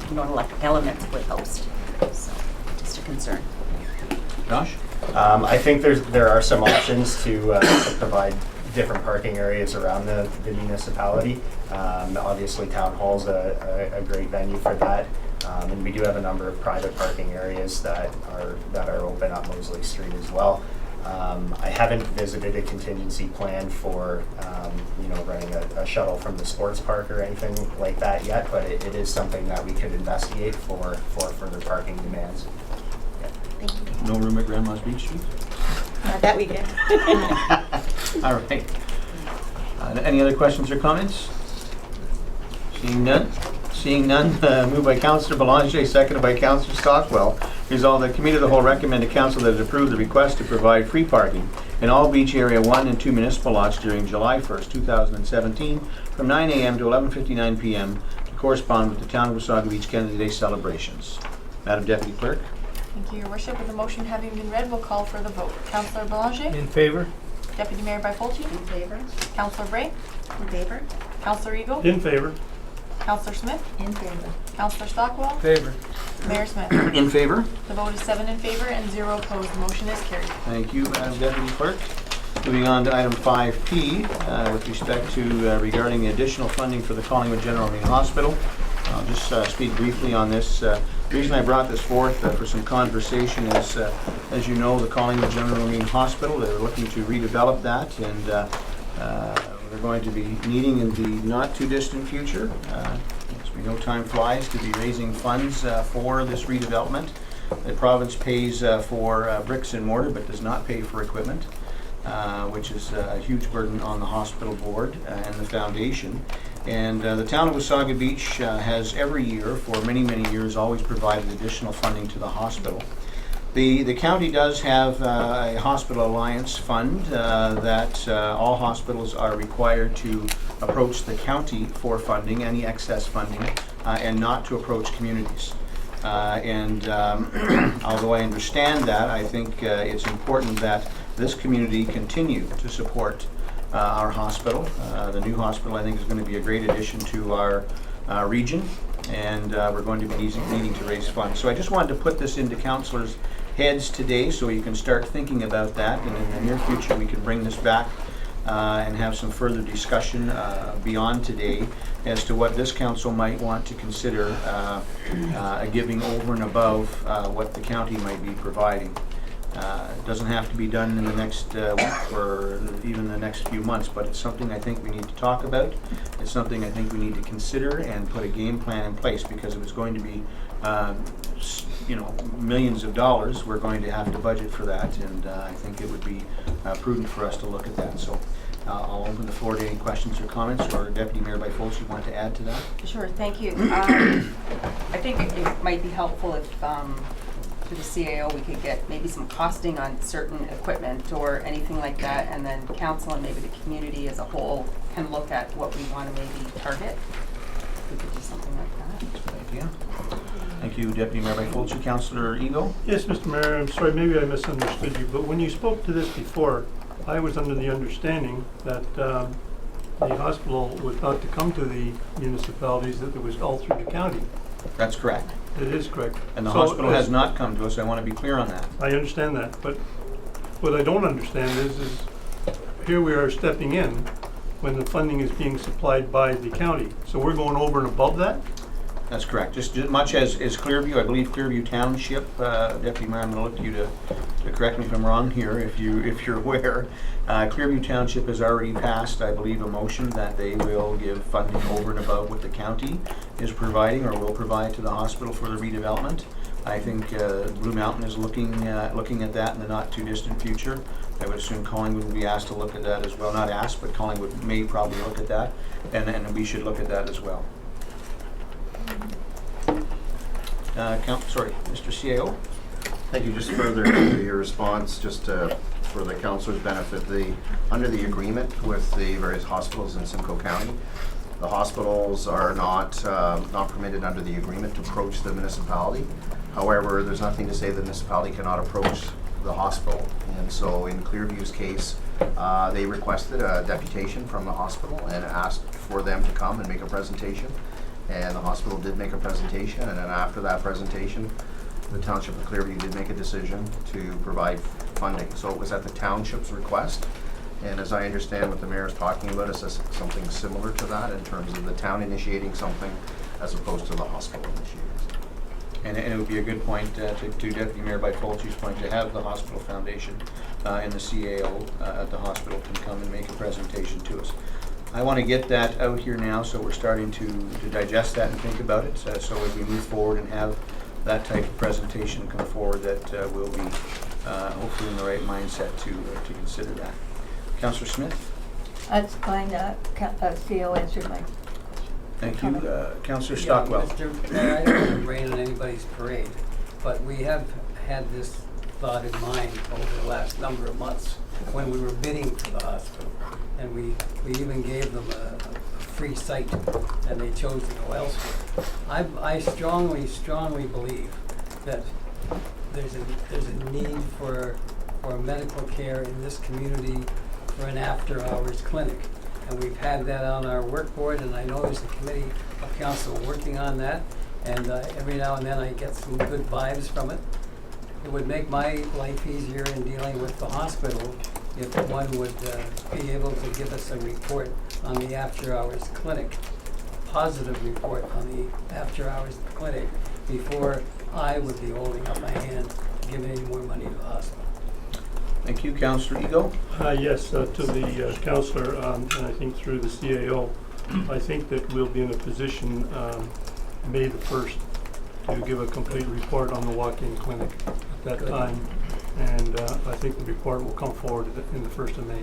you know, an electric elements would host. So, just a concern. Josh? I think there are some options to provide different parking areas around the municipality. Obviously, Town Hall's a great venue for that. And we do have a number of private parking areas that are open up Mosley Street as well. I haven't visited a contingency plan for you know, running a shuttle from the sports park or anything like that yet, but it is something that we could investigate for further parking demands. Thank you. No room at Grandma's Beach Street? Not that weekend. All right. Any other questions or comments? Seeing none? Moved by Councillor Belanger, seconded by Councillor Stockwell. Resolved that Committee of the Whole recommend to Council that it approve the request to provide free parking in all Beach Area 1 and 2 municipal lots during July 1st, 2017 from 9 a.m. to 11:59 p.m. to correspond with the Town of Wasaga Beach Canada Day celebrations. Madam Deputy Clerk? Thank you, Your Worship. With the motion having been read, we'll call for the vote. Councillor Belanger? In favor? Deputy Mayor Byfolchi? In favor? Councillor Bray? In favor? Councillor Ego? In favor. Councillor Smith? In favor. Councillor Stockwell? Favor. Mayor Smith? In favor? The vote is 7 in favor and 0 opposed. The motion is carried. Thank you, Madam Deputy Clerk. Moving on to item 5P, with respect to regarding the additional funding for the Collingwood General Main Hospital. I'll just speak briefly on this. The reason I brought this forth for some conversation is, as you know, the Collingwood General Main Hospital, they're looking to redevelop that, and they're going to be needing in the not too distant future, as we know time flies, to be raising funds for this redevelopment. The province pays for bricks and mortar but does not pay for equipment, which is a huge burden on the hospital board and the foundation. And the town of Wasaga Beach has every year for many, many years always provided additional funding to the hospital. The county does have a hospital alliance fund that all hospitals are required to approach the county for funding, any excess funding, and not to approach communities. Although I understand that, I think it's important that this community continue to support our hospital. The new hospital, I think, is going to be a great addition to our region. and we're going to be needing to raise funds. So I just wanted to put this into councillors' heads today so you can start thinking about that, and in the near future we can bring this back and have some further discussion beyond today as to what this council might want to consider giving over and above what the county might be providing. It doesn't have to be done in the next week or even the next few months, but it's something I think we need to talk about. It's something I think we need to consider and put a game plan in place, because if it's going to be millions of dollars, we're going to have to budget for that, and I think it would be prudent for us to look at that. So I'll open the floor to any questions or comments, or Deputy Mayor Byfolds, you want to add to that? Sure, thank you. I think it might be helpful if through the CAO we could get maybe some costing on certain equipment or anything like that, and then council and maybe the community as a whole can look at what we want to maybe target. We could do something like that. That's a good idea. Thank you, Deputy Mayor Byfolds. Councillor Eagle? Yes, Mr. Mayor, I'm sorry, maybe I misunderstood you, but when you spoke to this before, I was under the understanding that the hospital was not to come to the municipalities, that it was all through the county. That's correct. It is correct. And the So, hospital has not come to us. I want to be clear on that. I understand that, but what I don't understand is here we are stepping in when the funding is being supplied by the county. So we're going over and above that? That's correct. Just as much as Clearview, I believe Clearview Township, Deputy Mayor, I'm going to look to you to correct me if I'm wrong here, if you're aware. Clearview Township has already passed, I believe, a motion that they will give funding over and above what the county is providing or will provide to the hospital for the redevelopment. I think Blue Mountain is looking at that in the not too distant future. I would assume Collingwood will be asked to look at that as well. Not asked, but Collingwood may probably look at that, and we should look at that as well. Mr. CAO? Thank you. Just further to your response, just for the councillor's benefit, under the agreement with the various hospitals in Simcoe County, the hospitals are not permitted under the agreement to approach the municipality. However, there's nothing to say the municipality cannot approach the hospital. And so in Clearview's case, they requested a deputation from the hospital and asked for them to come and make a presentation. And the hospital did make a presentation, and then after that presentation, the Township of Clearview did make a decision to provide funding. So it was at the Township's request, and as I understand what the Mayor is talking about, is something similar to that in terms of the town initiating something as opposed to the hospital initiating something. And it would be a good point to Deputy Mayor Byfolds' point to have the Hospital Foundation and the CAO at the hospital can come and make a presentation to us. I want to get that out here now, so we're starting to digest that and think about it. So as we move forward and have that type of presentation come forward, that we'll be hopefully in the right mindset to consider that. Councillor Smith? That's fine. CO answered my question. Thank you. Councillor Stockwell? Mr. Mayor, I don't want to rain on anybody's parade, but we have had this thought in mind over the last number of months when we were bidding for the hospital. And we even gave them a free site, and they chose to go elsewhere. I strongly believe that there's a need for medical care in this community for an after-hours clinic. And we've had that on our work board, and I know there's a committee of council working on that, and every now and then I get some good vibes from it. It would make my life easier in dealing with the hospital if one would be able to give us a report on the after-hours clinic, a positive report on the after-hours clinic, before I would be holding up my hand to give any more money to the hospital. Thank you. Councillor Eagle? Yes, to the councillor, and I think through the CAO, I think that we'll be in a position May the 1st to give a complete report on the walk-in clinic at that time. And I think the report will come forward in the 1st of May.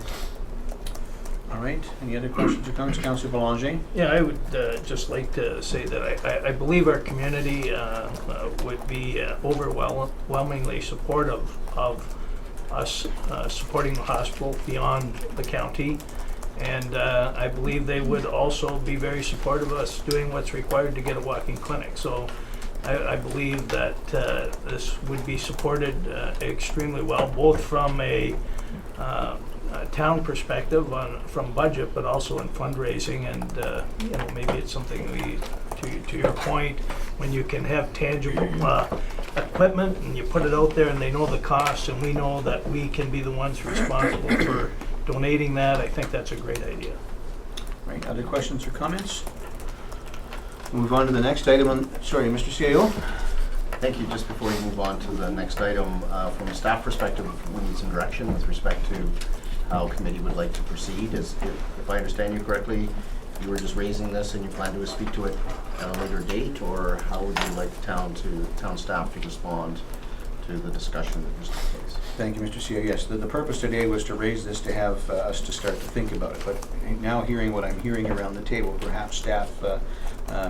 All right. Any other questions or comments? Councillor Belanger? Yeah, I would just like to say that I believe our community would be overwhelmingly supportive of us supporting the hospital beyond the county. And I believe they would also be very supportive of us doing what's required to get a walk-in clinic. So I believe that this would be supported extremely well, both from a town perspective from budget, but also in fundraising. And maybe it's something we to your point, when you can have tangible equipment and you put it out there and they know the cost and we know that we can be the ones responsible for donating that, I think that's a great idea. Right, other questions or comments? Move on to the next item. Sorry, Mr. CAO? Thank you. Just before you move on to the next item, from a staff perspective, we need some direction with respect to how committee would like to proceed. If I understand you correctly, you were just raising this and you plan to speak to it at a later date, or how would you like town staff to respond to the discussion that just took place? Thank you, Mr. CEO. Yes, the purpose today was to raise this to have us to start to think about it. But now hearing what I'm hearing around the table, perhaps staff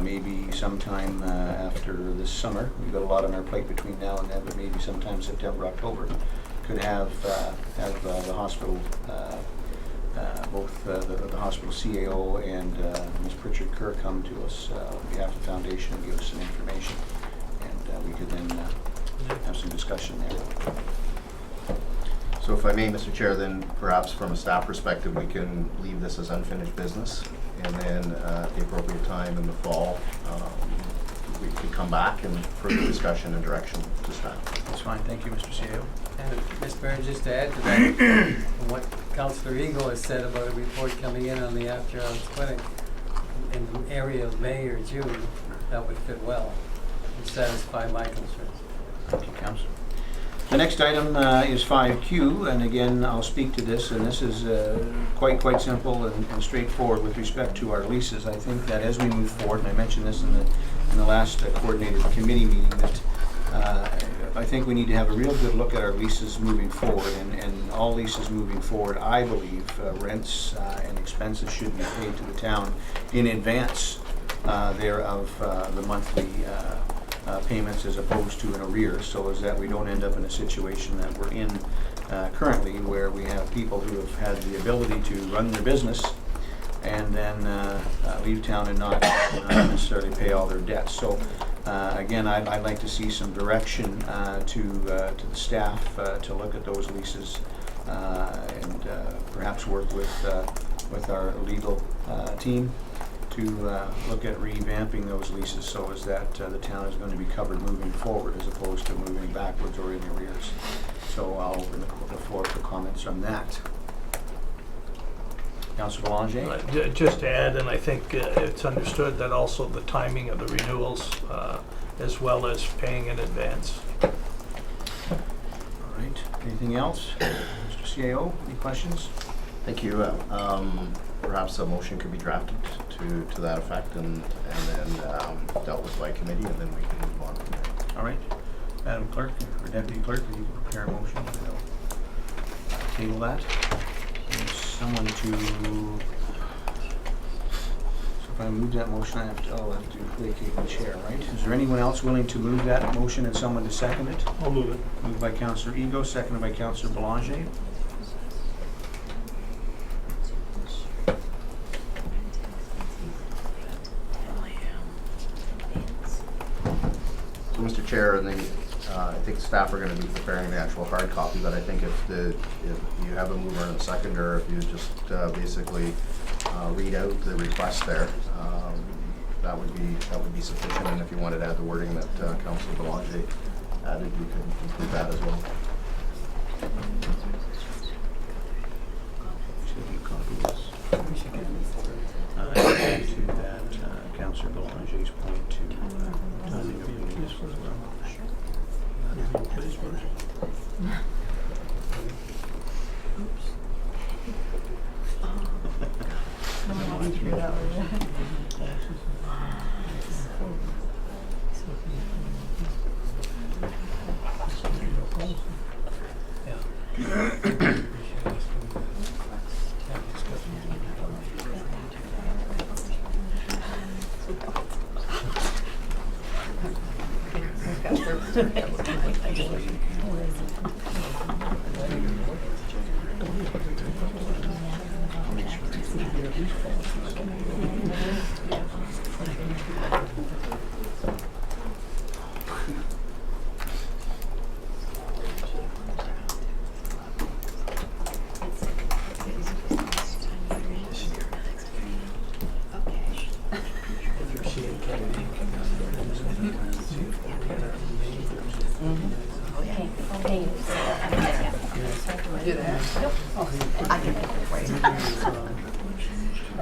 maybe sometime after this summer, we've got a lot on our plate between now and then, but maybe sometime September, October, could have the hospital, both the hospital CAO and Ms. Pritchard Kerr come to us on behalf of the foundation and give us some information. And we could then have some discussion there. So if I may, Mr. Chair, then perhaps from a staff perspective, we can leave this as unfinished business, and then at the appropriate time in the fall, we could come back and further discussion and direction to staff. That's fine. Thank you, Mr. CEO. And Mr. Mayor, just to add to that, what Councillor Eagle has said about a report coming in on the after-hours clinic in the area of May or June, that would fit well and satisfy my concerns. Thank you, Councillor. The next item is 5Q, and again, I'll speak to this, and this is quite simple and straightforward with respect to our leases. I think that as we move forward, and I mentioned this in the last coordinated committee meeting, that I think we need to have a real good look at our leases moving forward, and all leases moving forward, I believe, rents and expenses should be paid to the town in advance thereof the monthly payments as opposed to an arrears, so as that we don't end up in a situation that we're in currently, where we have people who have had the ability to run their business and then leave town and not necessarily pay all their debts. So again, I'd like to see some direction to the staff to look at those leases and perhaps work with our legal team to look at revamping those leases so as that the town is going to be covered moving forward as opposed to moving backwards or in arrears. So I'll open the floor for comments on that. Councillor Belanger? Just to add, and I think it's understood that also the timing of the renewals as well as paying in advance. All right. Anything else? Mr. CAO, any questions? Thank you. Perhaps a motion could be drafted to that effect and then dealt with by committee, and then we can move on from there. All right. Madam Clerk, or Deputy Clerk, will you prepare a motion? We'll table that. There's someone to... So if I move that motion, I'll have to vacate the chair, right? Is there anyone else willing to move that motion and someone to second it? I'll move it. Moved by Councillor Ego, seconded by Councillor Belanger. So, Mr. Chair, and then I think staff are going to be preparing the actual hard copy, but I think if you have a mover and a seconder, if you just basically read out the request there, that would be sufficient. And if you wanted to add the wording that Councillor Belanger added, you could include that as well. Should you copy this? To that Councillor Belanger's point to timing of meetings as well.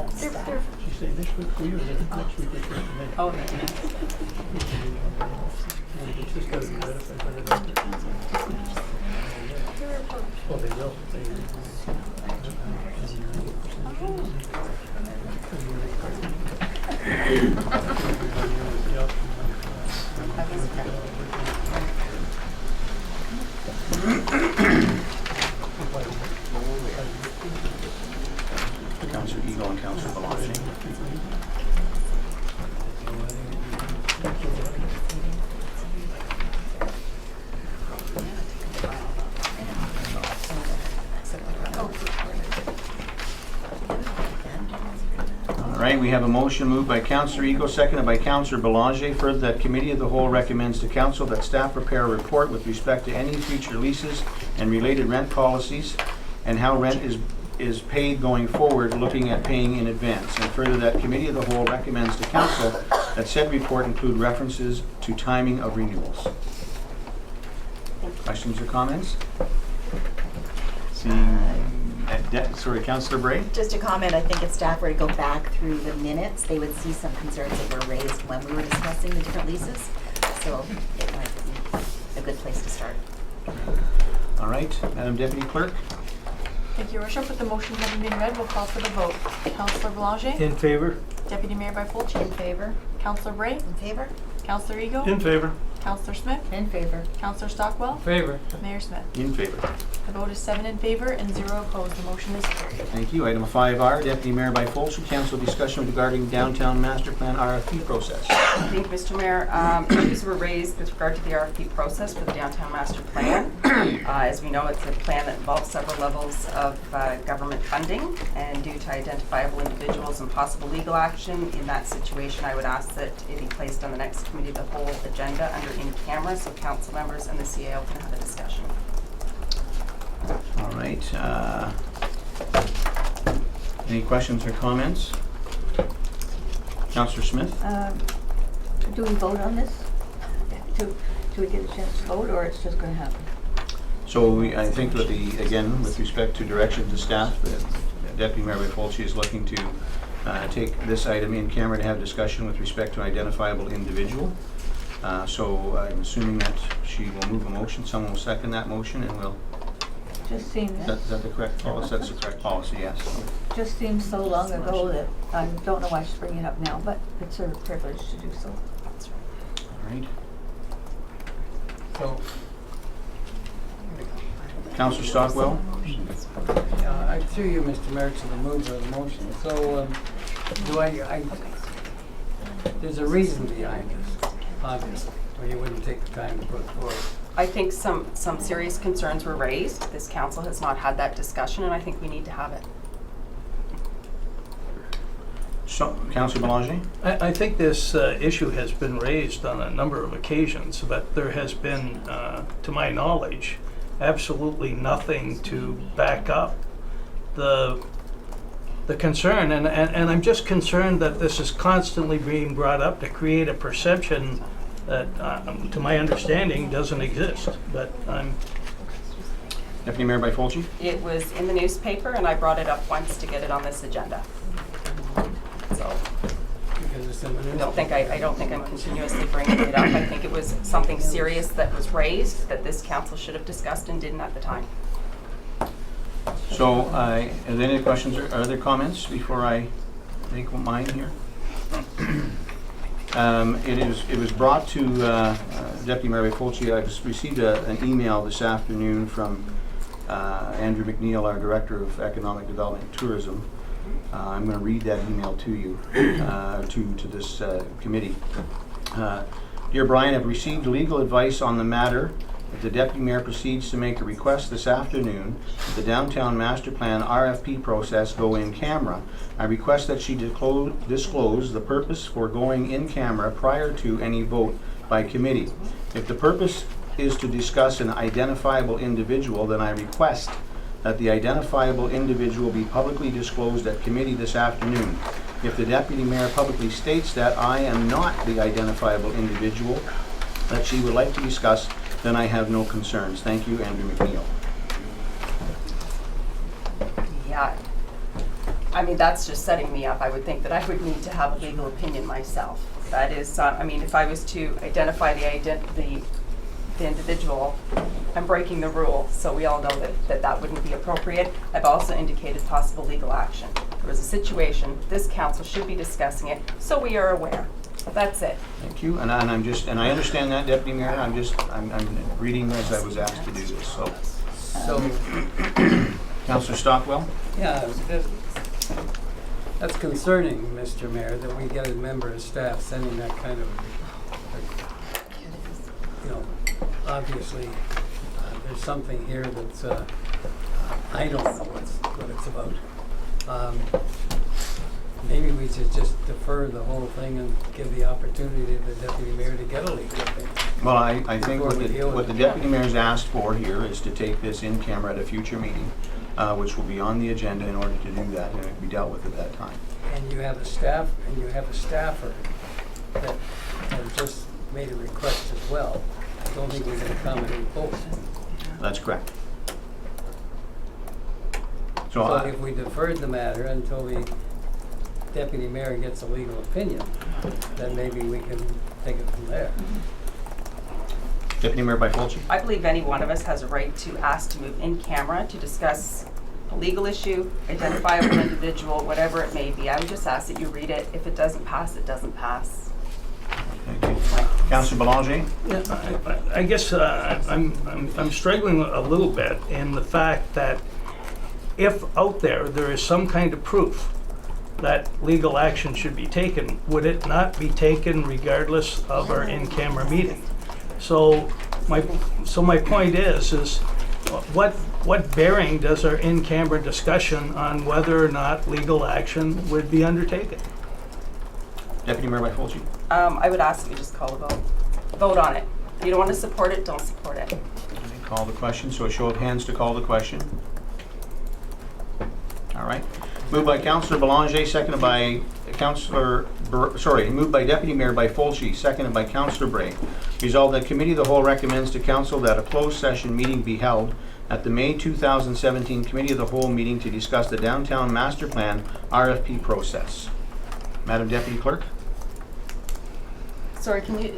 staff. She say this week for you, or is it next week for me? Oh, It's just gotta be ratified by the doctor. Oh, they will. Councillor Eagle and Councillor Belanger. All right, we have a motion moved by Councillor Eagle, seconded by Councillor Belanger. Further, that Committee of the Whole recommends to Council that staff prepare a report with respect to any future leases and related rent policies and how rent is paid going forward, looking at paying in advance. And further, that Committee of the Whole recommends to Council that said report include references to timing of renewals. Questions or comments? Seeing, sorry, Councillor Bray? Just a comment, I think if staff were to go back through the minutes, they would see some concerns that were raised when we were discussing the different leases. So it might be a good place to start. All right, Madam Deputy Clerk? Thank you, Your Worship. With the motion having been read, we'll call for the vote. Councillor Belanger? In favor? Deputy Mayor Byfolchi? In favor? Councillor Bray? In favor? Councillor Ego? In favor. Councillor Smith? In favor. Councillor Stockwell? Favor. Mayor Smith? In favor. The vote is 7 in favor and 0 opposed. The motion is carried. Thank you. Item 5R, Deputy Mayor Byfolchi, Council discussion regarding downtown master plan RFP process. Thank you, Mr. Mayor. Issues were raised with regard to the RFP process for the downtown master plan. As we know, it's a plan that involves several levels of government funding, and due to identifiable individuals and possible legal action in that situation, I would ask that it be placed on the next Committee of the Whole agenda under in camera, so council members and the CAO can have a discussion. All right. Any questions or comments? Councillor Smith? Do we vote on this? Do we get a chance to vote, or it's just going to happen? So I think that again, with respect to direction to staff, the Deputy Mayor Byfolchi is looking to take this item in camera to have discussion with respect to an identifiable individual. So I'm assuming that she will move a motion, someone will second that motion, and we'll... Just seems, Is that the correct policy? That's the correct policy, yes. just seems so long ago that I don't know why she's bringing it up now, but it's her privilege to do so. All right. So, Councillor Stockwell? I threw you, Mr. Mayor, to the mover of the motion. So, there's a reason behind this, obviously, or you wouldn't take the time to put it forward. I think some serious concerns were raised. This council has not had that discussion, and I think we need to have it. So, Councillor Belanger? I think this issue has been raised on a number of occasions, but there has been, to my knowledge, absolutely nothing to back up the concern. And I'm just concerned that this is constantly being brought up to create a perception that, to my understanding, doesn't exist. But I'm... Deputy Mayor Byfolchi? It was in the newspaper, and I brought it up once to get it on this agenda. So Because it's in the I don't think I'm continuously bringing it up. I think it was something serious that was raised that this council should have discussed and didn't at the time. So, are there any questions or are there comments before I make mine here? It was brought to Deputy Mayor Byfolchi. I just received an email this afternoon from Andrew McNeil, our Director of Economic Development and Tourism. I'm going to read that email to you, to this committee. Dear Brian, I've received legal advice on the matter. If the Deputy Mayor proceeds to make a request this afternoon that the Downtown Master Plan RFP process go in camera, I request that she disclose the purpose for going in camera prior to any vote by committee. If the purpose is to discuss an identifiable individual, then I request that the identifiable individual be publicly disclosed at committee this afternoon. If the Deputy Mayor publicly states that I am not the identifiable individual that she would like to discuss, then I have no concerns. Thank you, Andrew McNeil. Yeah. I mean, that's just setting me up. I would think that I would need to have a legal opinion myself. That is, I mean, if I was to identify the individual, I'm breaking the rule, so we all know that wouldn't be appropriate. I've also indicated possible legal action. There was a situation, this council should be discussing it, so we are aware. That's it. Thank you, and I understand that, Deputy Mayor, I'm reading as I was asked to do this, so. So, Councillor Stockwell? yeah, that's concerning, Mr. Mayor, that we get a member of staff sending that kind of, you know, obviously, there's something here that's, I don't know what it's about. Maybe we should just defer the whole thing and give the opportunity to the deputy mayor to get a legal opinion. Well, I think Before we deal what the with it. deputy mayor's asked for here is to take this in camera at a future meeting, which will be on the agenda in order to do that, and it will be dealt with at that time. And you have a staff, and you have a staffer that has just made a request as well. I don't think we can accommodate both. That's correct. So So, if we deferred the matter until the deputy mayor gets a legal opinion, then maybe we can take it from there. Deputy Mayor Byfolchi? I believe any one of us has a right to ask to move in camera to discuss a legal issue, identifiable individual, whatever it may be. I would just ask that you read it. If it doesn't pass, it doesn't pass. Thank you. Councillor Belanger? Yeah, I guess I'm struggling a little bit in the fact that if out there is some kind of proof that legal action should be taken, would it not be taken regardless of our in-camera meeting? So my point is what bearing does our in-camera discussion on whether or not legal action would be undertaken? Deputy Mayor Byfolchi? I would ask that we just call a vote. Vote on it. If you don't want to support it, don't support it. Call the question, so a show of hands to call the question. All right. Moved by Councillor Belanger, seconded by moved by Deputy Mayor Byfolchi, seconded by Councillor Bray. Resolved that Committee of the Whole recommends to Council that a closed session meeting be held at the May 2017 Committee of the Whole meeting to discuss the Downtown Master Plan RFP process. Madam Deputy Clerk? Sorry, can you,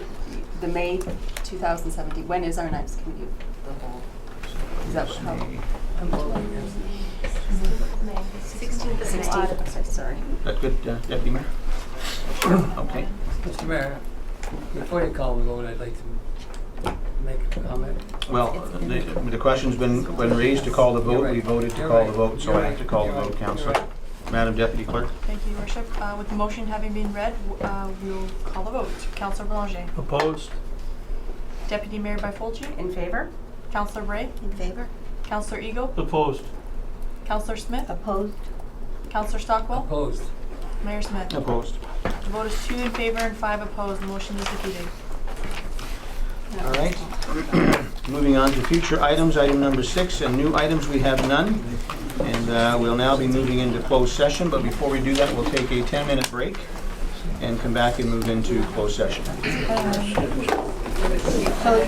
the May 2017, when is our next committee of the whole? Is that how? I'm voting yes. 16th of May. Okay, sorry. That's good, Deputy Mayor? Okay. Mr. Mayor, before you call the vote, I'd like to make a comment. Well, the question's been raised to call the vote. You're right. We voted to You're call right. the vote, so You're I have to right. call the You're vote, right. Councillor. You're right. Madam Deputy Clerk? Thank you, Your Worship. With the motion having been read, we'll call the vote. Councillor Belanger. Opposed? Deputy Mayor Byfolchi. In favor? Councillor Bray. In favor? Councillor Eagle. Opposed. Councillor Smith. Opposed? Councillor Stockwell. Opposed. Mayor Smith. Opposed. The vote is 2 in favor and 5 opposed. The motion is defeated. All right. Moving on to future items, item number 6, and new items we have none. And we'll now be moving into closed session, but before we do that, we'll take a 10-minute break and come back and move into closed session. So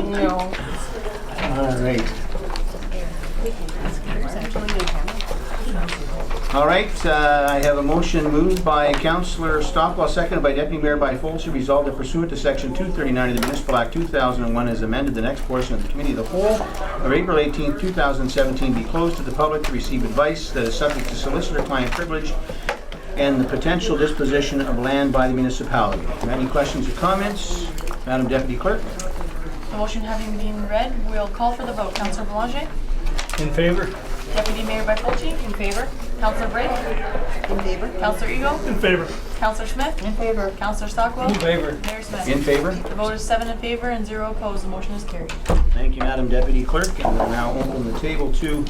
No. All right. All right, I have a motion moved by Councillor Stockwell, seconded by Deputy Mayor by Folger, resolved that pursuant to Section 239 of the Municipal Act 2001 as amended, the next portion of the Committee of the Whole of April 18, 2017 be closed to the public to receive advice that is subject to solicitor-client privilege and the potential disposition of land by the municipality. Any questions or comments? Madam Deputy Clerk? The motion having been read, we'll call for the vote. Councillor Boulanger? In favor? Deputy Mayor Byfolchi? In favor. Councillor Bray? In favor? Councillor Eagle? In favor. Councillor Smith? In favor. Councillor Stockwell? In favor. Mayor Smith? In favor? The vote is 7 in favor and 0 opposed. The motion is carried. Thank you, Madam Deputy Clerk. And we'll now open the table to